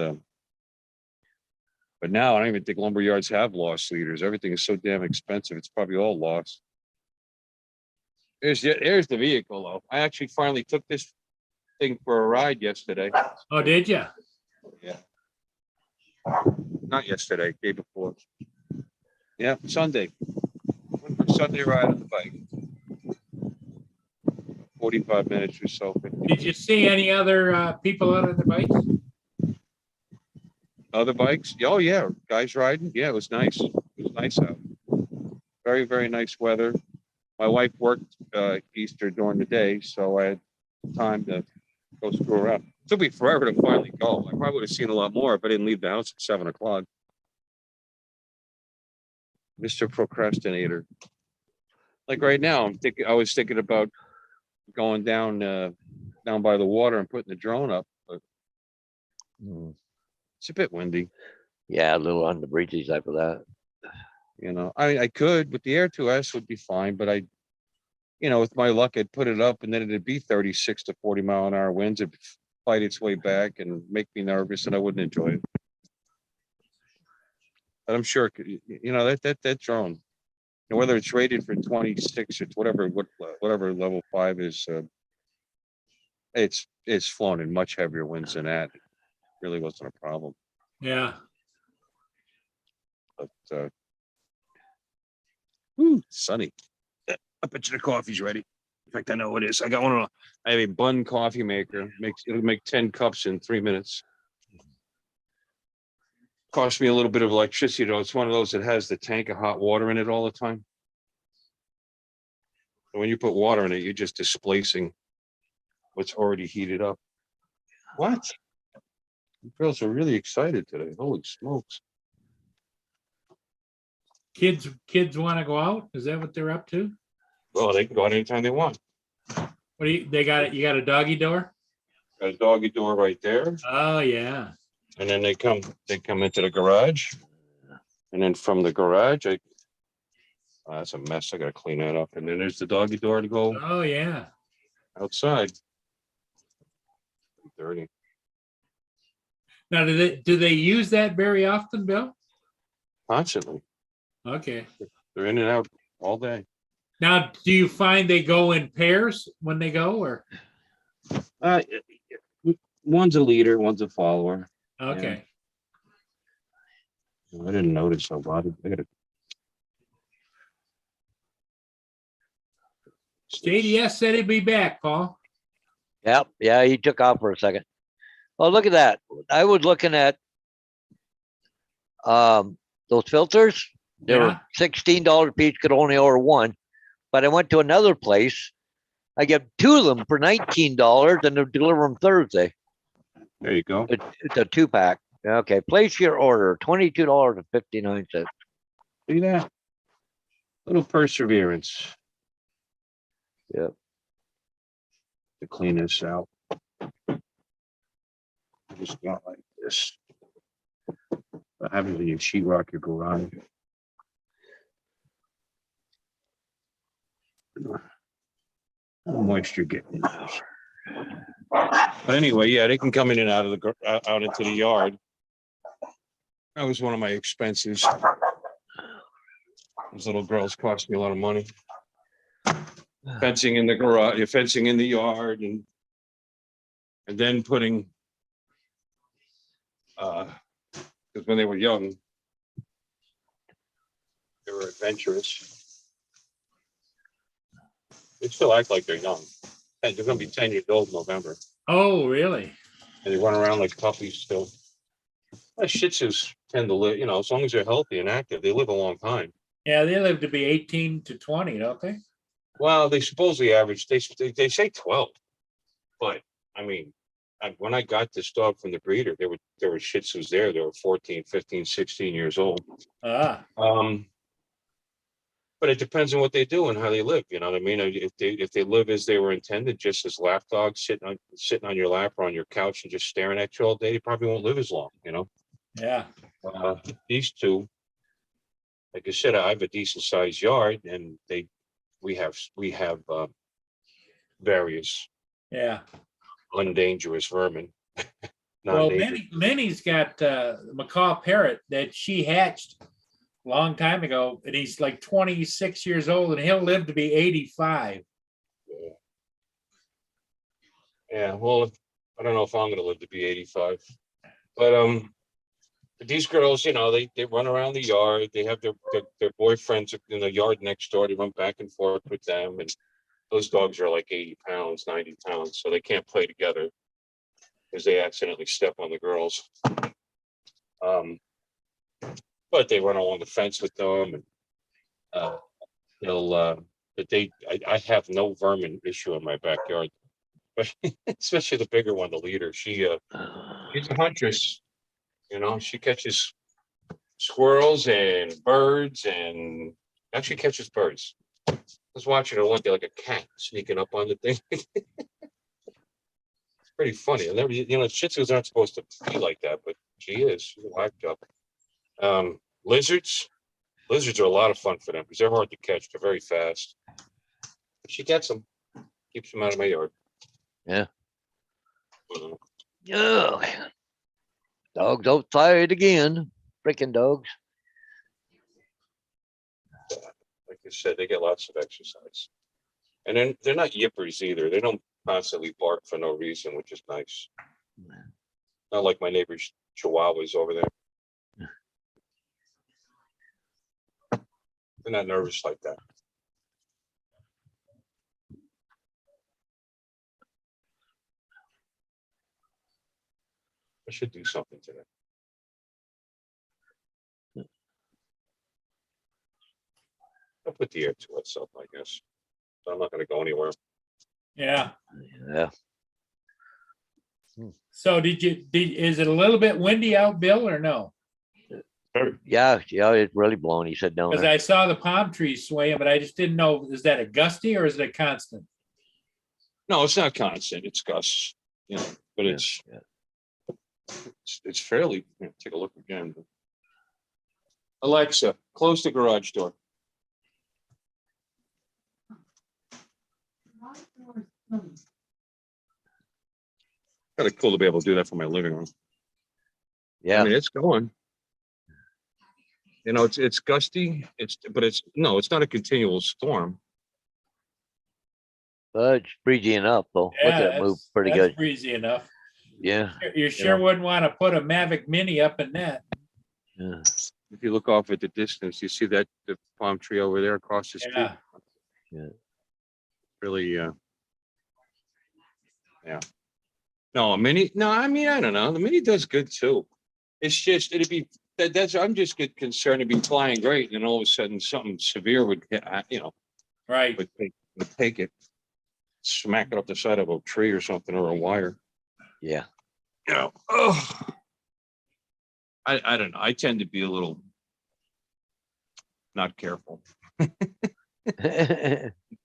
S5: but now I don't even think lumber yards have loss leaders. Everything is so damn expensive. It's probably all loss. There's the vehicle though. I actually finally took this thing for a ride yesterday.
S1: Oh, did you?
S5: Yeah. Not yesterday, day before. Yeah, Sunday. Went for a Sunday ride on the bike. 45 minutes or so.
S1: Did you see any other people out on the bikes?
S5: Other bikes? Oh, yeah. Guys riding. Yeah, it was nice. It was nice out. Very, very nice weather. My wife worked Easter during the day, so I had time to go screw around. It took me forever to finally go. I probably would have seen a lot more if I didn't leave the house at 7 o'clock. Mr. Procrastinator. Like right now, I was thinking about going down by the water and putting the drone up, but it's a bit windy.
S4: Yeah, a little on the breezy side for that.
S5: I could, with the Air 2S would be fine, but with my luck, I'd put it up and then it'd be 36 to 40 mile an hour winds. It'd fight its way back and make me nervous and I wouldn't enjoy it. But I'm sure, that drone, whether it's rated for 26 or whatever level 5 is, it's flown in much heavier winds than that. It really wasn't a problem.
S1: Yeah.
S5: But sunny. I bet you the coffee's ready. In fact, I know what it is. I have a Bun coffee maker. It'll make 10 cups in 3 minutes. Cost me a little bit of electricity though. It's one of those that has the tank of hot water in it all the time. And when you put water in it, you're just displacing what's already heated up. What? You girls are really excited today. Holy smokes.
S1: Kids want to go out? Is that what they're up to?
S5: Well, they can go out anytime they want.
S1: What do you got it? You got a doggy door?
S5: Got a doggy door right there.
S1: Oh, yeah.
S5: And then they come into the garage. And then from the garage, that's a mess. I gotta clean that up. And then there's the doggy door to go
S1: Oh, yeah.
S5: outside. Dirty.
S1: Now, do they use that very often, Bill?
S5: Constantly.
S1: Okay.
S5: They're in and out all day.
S1: Now, do you find they go in pairs when they go, or?
S5: One's a leader, one's a follower.
S1: Okay.
S5: I didn't notice a lot. I gotta.
S1: JDS said he'd be back, Paul.
S4: Yep. Yeah, he took off for a second. Oh, look at that. I was looking at those filters. They were $16 a piece, could only order one. But I went to another place. I get 2 of them for $19 and they'll deliver them Thursday.
S5: There you go.
S4: It's a 2-pack. Okay, place your order, $22.59.
S5: See that? Little perseverance.
S4: Yep.
S5: To clean this out. Just got like this. What happens when you sheetrock your garage? Moisture getting in there. But anyway, yeah, they can come in and out of out into the yard. That was one of my expenses. Those little girls cost me a lot of money. Fencing in the garage, fencing in the yard, and then putting because when they were young, they were adventurous. They still act like they're young. And they're gonna be 10 years old in November.
S1: Oh, really?
S5: And they run around like puppies still. Well, Shih Tzus tend to live, as long as they're healthy and active, they live a long time.
S1: Yeah, they live to be 18 to 20, don't they?
S5: Well, they supposedly average, they say 12. But I mean, when I got this dog from the breeder, there were Shih Tzus there. They were 14, 15, 16 years old.
S1: Ah,
S5: But But it depends on what they do and how they live, you know what I mean? If they live as they were intended, just as lap dogs sitting on your lap or on your couch and just staring at you all day, they probably won't live as long, you know?
S1: Yeah,
S5: These two, like I said, I have a decent sized yard and we have various
S1: yeah.
S5: undangerous vermin.
S1: Well,
S5: Non-dangerous.
S1: Minnie's got macaw parrot that she hatched a long time ago, and he's like 26 years old, and he'll live to be 85.
S5: Yeah, well, I don't know if I'm gonna live to be 85, but these girls, you know, they run around the yard. They have their boyfriends in the yard next door. They run back and forth with them, and those dogs are like 80 pounds, 90 pounds, so they can't play together because they accidentally step on the girls. But they run along the fence with them, and I have no vermin issue in my backyard, but especially the bigger one, the leader. She's a huntress, you know. She catches squirrels and birds, and actually catches birds. I was watching her one day like a cat sneaking up on the thing. It's pretty funny. I never, you know, Shih Tzus aren't supposed to be like that, but she is. She's a whacked up. Lizards are a lot of fun for them because they're hard to catch. They're very fast. She gets them, keeps them out of my yard.
S4: Yeah. Oh, dogs outside again. Freaking dogs.
S5: Like I said, they get lots of exercise. And then they're not yippers either. They don't constantly bark for no reason, which is nice. Not like my neighbor's chihuahuas over there. They're not nervous like that. I should do something today. I'll put the air to itself, I guess. I'm not gonna go anywhere.
S1: Yeah.
S4: Yeah.
S1: So is it a little bit windy out, Bill, or no?
S4: Yeah, it's really blowing. He said down
S1: Because
S4: there.
S1: I saw the palm trees swaying, but I just didn't know, is that a gusty or is it a constant?
S5: No, it's not constant. It's gusts, you know, but
S4: Yeah,
S5: it's fairly, take a look again. Alexa, close the garage door. Kind of cool to be able to do that from my living room. I
S4: Yeah.
S5: mean, it's going. You know, it's gusty. But it's not a continual storm.
S4: But it's breezy enough though. Look at it move pretty
S1: that's
S4: good.
S1: breezy enough.
S4: Yeah.
S1: You sure wouldn't want to put a Mavic Mini up in that.
S4: Yeah.
S5: If you look off at the distance, you see that the palm tree over there across the street.
S1: Yeah.
S4: Yeah.
S5: Really, yeah. No, a Mini. No, I mean, I don't know. The Mini does good too. It's just I'm just concerned to be flying great, and then all of a sudden something severe would hit, you know,
S1: Right.
S5: would take it, smack it up the side of a tree or something, or a wire.
S4: Yeah.
S5: You know, oh, I don't know. I tend to be a little not careful.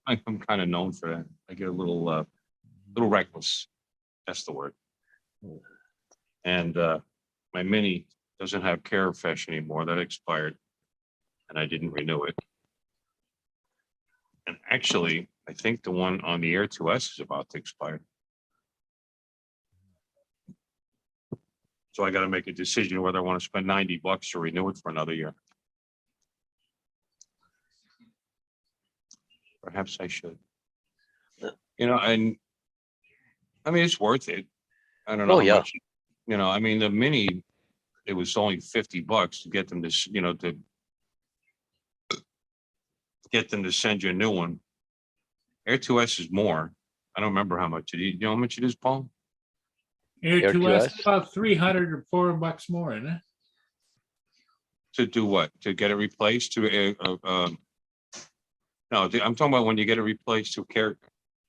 S5: I'm kind of known for that. I get a little reckless. That's the word. And my Mini doesn't have Carafresh anymore. That expired, and I didn't renew it. And actually, I think the one on the Air 2S is about to expire. So I got to make a decision whether I want to spend $90 to renew it for another year. Perhaps I should. You know, and I mean, it's worth it. I don't know
S4: Oh,
S5: how
S4: yeah.
S5: much, you know, I mean, the Mini, it was only $50 to get them to, you know, to get them to send you a new one. Air 2S is more. I don't remember how much it is. You know how much it is, Paul?
S1: Air
S4: Air
S1: 2S,
S4: 2S?
S1: about 300 or $400 more, isn't it?
S5: To do what? To get it replaced to no, I'm talking about when you get it replaced to
S1: Oh,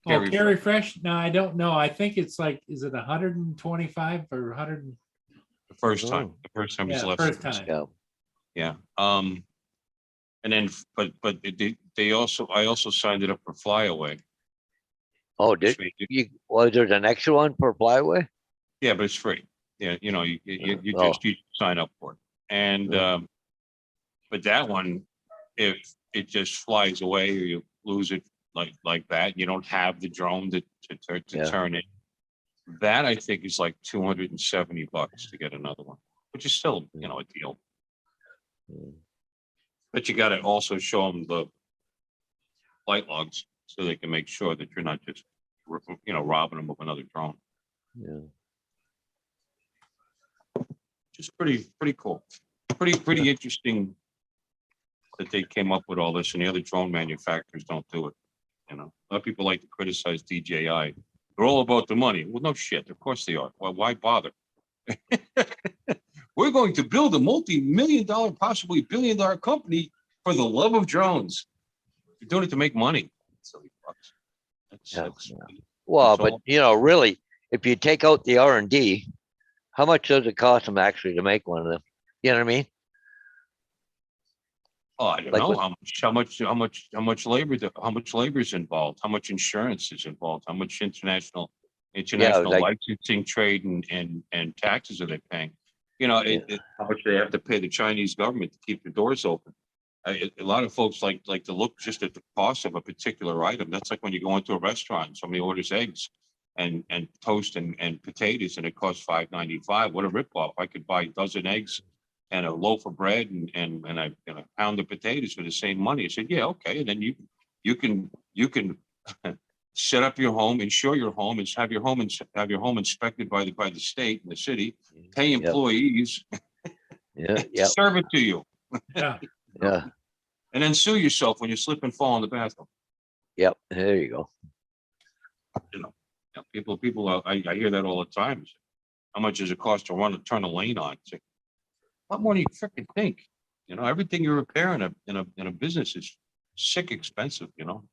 S5: Carry
S1: Carry Fresh? No, I don't know. I think it's like, is it 125 or 100?
S5: the first time.
S4: Oh.
S5: The first time is
S1: Yeah,
S5: less.
S1: first time.
S4: Yeah.
S5: Yeah. And then, but I also signed it up for Flyaway.
S4: Oh,
S5: It's
S4: did
S5: free.
S4: was there an extra one for Flyway?
S5: Yeah, but it's free. Yeah, you know, you
S4: Oh.
S5: just you sign up for it. And
S4: Oh.
S5: but that one, if it just flies away or you lose it like that, you don't have the drone to
S4: Yeah.
S5: turn it. That I think is like $270 to get another one, which is still, you know, a deal.
S4: Mm.
S5: But you gotta also show them the flight logs so they can make sure that you're not just, you know, robbing them of another drone.
S4: Yeah.
S5: Just pretty cool. Pretty interesting that they came up with all this and the other drone manufacturers don't do it. You know, a lot of people like to criticize DJI. They're all about the money. Well, no shit. Of course they are. Well, why bother? We're going to build a multi-million-dollar, possibly billion-dollar company for the love of drones. You're doing it to make money. Silly fucks. That's
S4: Well,
S5: That's
S4: but
S5: all.
S4: you know, really, if you take out the R&D, how much does it cost them actually to make one of them? You know what I mean?
S5: Oh, I don't
S4: Like
S5: know
S4: what-
S5: how much labor is involved, how much insurance is involved, how much international
S4: like-
S5: licensing, trade and taxes are they paying? You know, how much they have to pay the Chinese government to keep the doors open. A lot of folks like to look just at the cost of a particular item. That's like when you go into a restaurant, somebody orders eggs and toast and potatoes and it costs $5.95. What a ripoff. I could buy a dozen eggs and a loaf of bread and a pound of potatoes for the same money. I said, yeah, okay. And then you can set up your home, insure your home, and have your home inspected by the state and the city, pay
S4: Yep.
S5: employees
S4: Yeah,
S5: to
S4: yeah,
S5: serve it to you,
S1: Yeah,
S4: yeah,
S5: and then sue yourself when you slip and fall in the bathroom.
S4: yep. There you go.
S5: You know, people, I hear that all the time. How much does it cost to turn a lane on? It's like, a lot more than you freaking think. You know, everything you repair in a business is sick expensive, you know.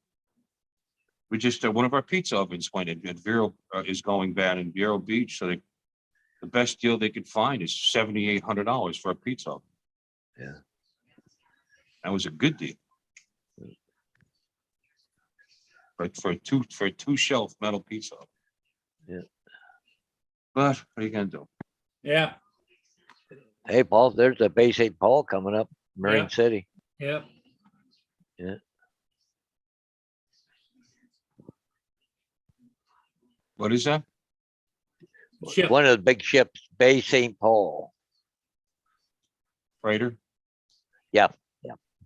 S5: We just, one of our pizza ovens went in, and Vero is going bad in Vero Beach, so the best deal they could find is $7,800 for a pizza oven.
S4: Yeah.
S5: That was a good deal. For a two shelf metal pizza oven.
S4: Yeah.
S5: But what are you gonna do?
S1: yeah,
S4: Hey, Paul, there's a Bay St. Paul coming up, Marine
S1: Yeah.
S4: City.
S1: yeah.
S5: What is that?
S1: Ship.
S4: One of the big ships, Bay St. Paul,
S5: Freighter?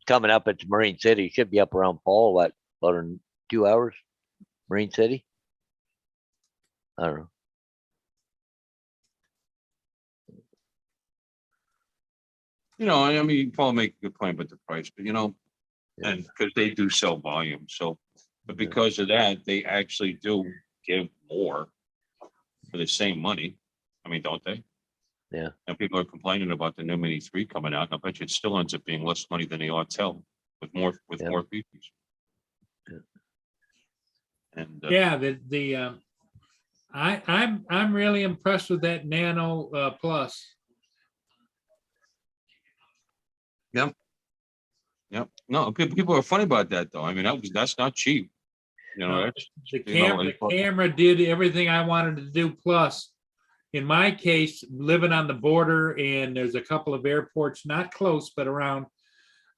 S4: coming up. It's Marine City. Should be up around Paul, what, about in 2 hours? Marine City? I don't know.
S5: You know, I mean, Paul make a good point about the price, but you know,
S4: Yeah.
S5: and because they do sell volume, so, but because of that, they actually do give more for the same money. I mean, don't they?
S4: Yeah.
S5: And people are complaining about the new Mini 3 coming out, and I bet you it still ends up being less money than the Autel with more
S4: Yeah.
S5: more features.
S4: Yeah.
S5: And
S1: Yeah, I'm really impressed with that Nano Plus.
S5: Yep. No, people are funny about that though. I mean, that's not cheap. You know,
S1: No,
S5: that's
S1: The
S5: you know,
S1: camera did everything I wanted to do. Plus, in my case, living on the border and there's a couple of airports, not close, but around,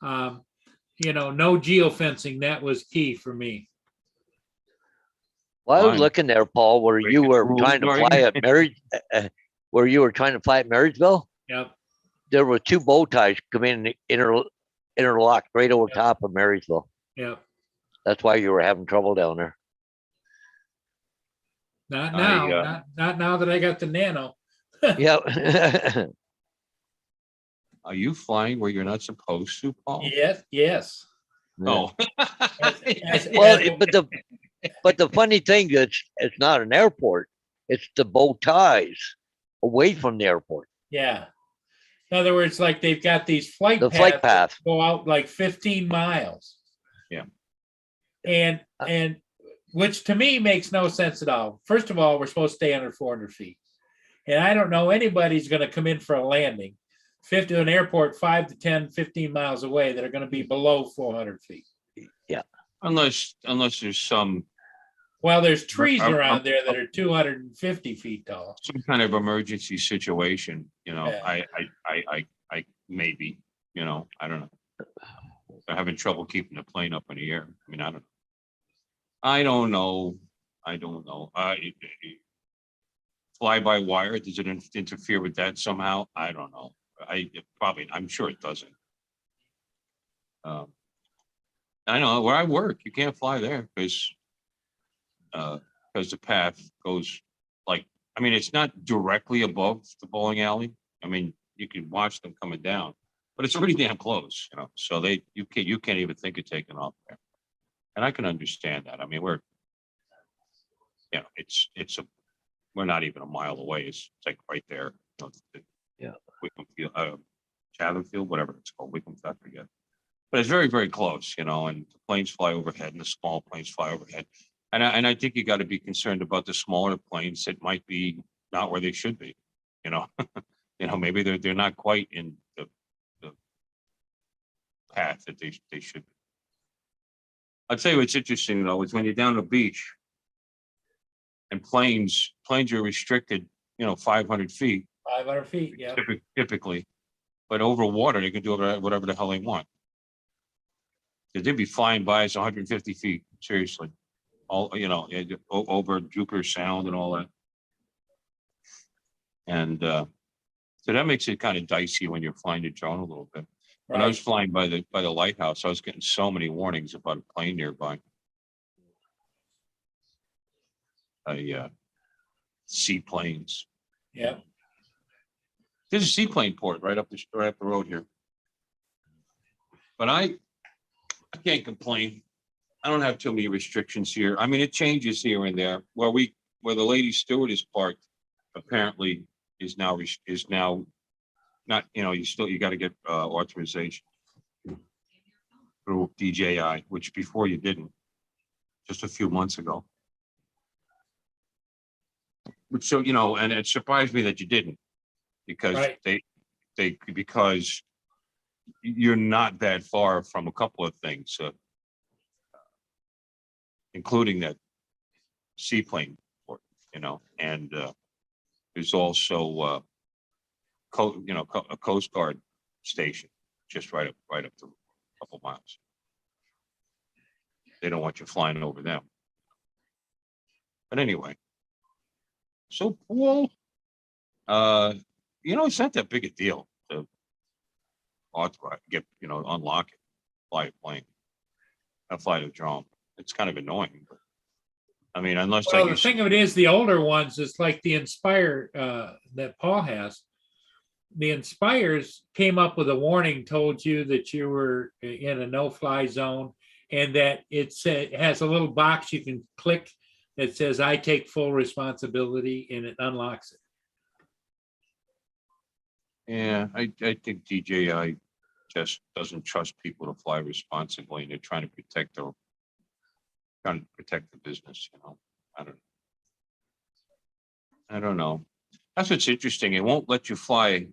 S1: you know, no geofencing. That was key for me.
S4: Well, I was
S5: Fine.
S4: looking there, Paul, where you
S5: Breaking
S4: were
S5: rules,
S4: trying to
S5: are
S4: fly
S5: you?
S4: at where you were trying to fly at Marysville.
S1: Yep.
S4: There were two bow ties coming interlocked right over
S1: Yep.
S4: top of Marysville.
S1: Yep.
S4: That's why you were having trouble down there.
S1: Not
S5: I,
S1: now. Not now that I got the Nano.
S4: Yeah.
S5: are you flying where you're not supposed to, Paul?
S1: Yes. Yes.
S5: Oh.
S4: Well, but the funny thing is, it's not an airport. It's the bow ties away from the airport.
S1: Yeah. In other words, like they've got these flight
S4: The
S1: paths
S4: flight
S1: that
S4: path.
S1: go out like 15 miles.
S5: Yeah.
S1: And which to me makes no sense at all. First of all, we're supposed to stay under 400 feet. And I don't know anybody's going to come in for a landing 50 an airport 5 to 10, 15 miles away that are going to be below 400 feet.
S5: Unless there's some
S1: Well, there's trees
S5: I'm-
S1: around there that are 250 feet tall.
S5: some kind of emergency situation, you know,
S1: Yeah.
S5: I maybe, you know, I don't know. They're having trouble keeping the plane up in the air. I mean, I don't know. I don't know. Fly by wire, does it interfere with that somehow? I don't know. I'm sure it doesn't. I know where I work, you can't fly there because the path goes like, I mean, it's not directly above the bowling alley. I mean, you can watch them coming down, but it's pretty damn close, you know, so you can't even think of taking off there. And I can understand that. I mean, we're, you know, we're not even a mile away. It's like right there. You know,
S4: Yeah.
S5: Wickham Field, Chatham Field, whatever it's called, Wickham, I forget. But it's very, very close, you know, and the planes fly overhead and the small planes fly overhead. And I think you got to be concerned about the smaller planes that might be not where they should be, you know. You know, maybe they're not quite in the path that they should be. I'll tell you what's interesting though, is when you're down the beach and planes are restricted, you know, 500 feet
S1: 500 feet, yeah.
S5: typically, but over water, they can do whatever the hell they want. They'd be flying by us 150 feet, seriously. All, you know, over Jupiter Sound and all that. And so that makes it kind of dicey when you're flying the drone a little bit. When I was
S1: Right.
S5: flying by the lighthouse, I was getting so many warnings about a plane nearby. Seaplanes.
S1: Yeah.
S5: There's a seaplane port right up the road here. But I can't complain. I don't have too many restrictions here. I mean, it changes here and there. Where the lady steward is parked, apparently is now not, you know, you got to get authorization through DJI, which before you didn't, just a few months ago. Which, so, you know, and it surprised me that you didn't, because
S1: Right.
S5: because you're not that far from a couple of things, including that seaplane port, you know, and there's also a Coast Guard station just right up the couple miles. They don't want you flying over them. But anyway, so Paul, you know, it's not that big a deal to authorize, unlock it, fly a plane, fly the drone. It's kind of annoying, but I mean, unless
S1: Well,
S5: like
S1: the thing of it is, the older ones, it's like the Inspire that Paul has. The Inspires came up with a warning, told you that you were in a no-fly zone, and that it has a little box you can click that says, "I take full responsibility," and it unlocks it.
S5: Yeah, I think DJI just doesn't trust people to fly responsibly, and they're trying to protect the business, you know. I don't know. That's what's interesting. It won't let you fly.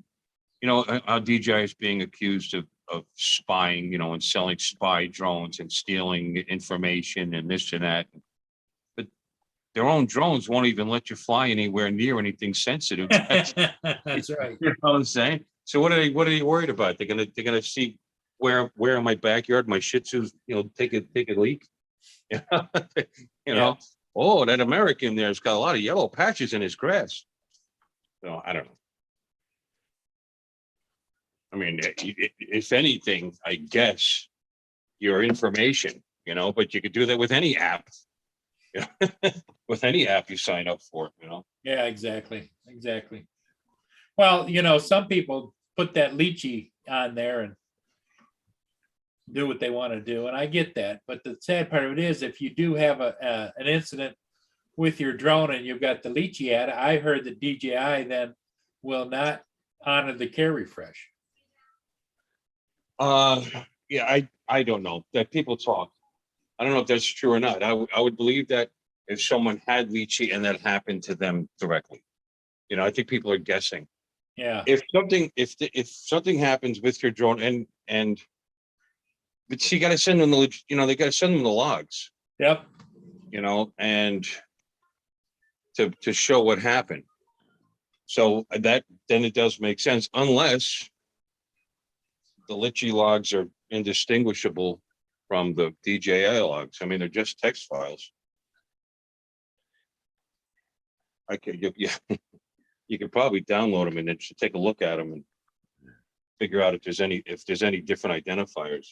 S5: You know, how DJI is being accused of spying, you know, and selling spy drones and stealing information and this and that. But their own drones won't even let you fly anywhere near anything sensitive.
S1: That's right.
S5: You know what I'm saying? So what are they worried about? They're gonna see where in my backyard my Shih Tzus, you know, take a leak. You know, oh, that American there's got a lot of yellow patches in his grass. So I don't know. I mean, if anything, I guess your information, you know, but you could do that with any app. You know? With any app you sign up for, you know.
S1: Yeah, exactly. Well, you know, some people put that lychee on there and do what they want to do, and I get that. But the sad part of it is, if you do have an incident with your drone and you've got the lychee at it, I heard that DJI then will not honor the care refresh.
S5: Yeah, I don't know that people talk. I don't know if that's true or not. I would believe that if someone had lychee and that happened to them directly, you know, I think people are guessing.
S1: Yeah.
S5: If something happens with your drone and But you gotta send them they gotta send them the logs,
S1: Yep.
S5: and to show what happened. So then it does make sense, unless the Litchi logs are indistinguishable from the DJI logs. I mean, they're just text files. You could probably download them and then just take a look at them and figure out if there's any different identifiers,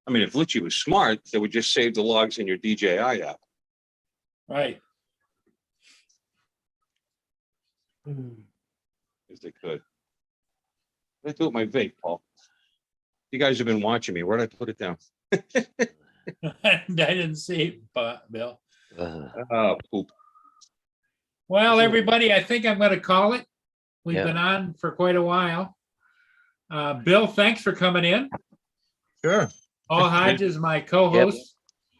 S5: I mean, if Litchi was smart, they would just save the logs in your DJI app.
S1: Right.
S5: If they could. I do it with my vape, Paul. You guys have been watching me. Where'd I put it down?
S1: I didn't see it, Bill.
S5: Poop.
S1: Well, everybody, I think I'm going to call it. We've
S4: Yeah.
S1: been on for quite a while. Bill, thanks for coming in.
S5: Sure.
S1: Paul Hodge is my co-host.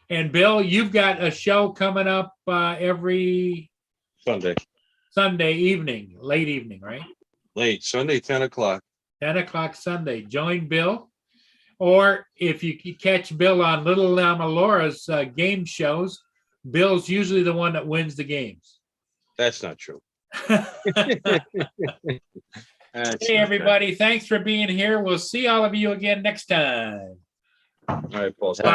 S1: And Bill, you've got a show coming up every
S5: Sunday,
S1: evening, late evening, right?
S5: late, Sunday, 10 o'clock.
S1: 10 o'clock Sunday. Join Bill. Or if you catch Bill on Little Llama Laura's game shows, Bill's usually the one that wins the games.
S5: That's not true.
S1: Hey, everybody. Thanks for being here. We'll see all of you again next time.
S5: All right, Paul.